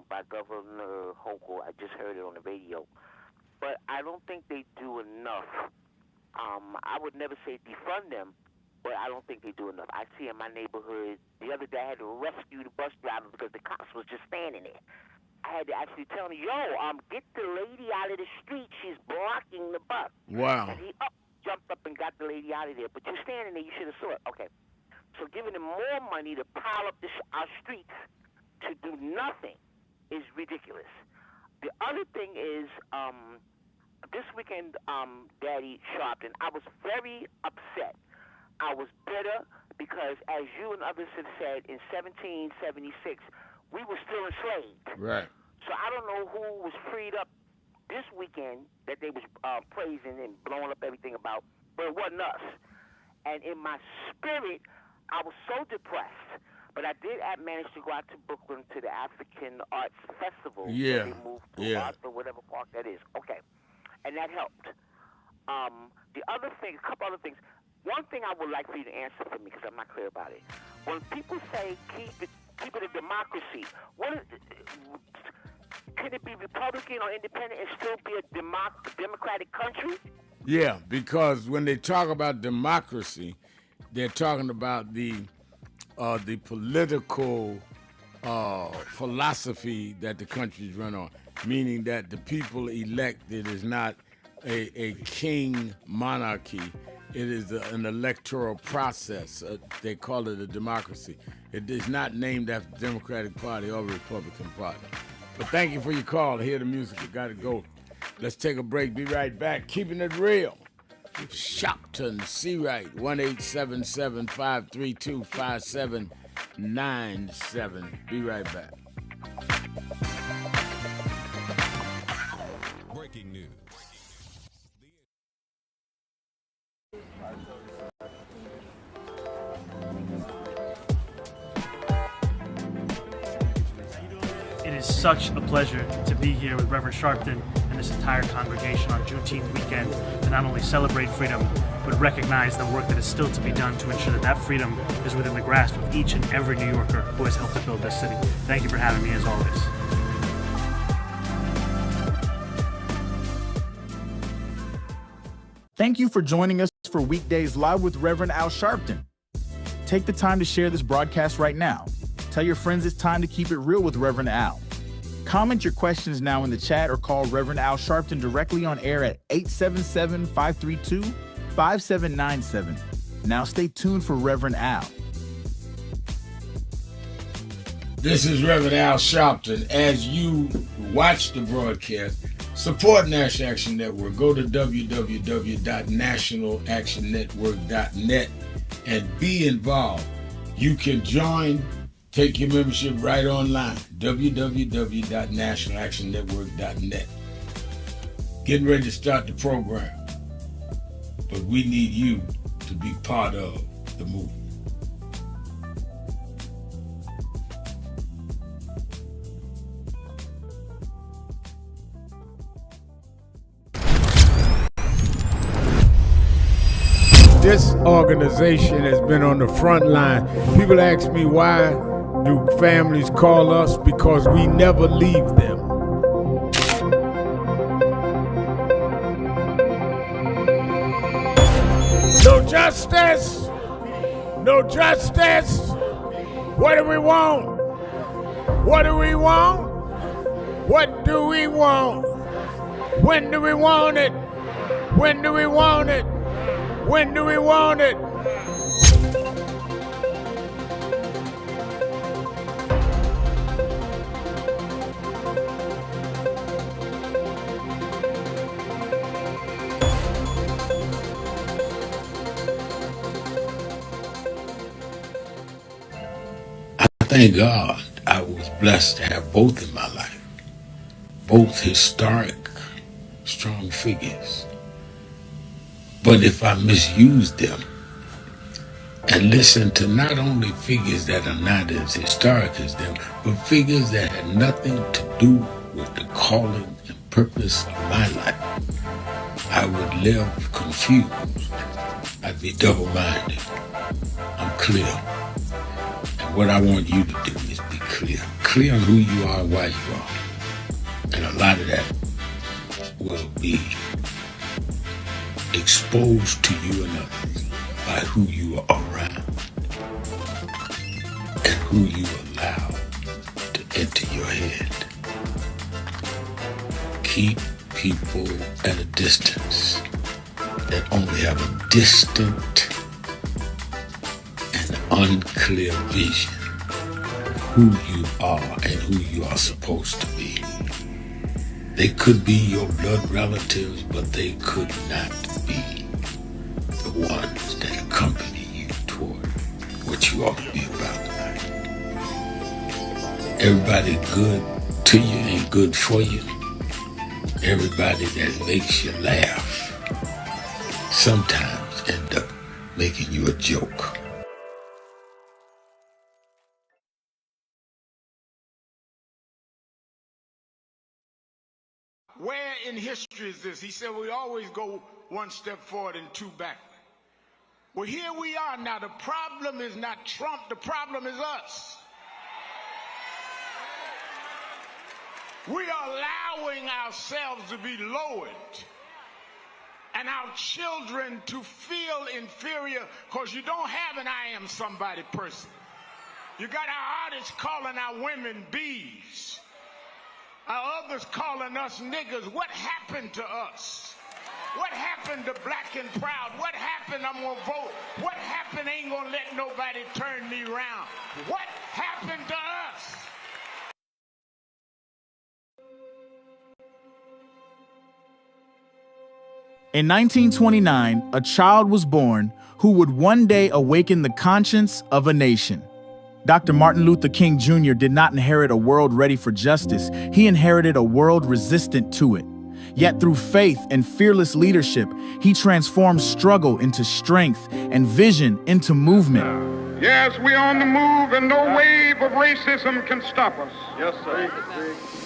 by Governor Hochul. I just heard it on the radio. But I don't think they do enough. I would never say defund them, but I don't think they do enough. I see in my neighborhood, the other day I had to rescue the bus driver because the cops was just standing there. I had to actually tell him, get the lady out of the street. She's blocking the bus. Wow. And he jumped up and got the lady out of there. But you're standing there, you should have saw it. Okay. So giving them more money to pile up our streets to do nothing is ridiculous. The other thing is, this weekend, Daddy Sharpton, I was very upset. I was bitter because, as you and others have said, in 1776, we were still enslaved. Right. So I don't know who was freed up this weekend that they was praising and blowing up everything about, but it wasn't us. And in my spirit, I was so depressed. But I did manage to go out to Brooklyn to the African Arts Festival. Yeah. So they moved to Yeah. Arts or whatever park that is. Okay. And that helped. The other thing, a couple other things. One thing I would like for you to answer for me, because I'm not clear about it. When people say keep it a democracy, can it be Republican or independent and still be a democratic country? Yeah, because when they talk about democracy, they're talking about the political philosophy that the countries run on, meaning that the people elected is not a king monarchy. It is an electoral process. They call it a democracy. It is not named after the Democratic Party or Republican Party. But thank you for your call. Hear the music. I got to go. Let's take a break. Be right back. Keeping it real. Shopton, C-Right, 1-877-532-5797. Be right back. Breaking news. It is such a pleasure to be here with Reverend Sharpton and this entire congregation on Juneteenth weekend to not only celebrate freedom, but recognize the work that is still to be done to ensure that that freedom is within the grasp of each and every New Yorker who has helped to build this city. Thank you for having me, as always. Thank you for joining us for Weekdays Live with Reverend Al Sharpton. Take the time to share this broadcast right now. Tell your friends it's time to keep it real with Reverend Al. Comment your questions now in the chat or call Reverend Al Sharpton directly on air at 877-532-5797. Now stay tuned for Reverend Al. This is Reverend Al Sharpton. As you watch the broadcast, support National Action Network. Go to www.nationalactionnetwork.net and be involved. You can join. Take your membership right online, www.nationalactionnetwork.net. Getting ready to start the program, but we need you to be part of the movement. This organization has been on the front line. People ask me, why do families call us? Because we never leave them. No justice! No justice! What do we want? What do we want? What do we want? When do we want it? When do we want it? When do we want it? Thank God I was blessed to have both in my life. Both historic, strong figures. But if I misuse them and listen to not only figures that are not as historic as them, but figures that had nothing to do with the calling and purpose of my life, I would live confused. I'd be double-minded. I'm clear. And what I want you to do is be clear. Clear on who you are, why you are. And a lot of that will be exposed to you and others by who you are around and who you allow to enter your head. Keep people at a distance that only have a distant and unclear vision who you are and who you are supposed to be. They could be your blood relatives, but they could not be the ones that accompany you toward what you ought to be about tonight. Everybody good to you ain't good for you. Everybody that makes you laugh sometimes end up making you a joke. Where in history is this? He said we always go one step forward and two backward. Well, here we are now. The problem is not Trump. The problem is us. We are allowing ourselves to be lowered and our children to feel inferior because you don't have an I am somebody person. You got our artists calling our women bees. Our others calling us niggas. What happened to us? What happened to black and proud? What happened? I'm gonna vote. What happened? Ain't gonna let nobody turn me around. What happened to us? In 1929, a child was born who would one day awaken the conscience of a nation. Dr. Martin Luther King Jr. did not inherit a world ready for justice. He inherited a world resistant to it. Yet through faith and fearless leadership, he transformed struggle into strength and vision into movement. Yes, we're on the move and no wave of racism can stop us. Yes, sir.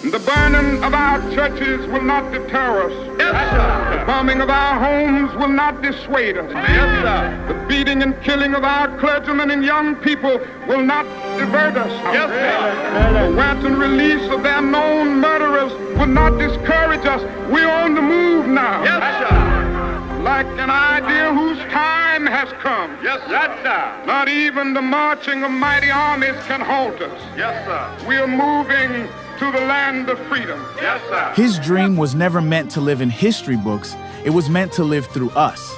The burning of our churches will not deter us. Yes, sir. The bombing of our homes will not dissuade us. Yes, sir. The beating and killing of our clergymen and young people will not divert us. Yes, sir. The wanton release of their known murderers will not discourage us. We're on the move now. Yes, sir. Like an idea whose time has come. Yes, sir. Not even the marching of mighty armies can halt us. Yes, sir. We're moving to the land of freedom. Yes, sir. His dream was never meant to live in history books. It was meant to live through us.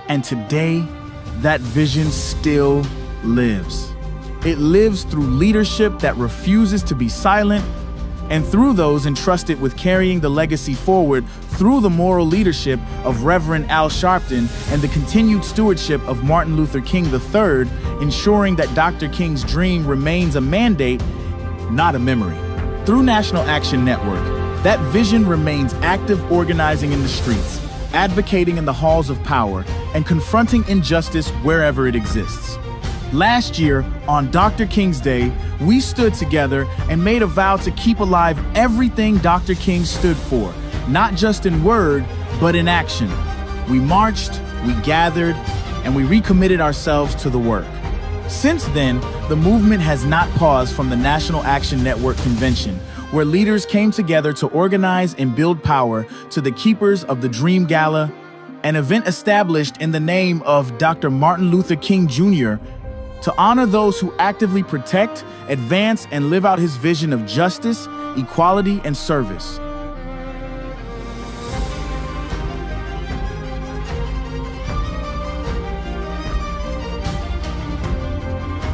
And today, that vision still lives. It lives through leadership that refuses to be silent, and through those entrusted with carrying the legacy forward through the moral leadership of Reverend Al Sharpton and the continued stewardship of Martin Luther King III, ensuring that Dr. King's dream remains a mandate, not a memory. Through National Action Network, that vision remains active, organizing in the streets, advocating in the halls of power, and confronting injustice wherever it exists. Last year, on Dr. King's Day, we stood together and made a vow to keep alive everything Dr. King stood for, not just in word, but in action. We marched, we gathered, and we recommitted ourselves to the work. Since then, the movement has not paused from the National Action Network convention, where leaders came together to organize and build power, to the Keepers of the Dream Gala, an event established in the name of Dr. Martin Luther King Jr., to honor those who actively protect, advance, and live out his vision of justice, equality, and service.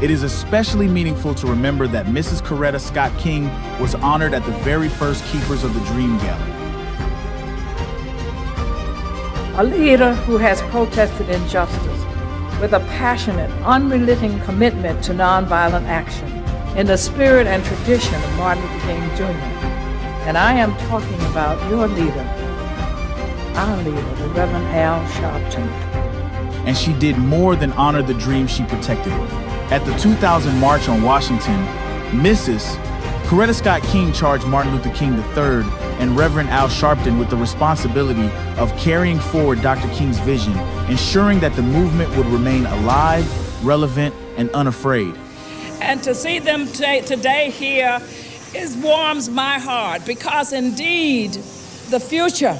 It is especially meaningful to remember that Mrs. Coretta Scott King was honored at the very first Keepers of the Dream Gala. A leader who has protested injustice with a passionate, unrelenting commitment to nonviolent action in the spirit and tradition of Martin Luther King Jr. And I am talking about your leader, our leader, the Reverend Al Sharpton. And she did more than honor the dream she protected. At the 2000 March on Washington, Mrs. Coretta Scott King charged Martin Luther King III and Reverend Al Sharpton with the responsibility of carrying forward Dr. King's vision, ensuring that the movement would remain alive, relevant, and unafraid. And to see them today here warms my heart, because indeed the future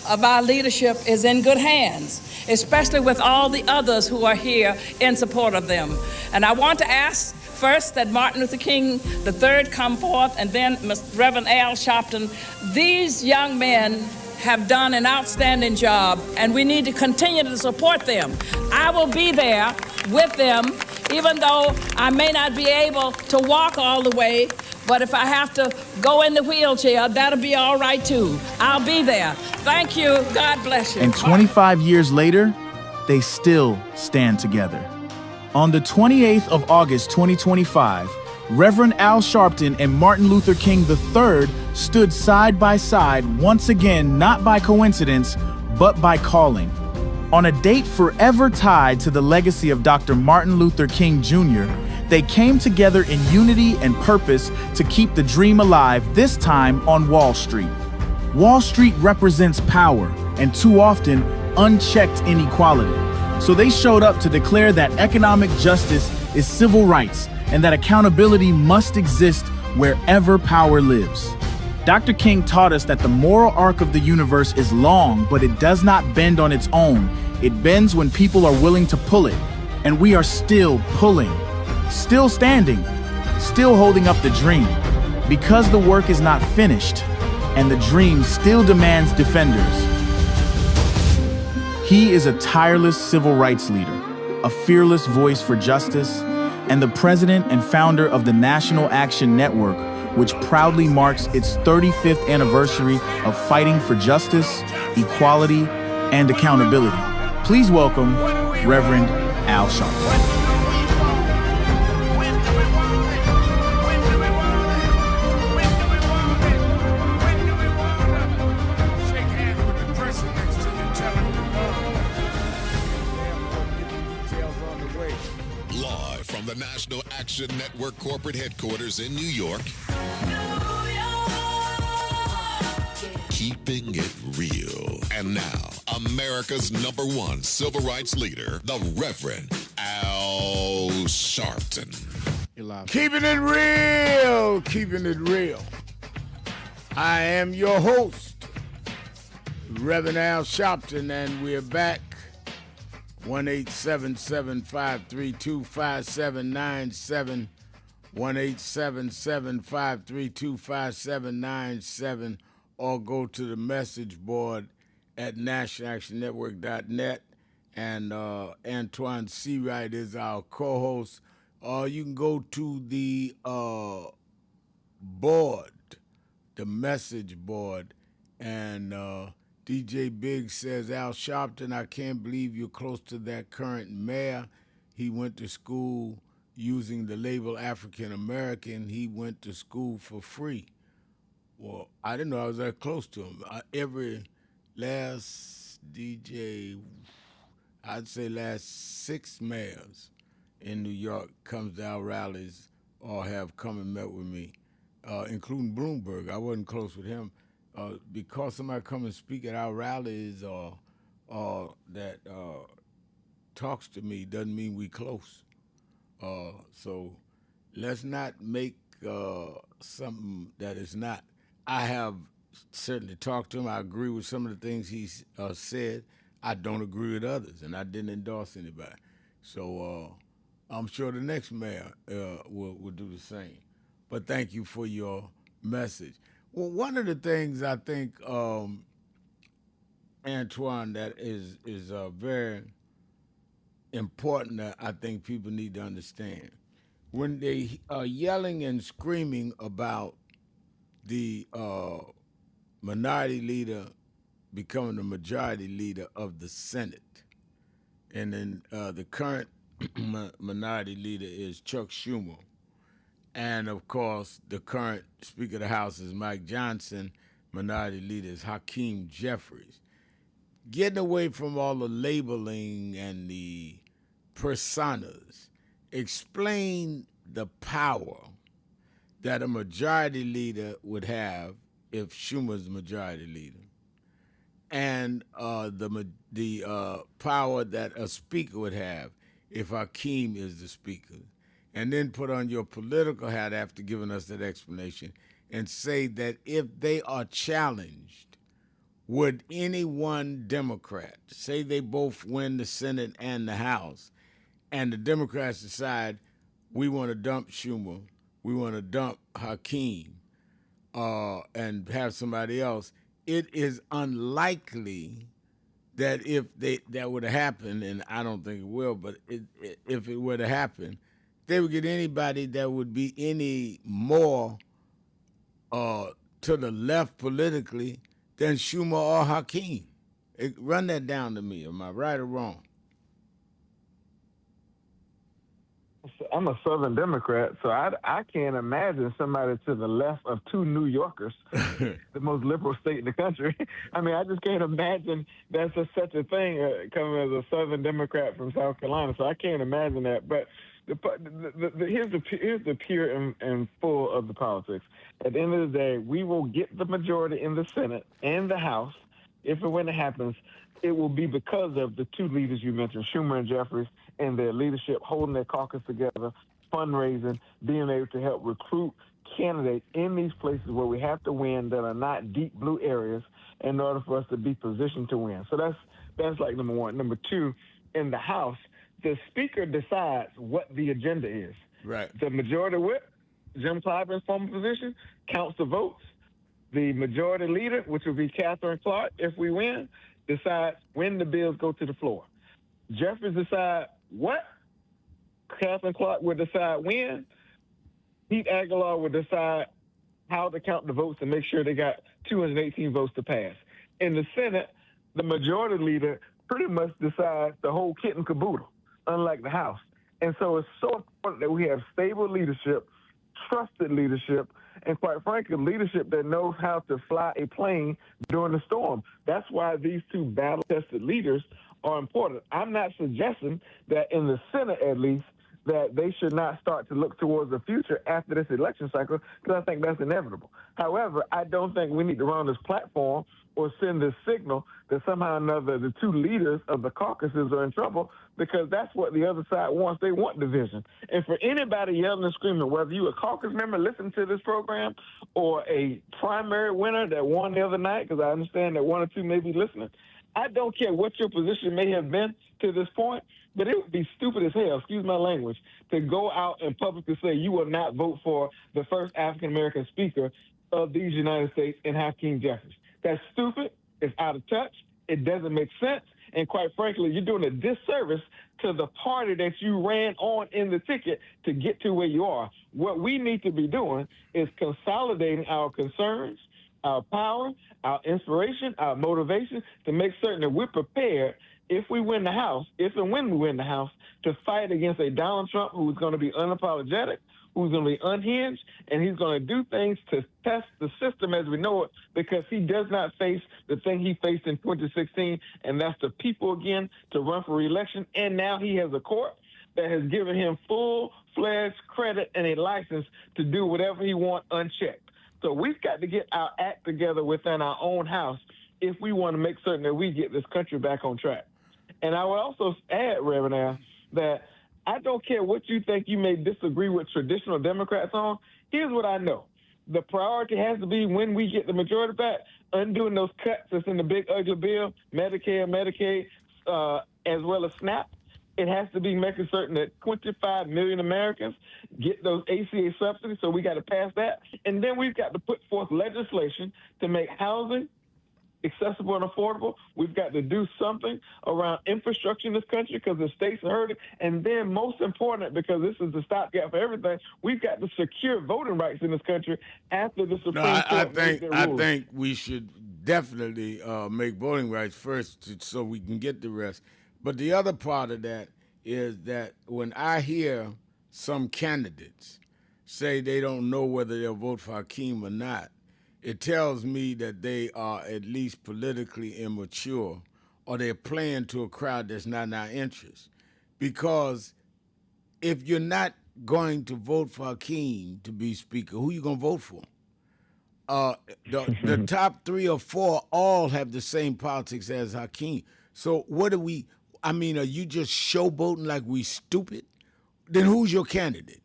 of our leadership is in good hands, especially with all the others who are here in support of them. And I want to ask first that Martin Luther King III come forth, and then Reverend Al Sharpton. These young men have done an outstanding job, and we need to continue to support them. I will be there with them even though I may not be able to walk all the way, but if I have to go in the wheelchair, that'll be all right too. I'll be there. Thank you. God bless you. And 25 years later, they still stand together. On the 28th of August, 2025, Reverend Al Sharpton and Martin Luther King III stood side by side once again, not by coincidence, but by calling. On a date forever tied to the legacy of Dr. Martin Luther King Jr., they came together in unity and purpose to keep the dream alive, this time on Wall Street. Wall Street represents power and too often unchecked inequality. So they showed up to declare that economic justice is civil rights and that accountability must exist wherever power lives. Dr. King taught us that the moral arc of the universe is long, but it does not bend on its own. It bends when people are willing to pull it. And we are still pulling, still standing, still holding up the dream, because the work is not finished and the dream still demands defenders. He is a tireless civil rights leader, a fearless voice for justice, and the president and founder of the National Action Network, which proudly marks its 35th anniversary of fighting for justice, equality, and accountability. Please welcome Reverend Al Sharpton. Live from the National Action Network corporate headquarters in New York. Keeping it real. And now, America's #1 civil rights leader, the Reverend Al Sharpton. Keeping it real, keeping it real. I am your host, Reverend Al Sharpton, and we're back. 1-877-532-5797, 1-877-532-5797, or go to the message board at nationalactionnetwork.net. And Antoine Seawright is our co-host. You can go to the board, the message board, and DJ Biggs says, Al Sharpton, I can't believe you're close to that current mayor. He went to school using the label African American. He went to school for free. Well, I didn't know I was that close to him. Every last DJ, I'd say last 6 mayors in New York comes to our rallies or have come and met with me, including Bloomberg. I wasn't close with him. Because somebody come and speak at our rallies or that talks to me doesn't mean we close. So let's not make something that is not. I have certainly talked to him. I agree with some of the things he's said. I don't agree with others, and I didn't endorse anybody. So I'm sure the next mayor will do the same. But thank you for your message. Well, one of the things I think, Antoine, that is very important that I think people need to understand. When they are yelling and screaming about the minority leader becoming the majority leader of the Senate, and then the current minority leader is Chuck Schumer, and, of course, the current Speaker of the House is Mike Johnson. Minority Leader is Hakeem Jeffries. Getting away from all the labeling and the personas, explain the power that a majority leader would have if Schumer's the majority leader, and the power that a speaker would have if Hakeem is the speaker. And then put on your political hat after giving us that explanation and say that if they are challenged, would any one Democrat, say they both win the Senate and the House, and the Democrats decide we want to dump Schumer, we want to dump Hakeem, and have somebody else, it is unlikely that if that would have happened, and I don't think it will, but if it were to happen, they would get anybody that would be any more to the left politically than Schumer or Hakeem. Run that down to me. Am I right or wrong? I'm a Southern Democrat, so I can't imagine somebody to the left of two New Yorkers, the most liberal state in the country. I mean, I just can't imagine that's such a thing coming as a Southern Democrat from South Carolina. So I can't imagine that. But here's the pure and full of the politics. At the end of the day, we will get the majority in the Senate and the House. If and when it happens, it will be because of the two leaders you mentioned, Schumer and Jeffries, and their leadership holding their caucus together, fundraising, being able to help recruit candidates in these places where we have to win that are not deep blue areas in order for us to be positioned to win. So that's like number one. Number two, in the House, the Speaker decides what the agenda is. Right. The majority whip, Jim Clyburn's former position, counts the votes. The majority leader, which will be Catherine Clark, if we win, decides when the bills go to the floor. Jeffries decide what? Catherine Clark will decide when. Pete Aguilar will decide how to count the votes and make sure they got 218 votes to pass. In the Senate, the majority leader pretty much decides the whole kit and caboodle, unlike the House. And so it's so important that we have stable leadership, trusted leadership, and quite frankly, leadership that knows how to fly a plane during the storm. That's why these two battle-tested leaders are important. I'm not suggesting that in the Senate, at least, that they should not start to look towards the future after this election cycle, because I think that's inevitable. However, I don't think we need to run this platform or send this signal that somehow or another the two leaders of the caucuses are in trouble, because that's what the other side wants. They want division. And for anybody yelling and screaming, whether you a caucus member listening to this program or a primary winner that won the other night, because I understand that one or two may be listening, I don't care what your position may have been to this point, but it would be stupid as hell, excuse my language, to go out and publicly say you will not vote for the first African-American speaker of these United States in Hakeem Jeffries. That's stupid. It's out of touch. It doesn't make sense. And quite frankly, you're doing a disservice to the party that you ran on in the ticket to get to where you are. What we need to be doing is consolidating our concerns, our power, our inspiration, our motivation to make certain that we're prepared if we win the House, if and when we win the House, to fight against a Donald Trump who's going to be unapologetic, who's going to be unhinged, and he's going to do things to test the system as we know it, because he does not face the thing he faced in 2016, and that's the people again to run for re-election. And now he has a court that has given him full-fledged credit and a license to do whatever he wants unchecked. So we've got to get our act together within our own house if we want to make certain that we get this country back on track. And I would also add, Reverend Al, that I don't care what you think you may disagree with traditional Democrats on. Here's what I know. The priority has to be, when we get the majority back, undoing those cuts that's in the big ugly bill, Medicare, Medicaid, as well as SNAP. It has to be making certain that 25 million Americans get those ACA subsidies, so we got to pass that. And then we've got to put forth legislation to make housing accessible and affordable. We've got to do something around infrastructure in this country because the states are hurting. And then most important, because this is the stopgap for everything, we've got to secure voting rights in this country after the Supreme Court makes their ruling. I think we should definitely make voting rights first so we can get the rest. But the other part of that is that when I hear some candidates say they don't know whether they'll vote for Hakeem or not, it tells me that they are at least politically immature, or they're playing to a crowd that's not in our interest. Because if you're not going to vote for Hakeem to be speaker, who you going to vote for? The top 3 or 4 all have the same politics as Hakeem. So what are we, are you just showboating like we stupid? Then who's your candidate?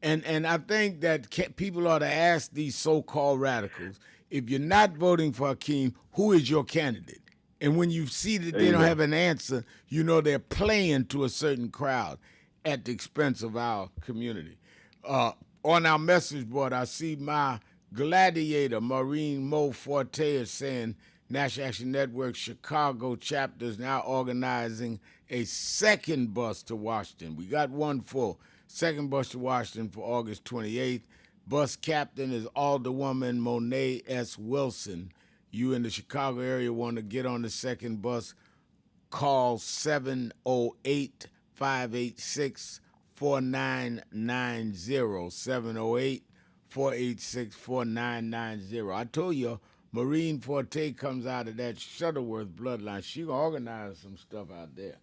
And I think that people ought to ask these so-called radicals, if you're not voting for Hakeem, who is your candidate? And when you see that they don't have an answer, you know they're playing to a certain crowd at the expense of our community. On our message board, I see my gladiator, Maureen Mo Forte, is saying National Action Network Chicago chapter is now organizing a second bus to Washington. We got one full. Second bus to Washington for August 28th. Bus captain is Alderwoman Monet S. Wilson. You in the Chicago area want to get on the second bus, call 708-586-4990, 708-486-4990. I told you, Maureen Forte comes out of that Shuttleworth bloodline. She gonna organize some stuff out there.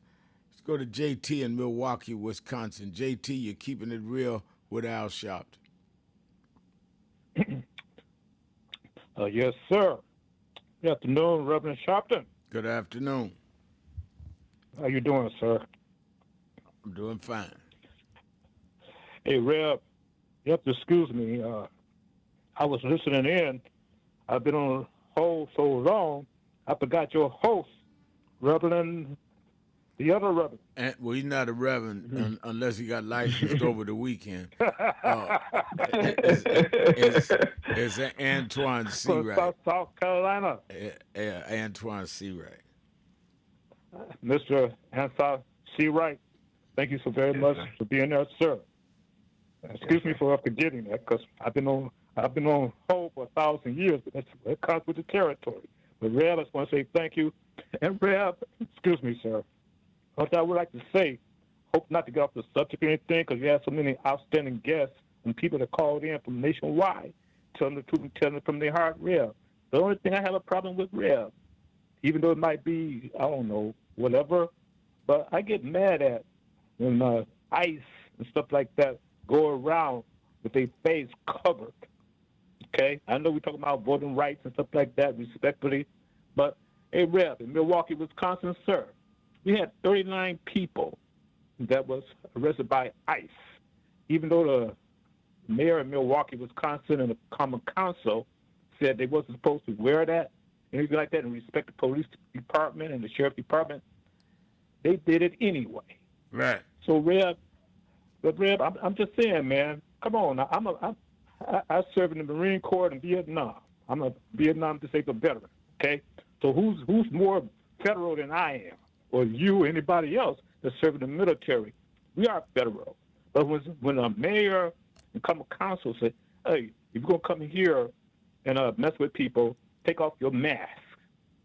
Let's go to JT in Milwaukee, Wisconsin. JT, you're keeping it real with Al Sharpton. Yes, sir. Good afternoon, Reverend Sharpton. Good afternoon. How you doing, sir? I'm doing fine. Hey, Rev, you have to excuse me. I was listening in. I've been on hold so long, I forgot your host, Reverend, the other Reverend. Well, he's not a Reverend unless he got licensed over the weekend. It's Antoine Seawright. South Carolina. Yeah, Antoine Seawright. Mr. Antoine Seawright, thank you so very much for being there, sir. Excuse me for forgetting that, because I've been on hold for 1,000 years, but that comes with the territory. But Rev, I just want to say thank you. And Rev, excuse me, sir. What I would like to say, hope not to get off the subject or anything, because you have so many outstanding guests and people that called in from nationwide, telling the truth and telling it from their heart, Rev. The only thing I have a problem with, Rev, even though it might be, I don't know, whatever, but I get mad at when ICE and stuff like that go around with their face covered. Okay? I know we're talking about voting rights and stuff like that, respectfully, but, hey, Rev, in Milwaukee, Wisconsin, sir, we had 39 people that was arrested by ICE, even though the mayor of Milwaukee, Wisconsin, and the Common Council said they wasn't supposed to wear that, anything like that, and respect the police department and the sheriff department. They did it anyway. Right. So, Rev, I'm just saying, man, come on. I served in the Marine Corps in Vietnam. I'm a Vietnam disabled veteran, okay? So who's more federal than I am, or you, or anybody else that's serving the military? We are federal. But when a mayor and common council say, hey, if you're going to come here and mess with people, take off your mask.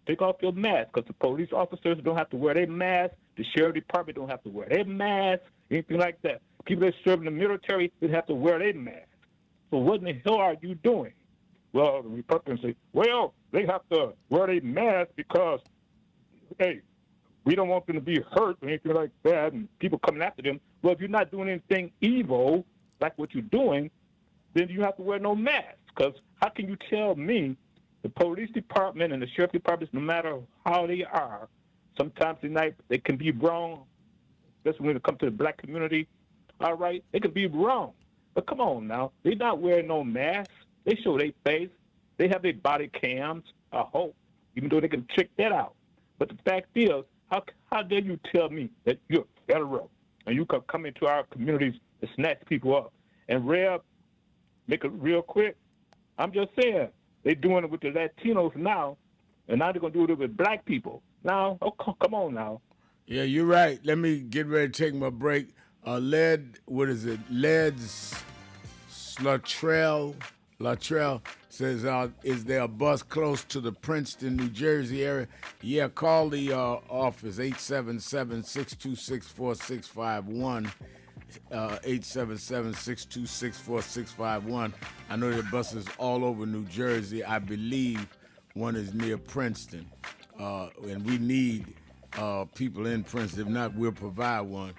Take off your mask, because the police officers don't have to wear their mask. The sheriff department don't have to wear their mask, anything like that. People that serve in the military, they have to wear their mask. So what in the hell are you doing? Well, the Republicans say, well, they have to wear their mask because, hey, we don't want them to be hurt or anything like that, and people coming after them. Well, if you're not doing anything evil, like what you're doing, then you have to wear no mask. Because how can you tell me the police department and the sheriff department, no matter how they are, sometimes they can be wrong, especially when it comes to the black community. All right, they can be wrong. But come on now, they're not wearing no masks. They show their face. They have their body cams, I hope, even though they can check that out. But the fact is, how dare you tell me that you're federal and you can come into our communities and snatch people up? And Rev, make it real quick, I'm just saying, they're doing it with the Latinos now, and now they're going to do it with black people. Now, come on now. Yeah, you're right. Let me get ready to take my break. Led's Latrell says, is there a bus close to the Princeton, New Jersey area? Yeah, call the office, 877-626-4651. 877-626-4651. I know there are buses all over New Jersey. I believe one is near Princeton. And we need people in Princeton. If not, we'll provide one.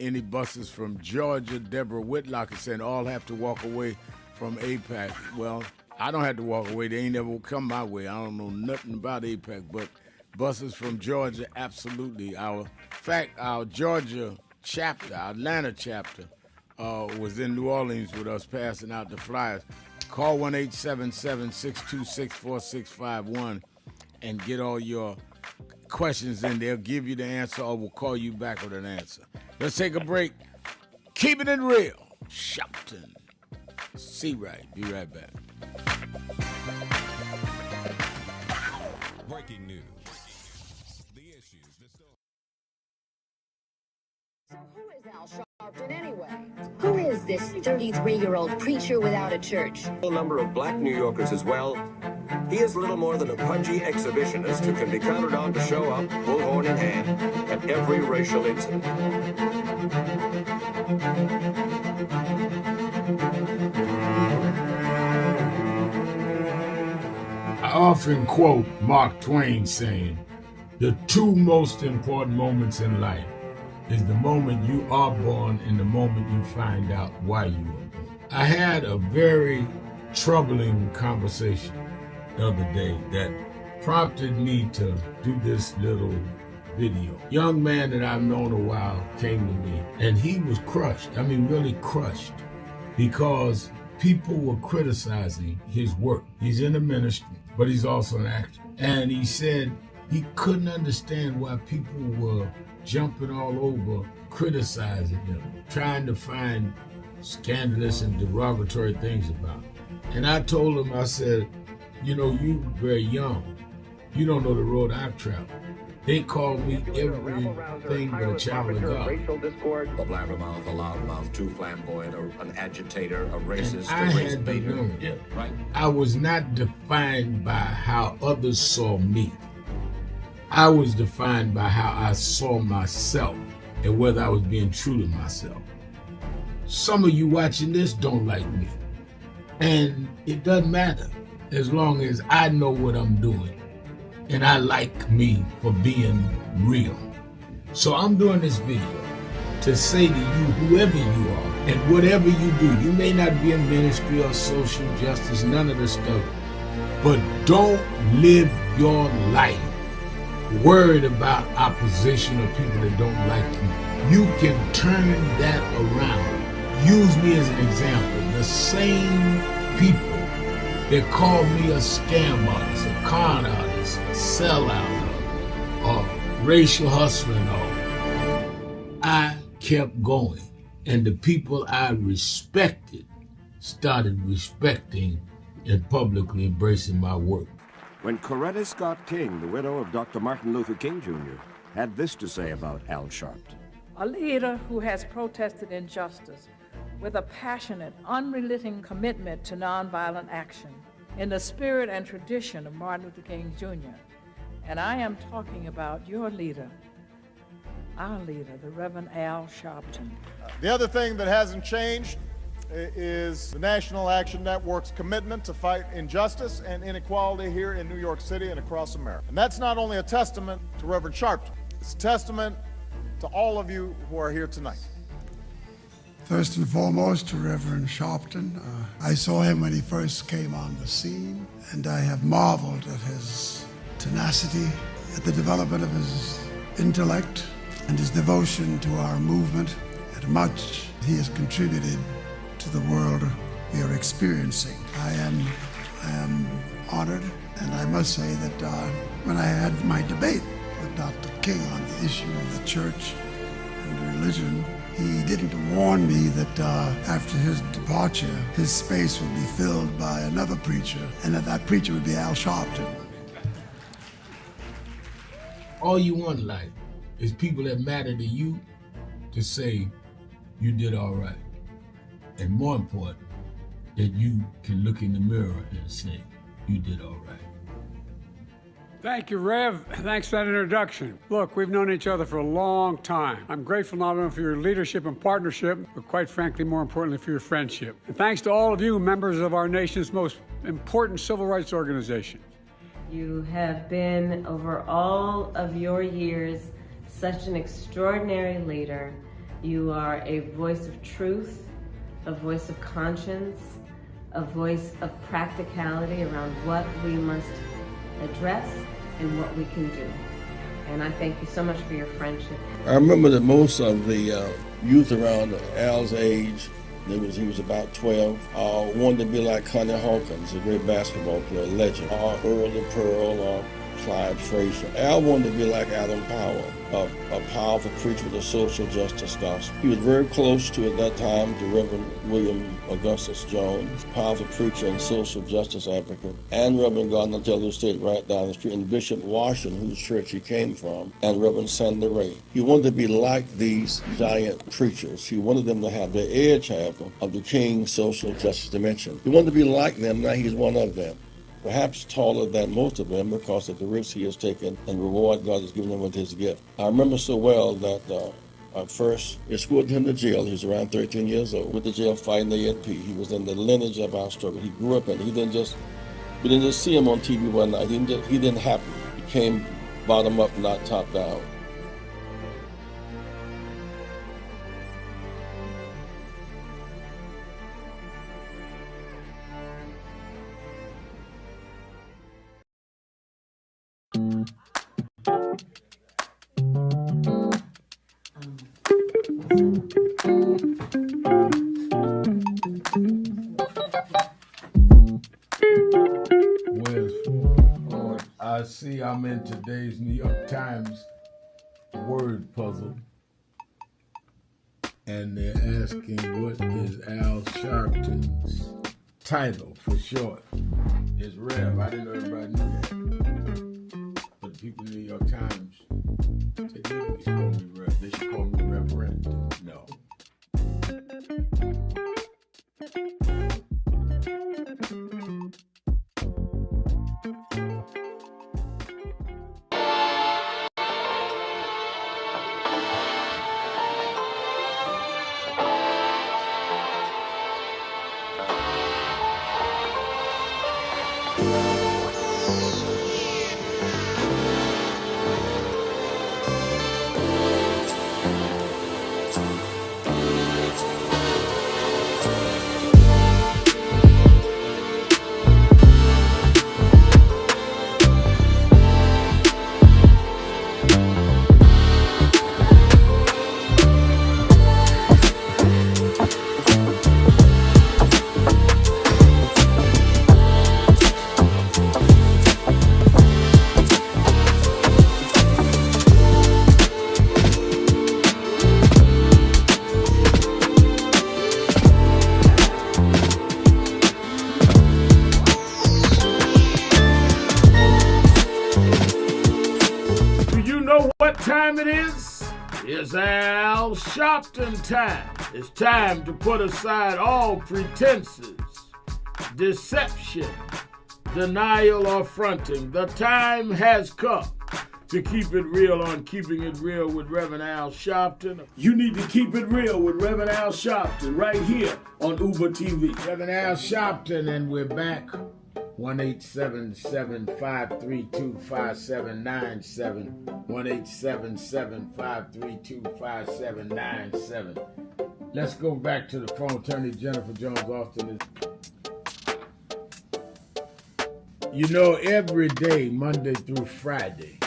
Any buses from Georgia, Deborah Whitlock is saying all have to walk away from APAC. Well, I don't have to walk away. They ain't never come my way. I don't know nothing about APAC, but buses from Georgia, absolutely. Our Georgia chapter, our Atlanta chapter, was in New Orleans with us passing out the flyers. Call 1-877-626-4651 and get all your questions in. They'll give you the answer or we'll call you back with an answer. Let's take a break. Keeping it real. Sharpton. Seawright. Be right back. Breaking news. The issues that still... So who is Al Sharpton anyway? Who is this 33-year-old preacher without a church? A number of black New Yorkers as well. He is little more than a pudgy exhibitionist who can be counted on to show up, bullhorn in hand, at every racial incident. I often quote Mark Twain saying, the two most important moments in life is the moment you are born and the moment you find out why you were born. I had a very troubling conversation the other day that prompted me to do this little video. Young man that I've known a while came to me and he was crushed. I mean, really crushed, because people were criticizing his work. He's in the ministry, but he's also an actor. And he said he couldn't understand why people were jumping all over, criticizing him, trying to find scandalous and derogatory things about him. And I told him, I said, you know, you're very young. You don't know the road I've traveled. They call me everything but a child of God. A blabbermouth, a loudmouth, too flamboyant, an agitator, a racist, I had to know. Yeah, right. I was not defined by how others saw me. I was defined by how I saw myself and whether I was being true to myself. Some of you watching this don't like me. And it doesn't matter as long as I know what I'm doing. And I like me for being real. So I'm doing this video to say to you, whoever you are, and whatever you do, you may not be in ministry or social justice, none of this stuff, but don't live your life worried about opposition or people that don't like you. You can turn that around. Use me as an example. The same people that call me a scam artist, a con artist, a sellout, or racial hustler and all, I kept going. And the people I respected started respecting and publicly embracing my work. When Coretta Scott King, the widow of Dr. Martin Luther King Jr., had this to say about Al Sharpton. A leader who has protested injustice with a passionate, unrelenting commitment to nonviolent action in the spirit and tradition of Martin Luther King Jr. And I am talking about your leader, our leader, the Reverend Al Sharpton. The other thing that hasn't changed is the National Action Network's commitment to fight injustice and inequality here in New York City and across America. And that's not only a testament to Reverend Sharpton, it's a testament to all of you who are here tonight. First and foremost, to Reverend Sharpton. I saw him when he first came on the scene, and I have marveled at his tenacity, at the development of his intellect, and his devotion to our movement, and much he has contributed to the world we are experiencing. I am honored, and I must say that when I had my debate with Dr. King on the issue of the church and religion, he didn't warn me that after his departure, his space would be filled by another preacher, and that preacher would be Al Sharpton. All you want in life is people that matter to you to say you did all right. And more important, that you can look in the mirror and say you did all right. Thank you, Rev. Thanks for that introduction. Look, we've known each other for a long time. I'm grateful not only for your leadership and partnership, but quite frankly, more importantly, for your friendship. And thanks to all of you, members of our nation's most important civil rights organization. You have been, over all of your years, such an extraordinary leader. You are a voice of truth, a voice of conscience, a voice of practicality around what we must address and what we can do. And I thank you so much for your friendship. I remember that most of the youth around Al's age, he was about 12, wanted to be like Connie Hawkins, a great basketball player, legend, or Earl the Pearl, or Clyde Frazier. Al wanted to be like Adam Powell, a powerful preacher with a social justice gospel. He was very close to, at that time, the Reverend William Augustus Jones, powerful preacher and social justice advocate, and Reverend Gardner Taylor stayed right down the street, and Bishop Washington, whose church he came from, and Reverend Sandy Ray. He wanted to be like these giant preachers. He wanted them to have the edge, however, of the King's social justice dimension. He wanted to be like them. Now he's one of them. Perhaps taller than most of them because of the risks he has taken and the reward God has given him with his gift. I remember so well that I first escorted him to jail. He was around 13 years old with the jail fighting the ANP. He was in the lineage of our struggle. He grew up in it. We didn't just see him on TV one night. He didn't happen. He came bottom up, not top down. I see I'm in today's New York Times word puzzle, and they're asking what is Al Sharpton's title for short. It's Rev. I didn't know everybody knew that. But the people in the New York Times, they didn't call me Rev. They should call me Reverend. No. Time it is? It's Al Sharpton time. It's time to put aside all pretenses, deception, denial, or fronting. The time has come to keep it real on Keeping It Real with Reverend Al Sharpton. You need to keep it real with Reverend Al Sharpton right here on Uber TV. Reverend Al Sharpton, and we're back. 1-877-532-5797. 1-877-532-5797. Let's go back to the phone. Attorney Jennifer Jones Austin is. You know, every day, Monday through Friday,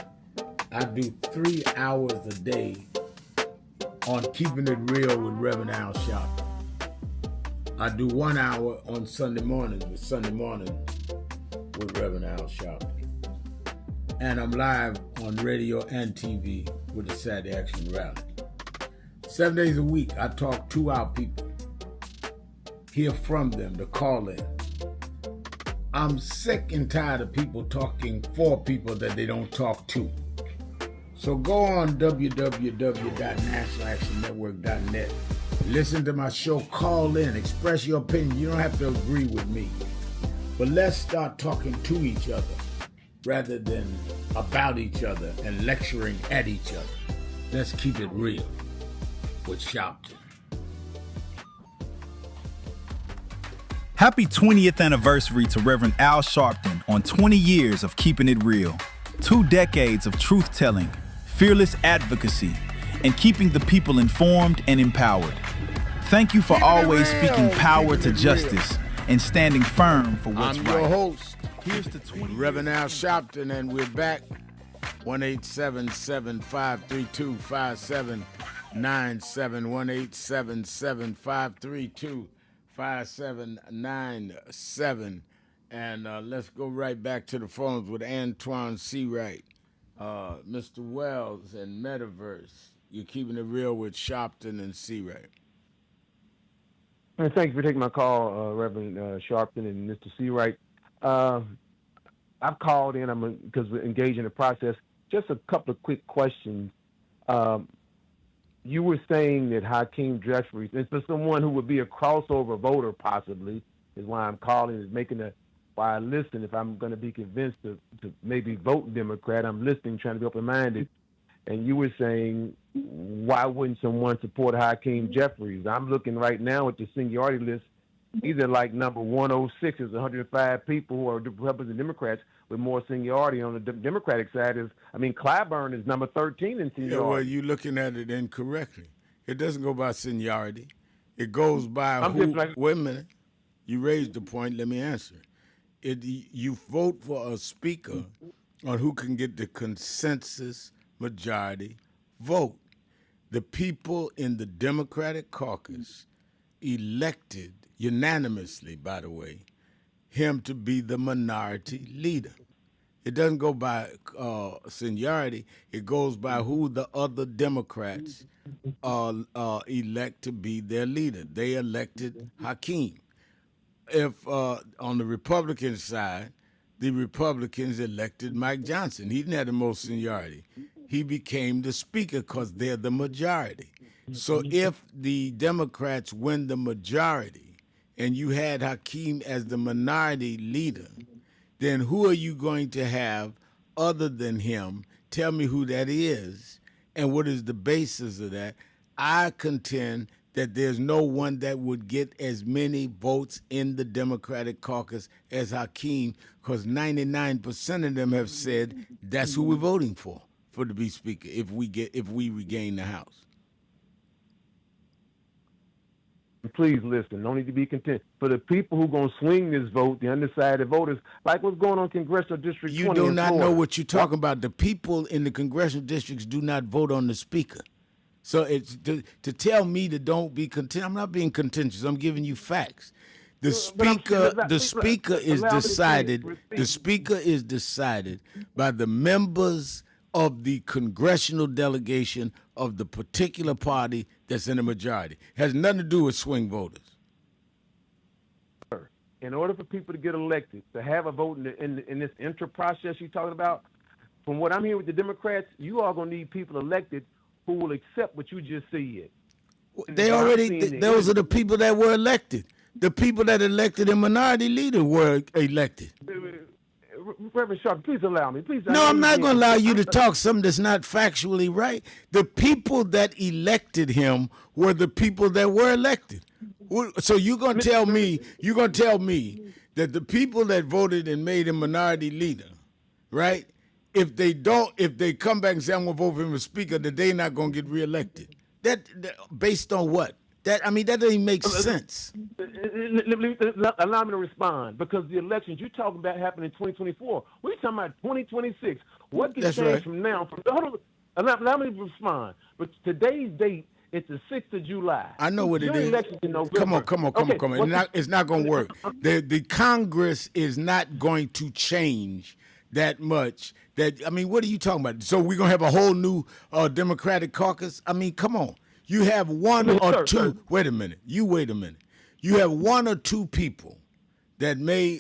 I do 3 hours a day on Keeping It Real with Reverend Al Sharpton. I do 1 hour on Sunday mornings with Reverend Al Sharpton. And I'm live on radio and TV with the Saturday Action Rally. 7 days a week, I talk to our people, hear from them, to call in. I'm sick and tired of people talking for people that they don't talk to. So go on www.nationalactionnetwork.net. Listen to my show, call in, express your opinion. You don't have to agree with me. But let's start talking to each other rather than about each other and lecturing at each other. Let's keep it real with Sharpton. Happy 20th anniversary to Reverend Al Sharpton on 20 years of Keeping It Real. 2 decades of truth-telling, fearless advocacy, and keeping the people informed and empowered. Thank you for always speaking power to justice and standing firm for what's right. I'm your host, Here's the 20 Reverend Al Sharpton, and we're back. 1-877-532-5797. 1-877-532-5797. And let's go right back to the phones with Antoine Seawright. Mr. Wells and Metaverse. You're keeping it real with Sharpton and Seawright. Thank you for taking my call, Reverend Sharpton and Mr. Seawright. I've called in because we're engaged in the process. Just a couple of quick questions. You were saying that Hakeem Jeffries, and for someone who would be a crossover voter possibly, is why I'm calling, is why I listen. If I'm going to be convinced to maybe vote Democrat, I'm listening, trying to be open-minded. And you were saying, why wouldn't someone support Hakeem Jeffries? I'm looking right now at the seniority list. Either like number 106 is 105 people who are Republicans Democrats with more seniority on the Democratic side. Clyburn is number 13 in seniority. Yeah, well, you're looking at it incorrectly. It doesn't go by seniority. It goes by wait a minute. You raised the point. Let me answer. You vote for a speaker on who can get the consensus majority vote. The people in the Democratic caucus elected unanimously, by the way, him to be the minority leader. It doesn't go by seniority. It goes by who the other Democrats elect to be their leader. They elected Hakeem. If on the Republican side, the Republicans elected Mike Johnson. He didn't have the most seniority. He became the speaker because they're the majority. So if the Democrats win the majority and you had Hakeem as the minority leader, then who are you going to have other than him? Tell me who that is and what is the basis of that. I contend that there's no one that would get as many votes in the Democratic caucus as Hakeem, because 99% of them have said that's who we're voting for to be speaker if we regain the House. Please listen. No need to be content. For the people who are going to swing this vote, the undecided voters, like what's going on in Congressional District 20 You do not Florida. know what you're talking about. The people in the congressional districts do not vote on the speaker. So it's to tell me to don't be content. I'm not being contentious. I'm giving you facts. The speaker is decided. The speaker is decided by the members of the congressional delegation of the particular party that's in the majority. It has nothing to do with swing voters. In order for people to get elected, to have a vote in this intra-process you're talking about, from what I'm hearing with the Democrats, you are going to need people elected who will accept what you just said. Those are the people that were elected. The people that elected a minority leader were elected. Reverend Sharp, please allow me. No, I'm not going to allow you to talk something that's not factually right. The people that elected him were the people that were elected. So you're going to tell me that the people that voted and made him minority leader, right? If they come back and say I'm going to vote for him as speaker, that they're not going to get reelected. That based on what? That doesn't even make sense. Allow me to respond, because the elections you're talking about happen in 2024. We're talking about 2026. What can change from now? Allow me to respond. But today's date, it's the 6th of July. I know what it is. Come on. It's not going to work. The Congress is not going to change that much. What are you talking about? So we're going to have a whole new Democratic caucus? Come on. You have one or two. Wait a minute. You have one or two people that may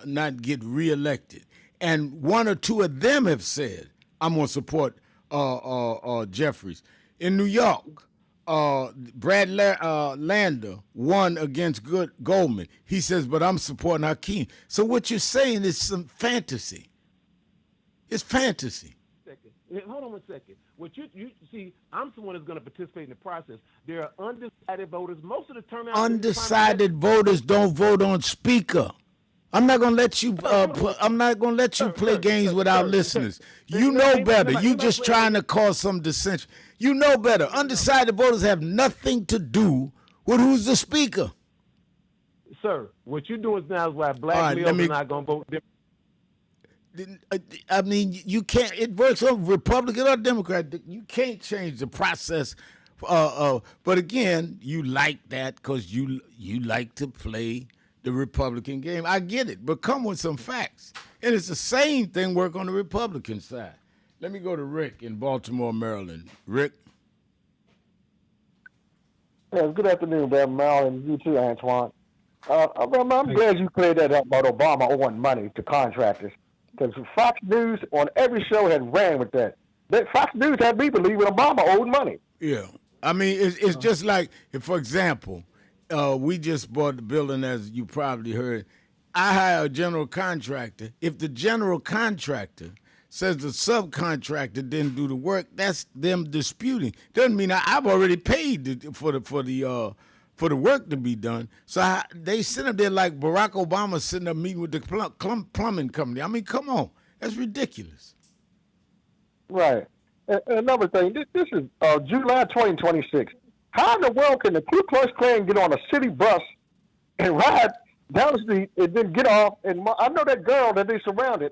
not get reelected, and one or two of them have said, "I'm going to support Jeffries." In New York, Brad Lander won against Goldman. He says, "But I'm supporting Hakeem." So what you're saying is some fantasy. It's fantasy. Hold on a second. What you see, I'm someone that's going to participate in the process. There are undecided voters. Most of the turnout. Undecided voters don't vote on speaker. I'm not going to let you. I'm not going to let you play games with our listeners. You know better. You just trying to cause some dissension. You know better. Undecided voters have nothing to do with who's the speaker. Sir, what you're doing now is why black males are not going to vote. You can't. It works on Republican or Democrat. You can't change the process. But again, you like that because you like to play the Republican game. I get it, but come with some facts. And it's the same thing work on the Republican side. Let me go to Rick in Baltimore, Maryland. Rick? Yes, good afternoon, Brother Mel, and you too, Antoine. I'm glad you cleared that up about Obama owing money to contractors. Because Fox News on every show had ran with that. Fox News had me believing Obama owed money. Yeah. I mean, it's just like, if, for example, we just bought the building, as you probably heard. I hire a general contractor. If the general contractor says the subcontractor didn't do the work, that's them disputing. Doesn't mean I've already paid for the work to be done. So they sit up there like Barack Obama sitting up meeting with the plumbing company. I mean, come on, that's ridiculous. Right. And another thing, this is July 2026. How in the world can the Ku Klux Klan get on a city bus and ride down the street and then get off? And I know that girl that they surrounded.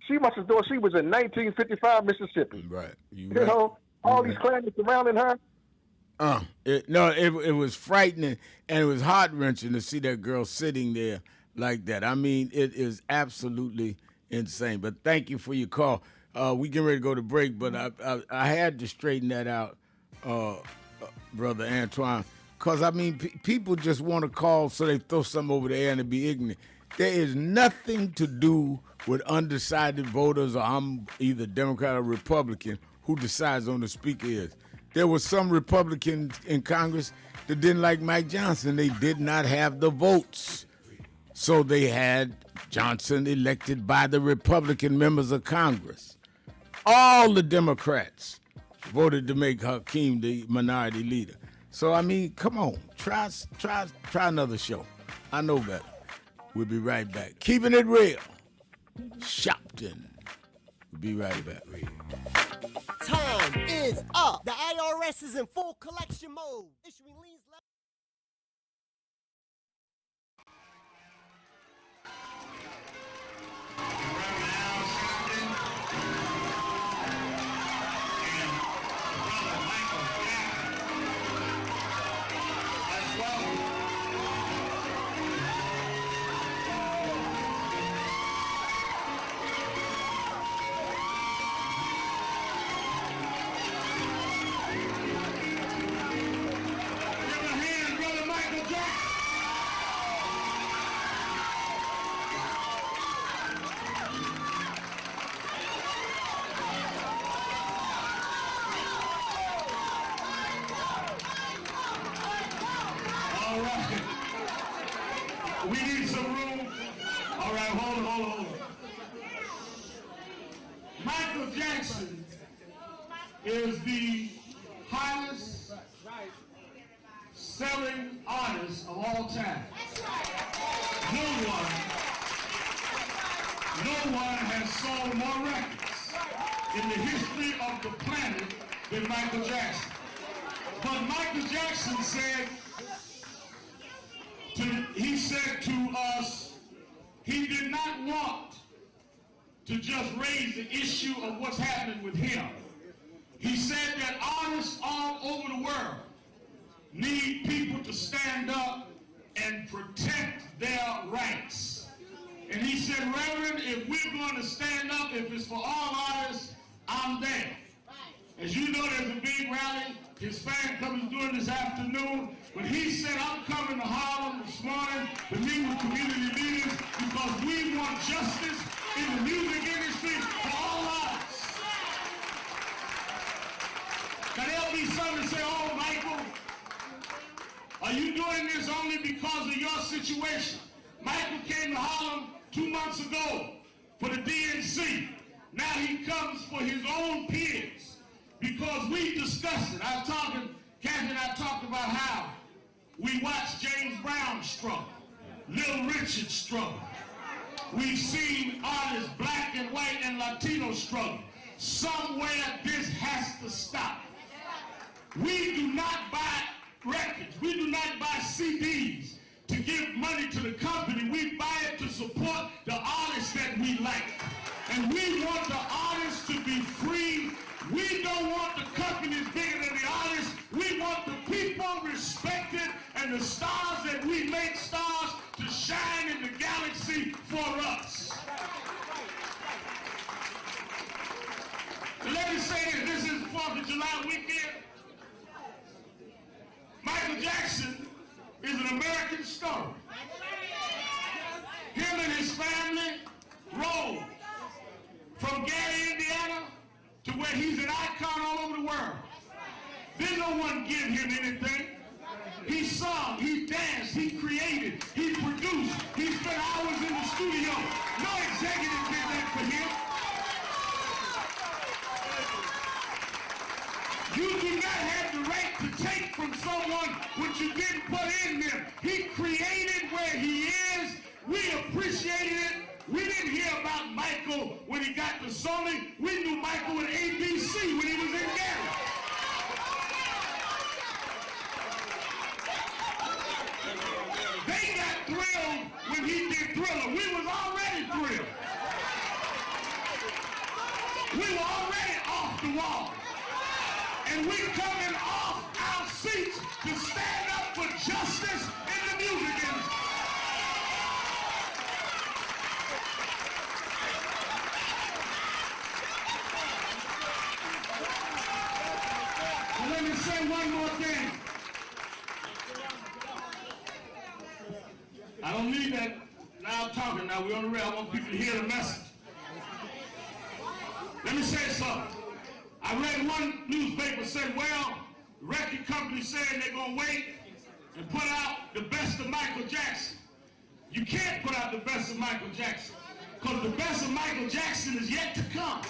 She must have thought she was in 1955 Mississippi. Right. You know, all these Klansmen surrounding her. It was frightening, and it was heart-wrenching to see that girl sitting there like that. I mean, it is absolutely insane. But thank you for your call. We getting ready to go to break, but I had to straighten that out, Brother Antoine, because, I mean, people just want to call so they throw something over the air and be ignorant. There is nothing to do with undecided voters, or I'm either Democrat or Republican, who decides on the speaker is. There was some Republicans in Congress that didn't like Mike Johnson. They did not have the votes. So they had Johnson elected by the Republican members of Congress. All the Democrats voted to make Hakeem the minority leader. So, I mean, come on, try another show. I know better. We'll be right back. Keeping it real. Shopton. We'll be right back. Time is up. The IRS is in full collection mode. Issuing liens. We need some room. All right, hold on. Michael Jackson is the highest selling artist of all time. No one has sold more records in the history of the planet than Michael Jackson. But Michael Jackson said to us, he did not want to just raise the issue of what's happening with him. He said that artists all over the world need people to stand up and protect their rights. And he said, Reverend, if we're going to stand up, if it's for all artists, I'm there. As you know, there's a big rally his fan club is doing this afternoon, but he said, I'm coming to Harlem this morning to meet with community leaders because we want justice in the music industry for all artists. Now there'll be some that say, oh, Michael, are you doing this only because of your situation? Michael came to Harlem 2 months ago for the DNC. Now he comes for his own peers. Because we discussed it. Kathy and I talked about how we watched James Brown struggle, Little Richard struggle. We've seen artists, black and white and Latino struggle. Somewhere this has to stop. We do not buy records. We do not buy CDs to give money to the company. We buy it to support the artists that we like. And we want the artists to be free. We don't want the companies bigger than the artists. We want the people respected and the stars that we make stars to shine galaxy for us. And let me say this is the 4th of July weekend. Michael Jackson is an American story. Him and his family rose from Gary, Indiana, to where he's an icon all over the world. Didn't no one give him anything. He sung, he danced, he created, he produced, he spent hours in the studio. No executive did that for him. You do not have the right to take from someone what you didn't put in them. He created where he is. We appreciated it. We didn't hear about Michael when he got to Sony. We knew Michael at ABC when he was in Gary. They got thrilled when he did Thriller. We was already thrilled. We were already off the wall. And we coming off our seats to stand up for justice in the music industry. And let me say one more thing. I don't need that loud talking now. We're on the rail. I want people to hear the message. Let me say something. I read one newspaper say, well, the record company saying they're going to wait and put out the best of Michael Jackson. You can't put out the best of Michael Jackson because the best of Michael Jackson is yet to come.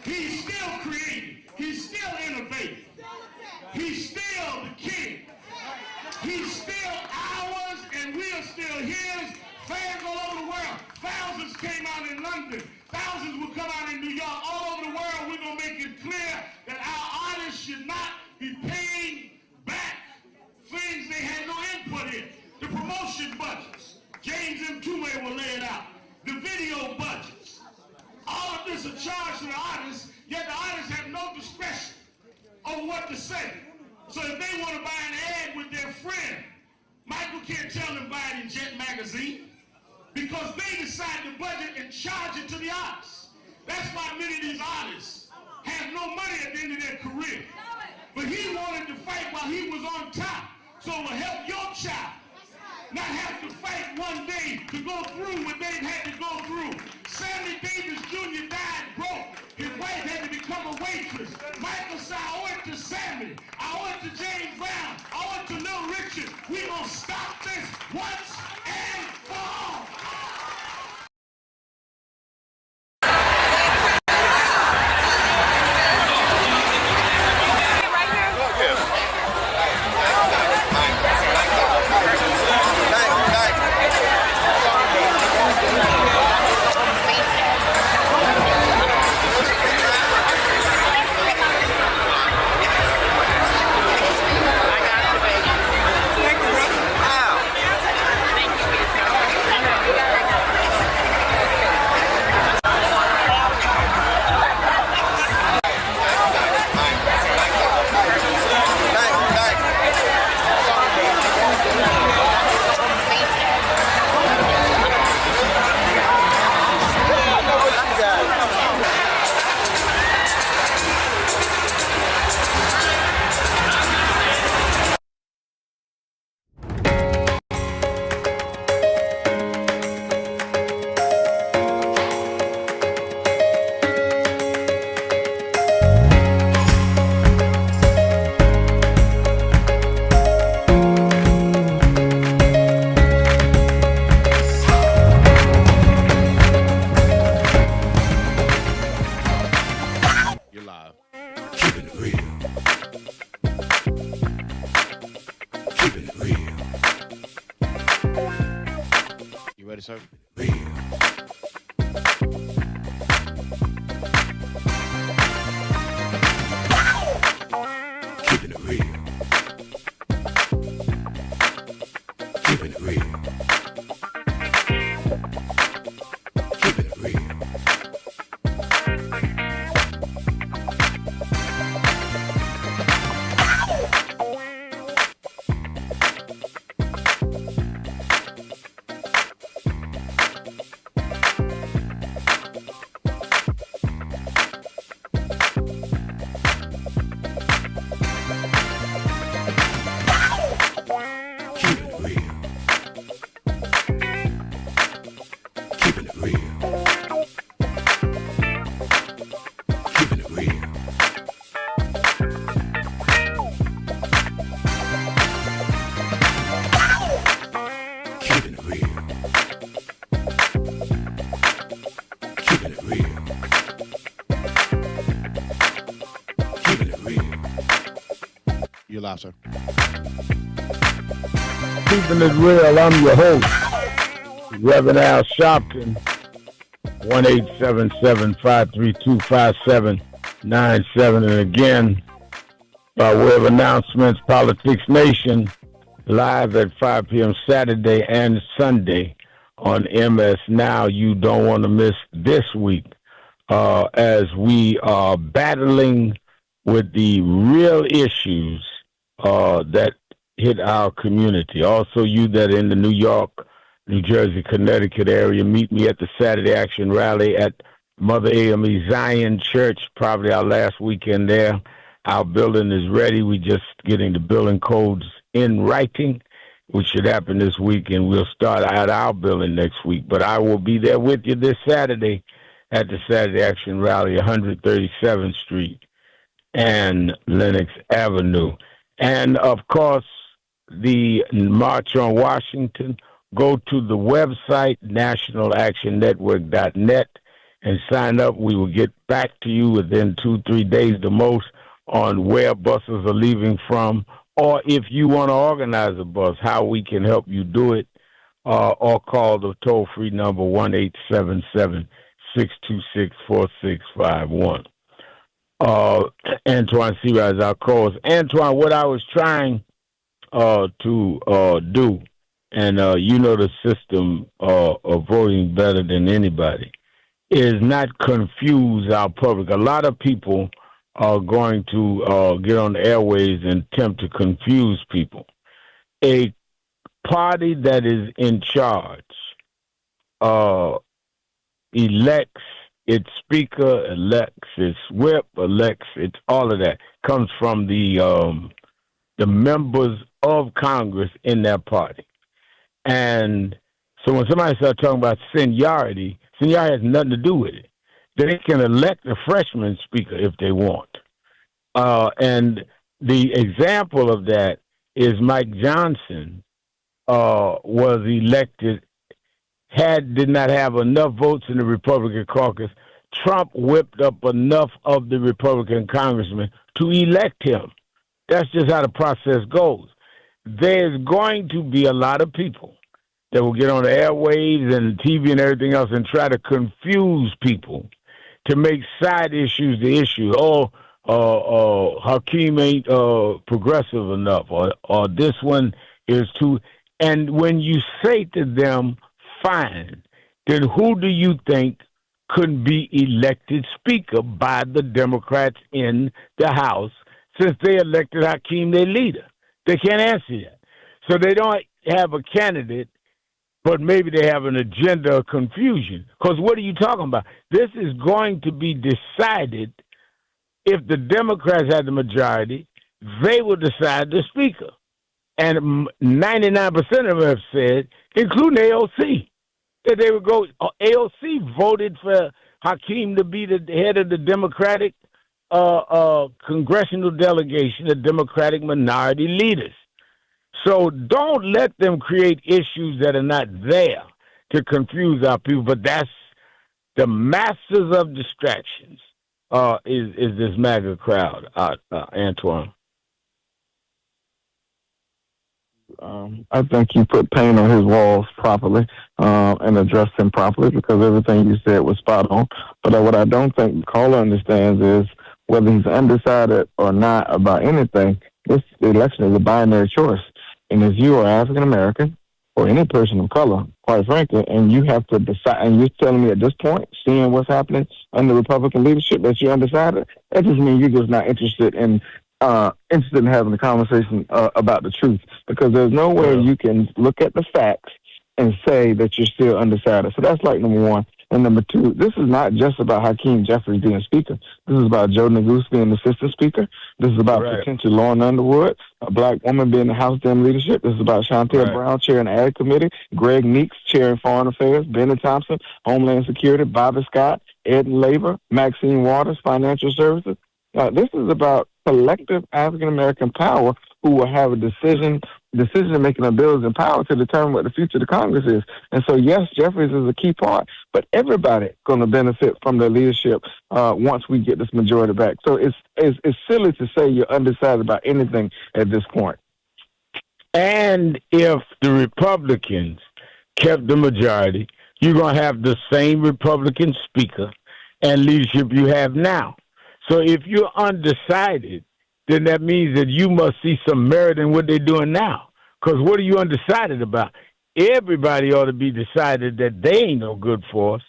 He's still creating. He's still innovating. He's still the king. He's still ours and we are still his. Fans all over the world. Thousands came out in London. Thousands will come out in New York. All over the world, we're going to make it clear that our artists should not be paying back things they had no input in. The promotion budgets. James M. Tuway will lay it out. The video budgets. All of this is charged to the artists, yet the artists have no discretion on what to say. So if they want to buy an ad with their friend, Michael can't tell them buy it in Jet Magazine because they decide the budget and charge it to the artists. That's why many of these artists have no money at the end of their career. But he wanted to fight while he was on top, so it will help your child not have to fight one day to go through what they've had to go through. Sammy Davis Jr. died broke. His wife had to become a waitress. Michael said, I owe it to Sammy. I owe it to James Brown. I owe it to Little Richard. We're going to stop this once and for all. Sir. Keeping it real. Keeping it real. Keeping it real. you live, sir. Keeping it real, I'm your host, Reverend Al Sharpton, 1-877-532-5797. And again, by way of announcements, Politics Nation, live at 5 p.m. Saturday and Sunday on MS Now. You don't want to miss this week as we are battling with the real issues that hit our community. Also, you that are in the New York, New Jersey, Connecticut area, meet me at the Saturday Action Rally at Mother AME Zion Church, probably our last weekend there. Our building is ready. We're just getting the building codes in writing, which should happen this week, and we'll start at our building next week. But I will be there with you this Saturday at the Saturday Action Rally, 137th Street and Lenox Avenue. And, of course, the March on Washington, go to the website, nationalactionnetwork.net, and sign up. We will get back to you within 2-3 days the most on where buses are leaving from, or if you want to organize a bus, how we can help you do it, or call the toll-free number 1-877-626-4651. Antoine Seawright is our co-host. Antoine, what I was trying to do, and you know the system of voting better than anybody, is not confuse our public. A lot of people are going to get on the airways and attempt to confuse people. A party that is in charge elects its speaker, elects its whip, elects its all of that. Comes from the members of Congress in that party. And so when somebody starts talking about seniority has nothing to do with it. They can elect a freshman speaker if they want. And the example of that is Mike Johnson was elected, did not have enough votes in the Republican caucus. Trump whipped up enough of the Republican congressmen to elect him. That's just how the process goes. There's going to be a lot of people that will get on the airwaves and TV and everything else and try to confuse people to make side issues the issue. Hakeem ain't progressive enough, or this one is too. And when you say to them, fine, then who do you think could be elected speaker by the Democrats in the House since they elected Hakeem their leader? They can't answer that. So they don't have a candidate, but maybe they have an agenda of confusion. Because what are you talking about? This is going to be decided if the Democrats have the majority, they will decide the speaker. And 99% of them have said, including AOC, that they would go. AOC voted for Hakeem to be the head of the Democratic congressional delegation, the Democratic minority leaders. So don't let them create issues that are not there to confuse our people. But that's the masters of distractions. Is this MAGA crowd, Antoine? I think you put paint on his walls properly and addressed him properly, because everything you said was spot on. But what I don't think the caller understands is whether he's undecided or not about anything, this election is a binary choice. And if you are African American or any person of color, quite frankly, and you have to decide, and you're telling me at this point, seeing what's happening under Republican leadership, that you're undecided, that just means you're just not interested in having a conversation about the truth, because there's no way you can look at the facts and say that you're still undecided. So that's like number one. And number two, this is not just about Hakeem Jeffries being speaker. This is about Joe Neguse being assistant speaker. This is about potential Lauren Underwood, a black woman being the House Dem leadership. This is about Chantel Brown chairing the Ag Committee, Greg Meeks chairing Foreign Affairs, Benny Thompson, Homeland Security, Bobby Scott, Ed and Labor, Maxine Waters, Financial Services. This is about collective African-American power who will have a decision decision-making abilities and power to determine what the future of the Congress is. And so, yes, Jeffries is a key part, but everybody going to benefit from their leadership once we get this majority back. So it's silly to say you're undecided about anything at this point. And if the Republicans kept the majority, you're going to have the same Republican speaker and leadership you have now. So if you're undecided, then that means that you must see some merit in what they're doing now. Because what are you undecided about? Everybody ought to be decided that they ain't no good for us.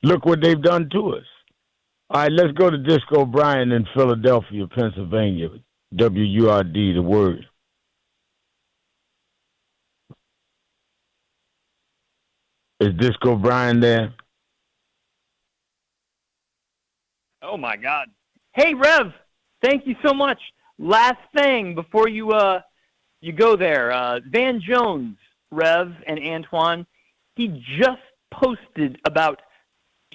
Look what they've done to us. All right, let's go to Disco Brian in Philadelphia, Pennsylvania. WURD, the word. Is Disco Brian there? Oh, my God. Hey, Rev, thank you so much. Last thing before you go there, Van Jones, Rev, and Antoine, he just posted about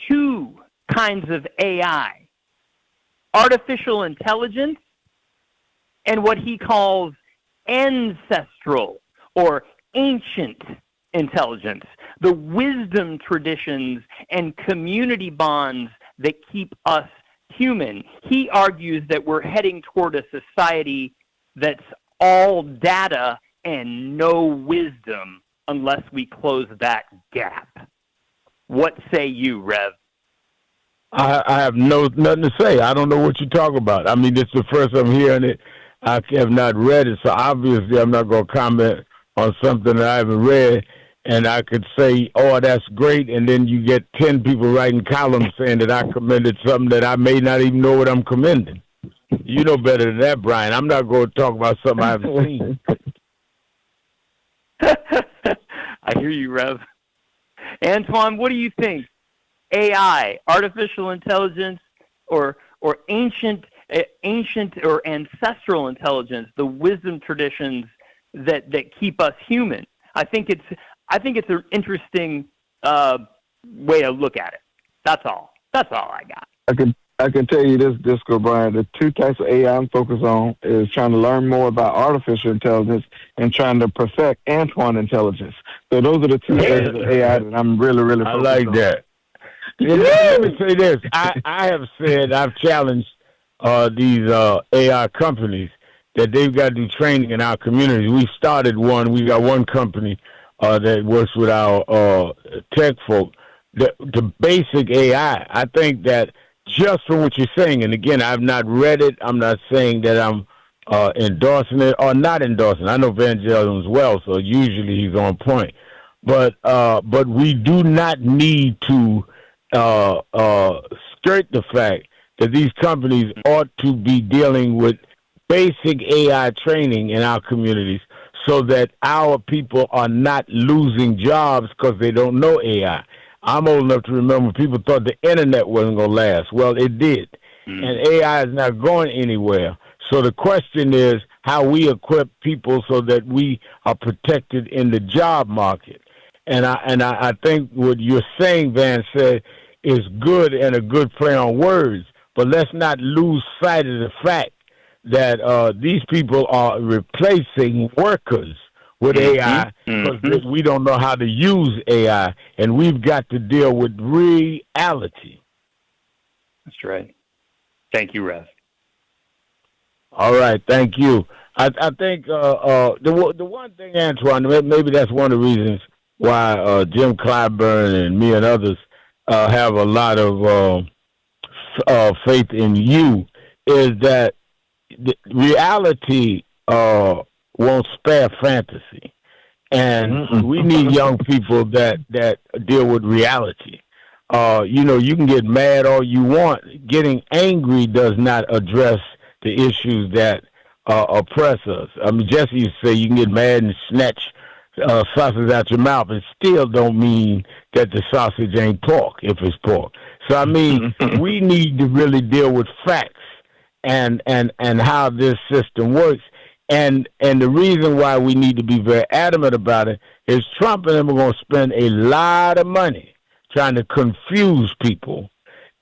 two kinds of AI, artificial intelligence and what he calls ancestral or ancient intelligence, the wisdom traditions and community bonds that keep us human. He argues that we're heading toward a society that's all data and no wisdom unless we close that gap. What say you, Rev? I have nothing to say. I don't know what you're talking about. I mean, it's the first I'm hearing it. I have not read it, so obviously I'm not going to comment on something that I haven't read. And I could say, oh, that's great, and then you get 10 people writing columns saying that I commended something that I may not even know what I'm commending. You know better than that, Brian. I'm not going to talk about something I haven't seen. I hear you, Rev. Antoine, what do you think? AI, artificial intelligence, or ancient or ancestral intelligence, the wisdom traditions that keep us human. I think it's an interesting way to look at it. That's all I got. I can tell you this, Disco Brian. The two types of AI I'm focused on is trying to learn more about artificial intelligence and trying to perfect Antoine intelligence. So those are the two areas of AI that I'm really focused on. I like that. Let me say this. I have said, I've challenged these AI companies that they've got to do training in our communities. We started one. We got one company that works with our tech folk. The basic AI, I think that just from what you're saying, and again, I've not read it. I'm not saying that I'm endorsing it or not endorsing. I know Van Jones well, so usually he's on point. But we do not need to skirt the fact that these companies ought to be dealing with basic AI training in our communities so that our people are not losing jobs because they don't know AI. I'm old enough to remember people thought the internet wasn't going to last. Well, it did. And AI is not going anywhere. So the question is how we equip people so that we are protected in the job market. And I think what you're saying, Van said, is good and a good play on words. But let's not lose sight of the fact that these people are replacing workers with AI because we don't know how to use AI, and we've got to deal with reality. That's right. Thank you, Rev. All right, thank you. I think the one thing, Antoine, maybe that's one of the reasons why Jim Clyburn and me and others have a lot of faith in you, is that the reality won't spare fantasy, and we need young people that deal with reality. You can get mad all you want. Getting angry does not address the issues that oppress us. I mean, Jesse used to say you can get mad and snatch sausage out your mouth, and still don't mean that the sausage ain't pork if it's pork. So I mean, we need to really deal with facts and how this system works. And the reason why we need to be very adamant about it is Trump and them are going to spend a lot of money trying to confuse people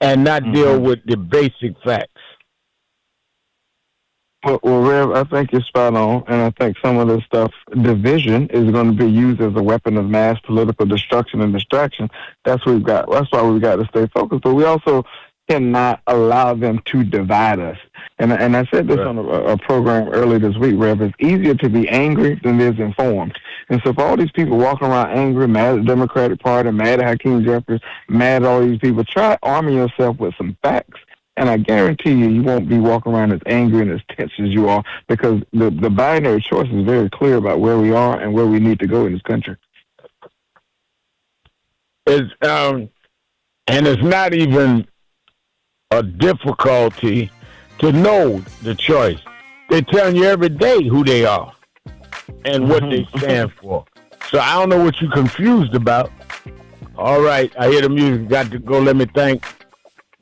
and not deal with the basic facts. Well, Rev, I think you're spot on, and I think some of this stuff, division, is going to be used as a weapon of mass political destruction and distraction. That's what we've got. That's why we've got to stay focused. But we also cannot allow them to divide us. And I said this on a program earlier this week, Rev. It's easier to be angry than it is informed. And so for all these people walking around angry, mad at the Democratic Party, mad at Hakeem Jeffries, mad at all these people, try arming yourself with some facts. And I guarantee you won't be walking around as angry and as tense as you are, because the binary choice is very clear about where we are and where we need to go in this country. And it's not even a difficulty to know the choice. They're telling you every day who they are and what they stand for. So I don't know what you're confused about. All right, I hear the music. Got to go. Let me thank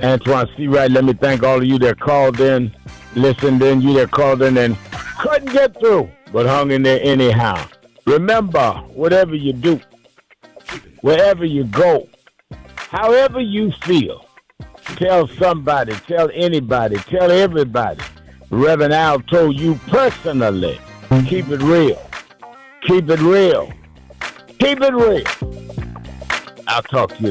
Antoine C. Wright. Let me thank all of you that called in, listened in, you that called in and couldn't get through, but hung in there anyhow. Remember, whatever you do, wherever you go, however you feel, tell somebody, tell anybody, tell everybody. Reverend Al told you personally, keep it real. Keep it real. Keep it real. I'll talk to you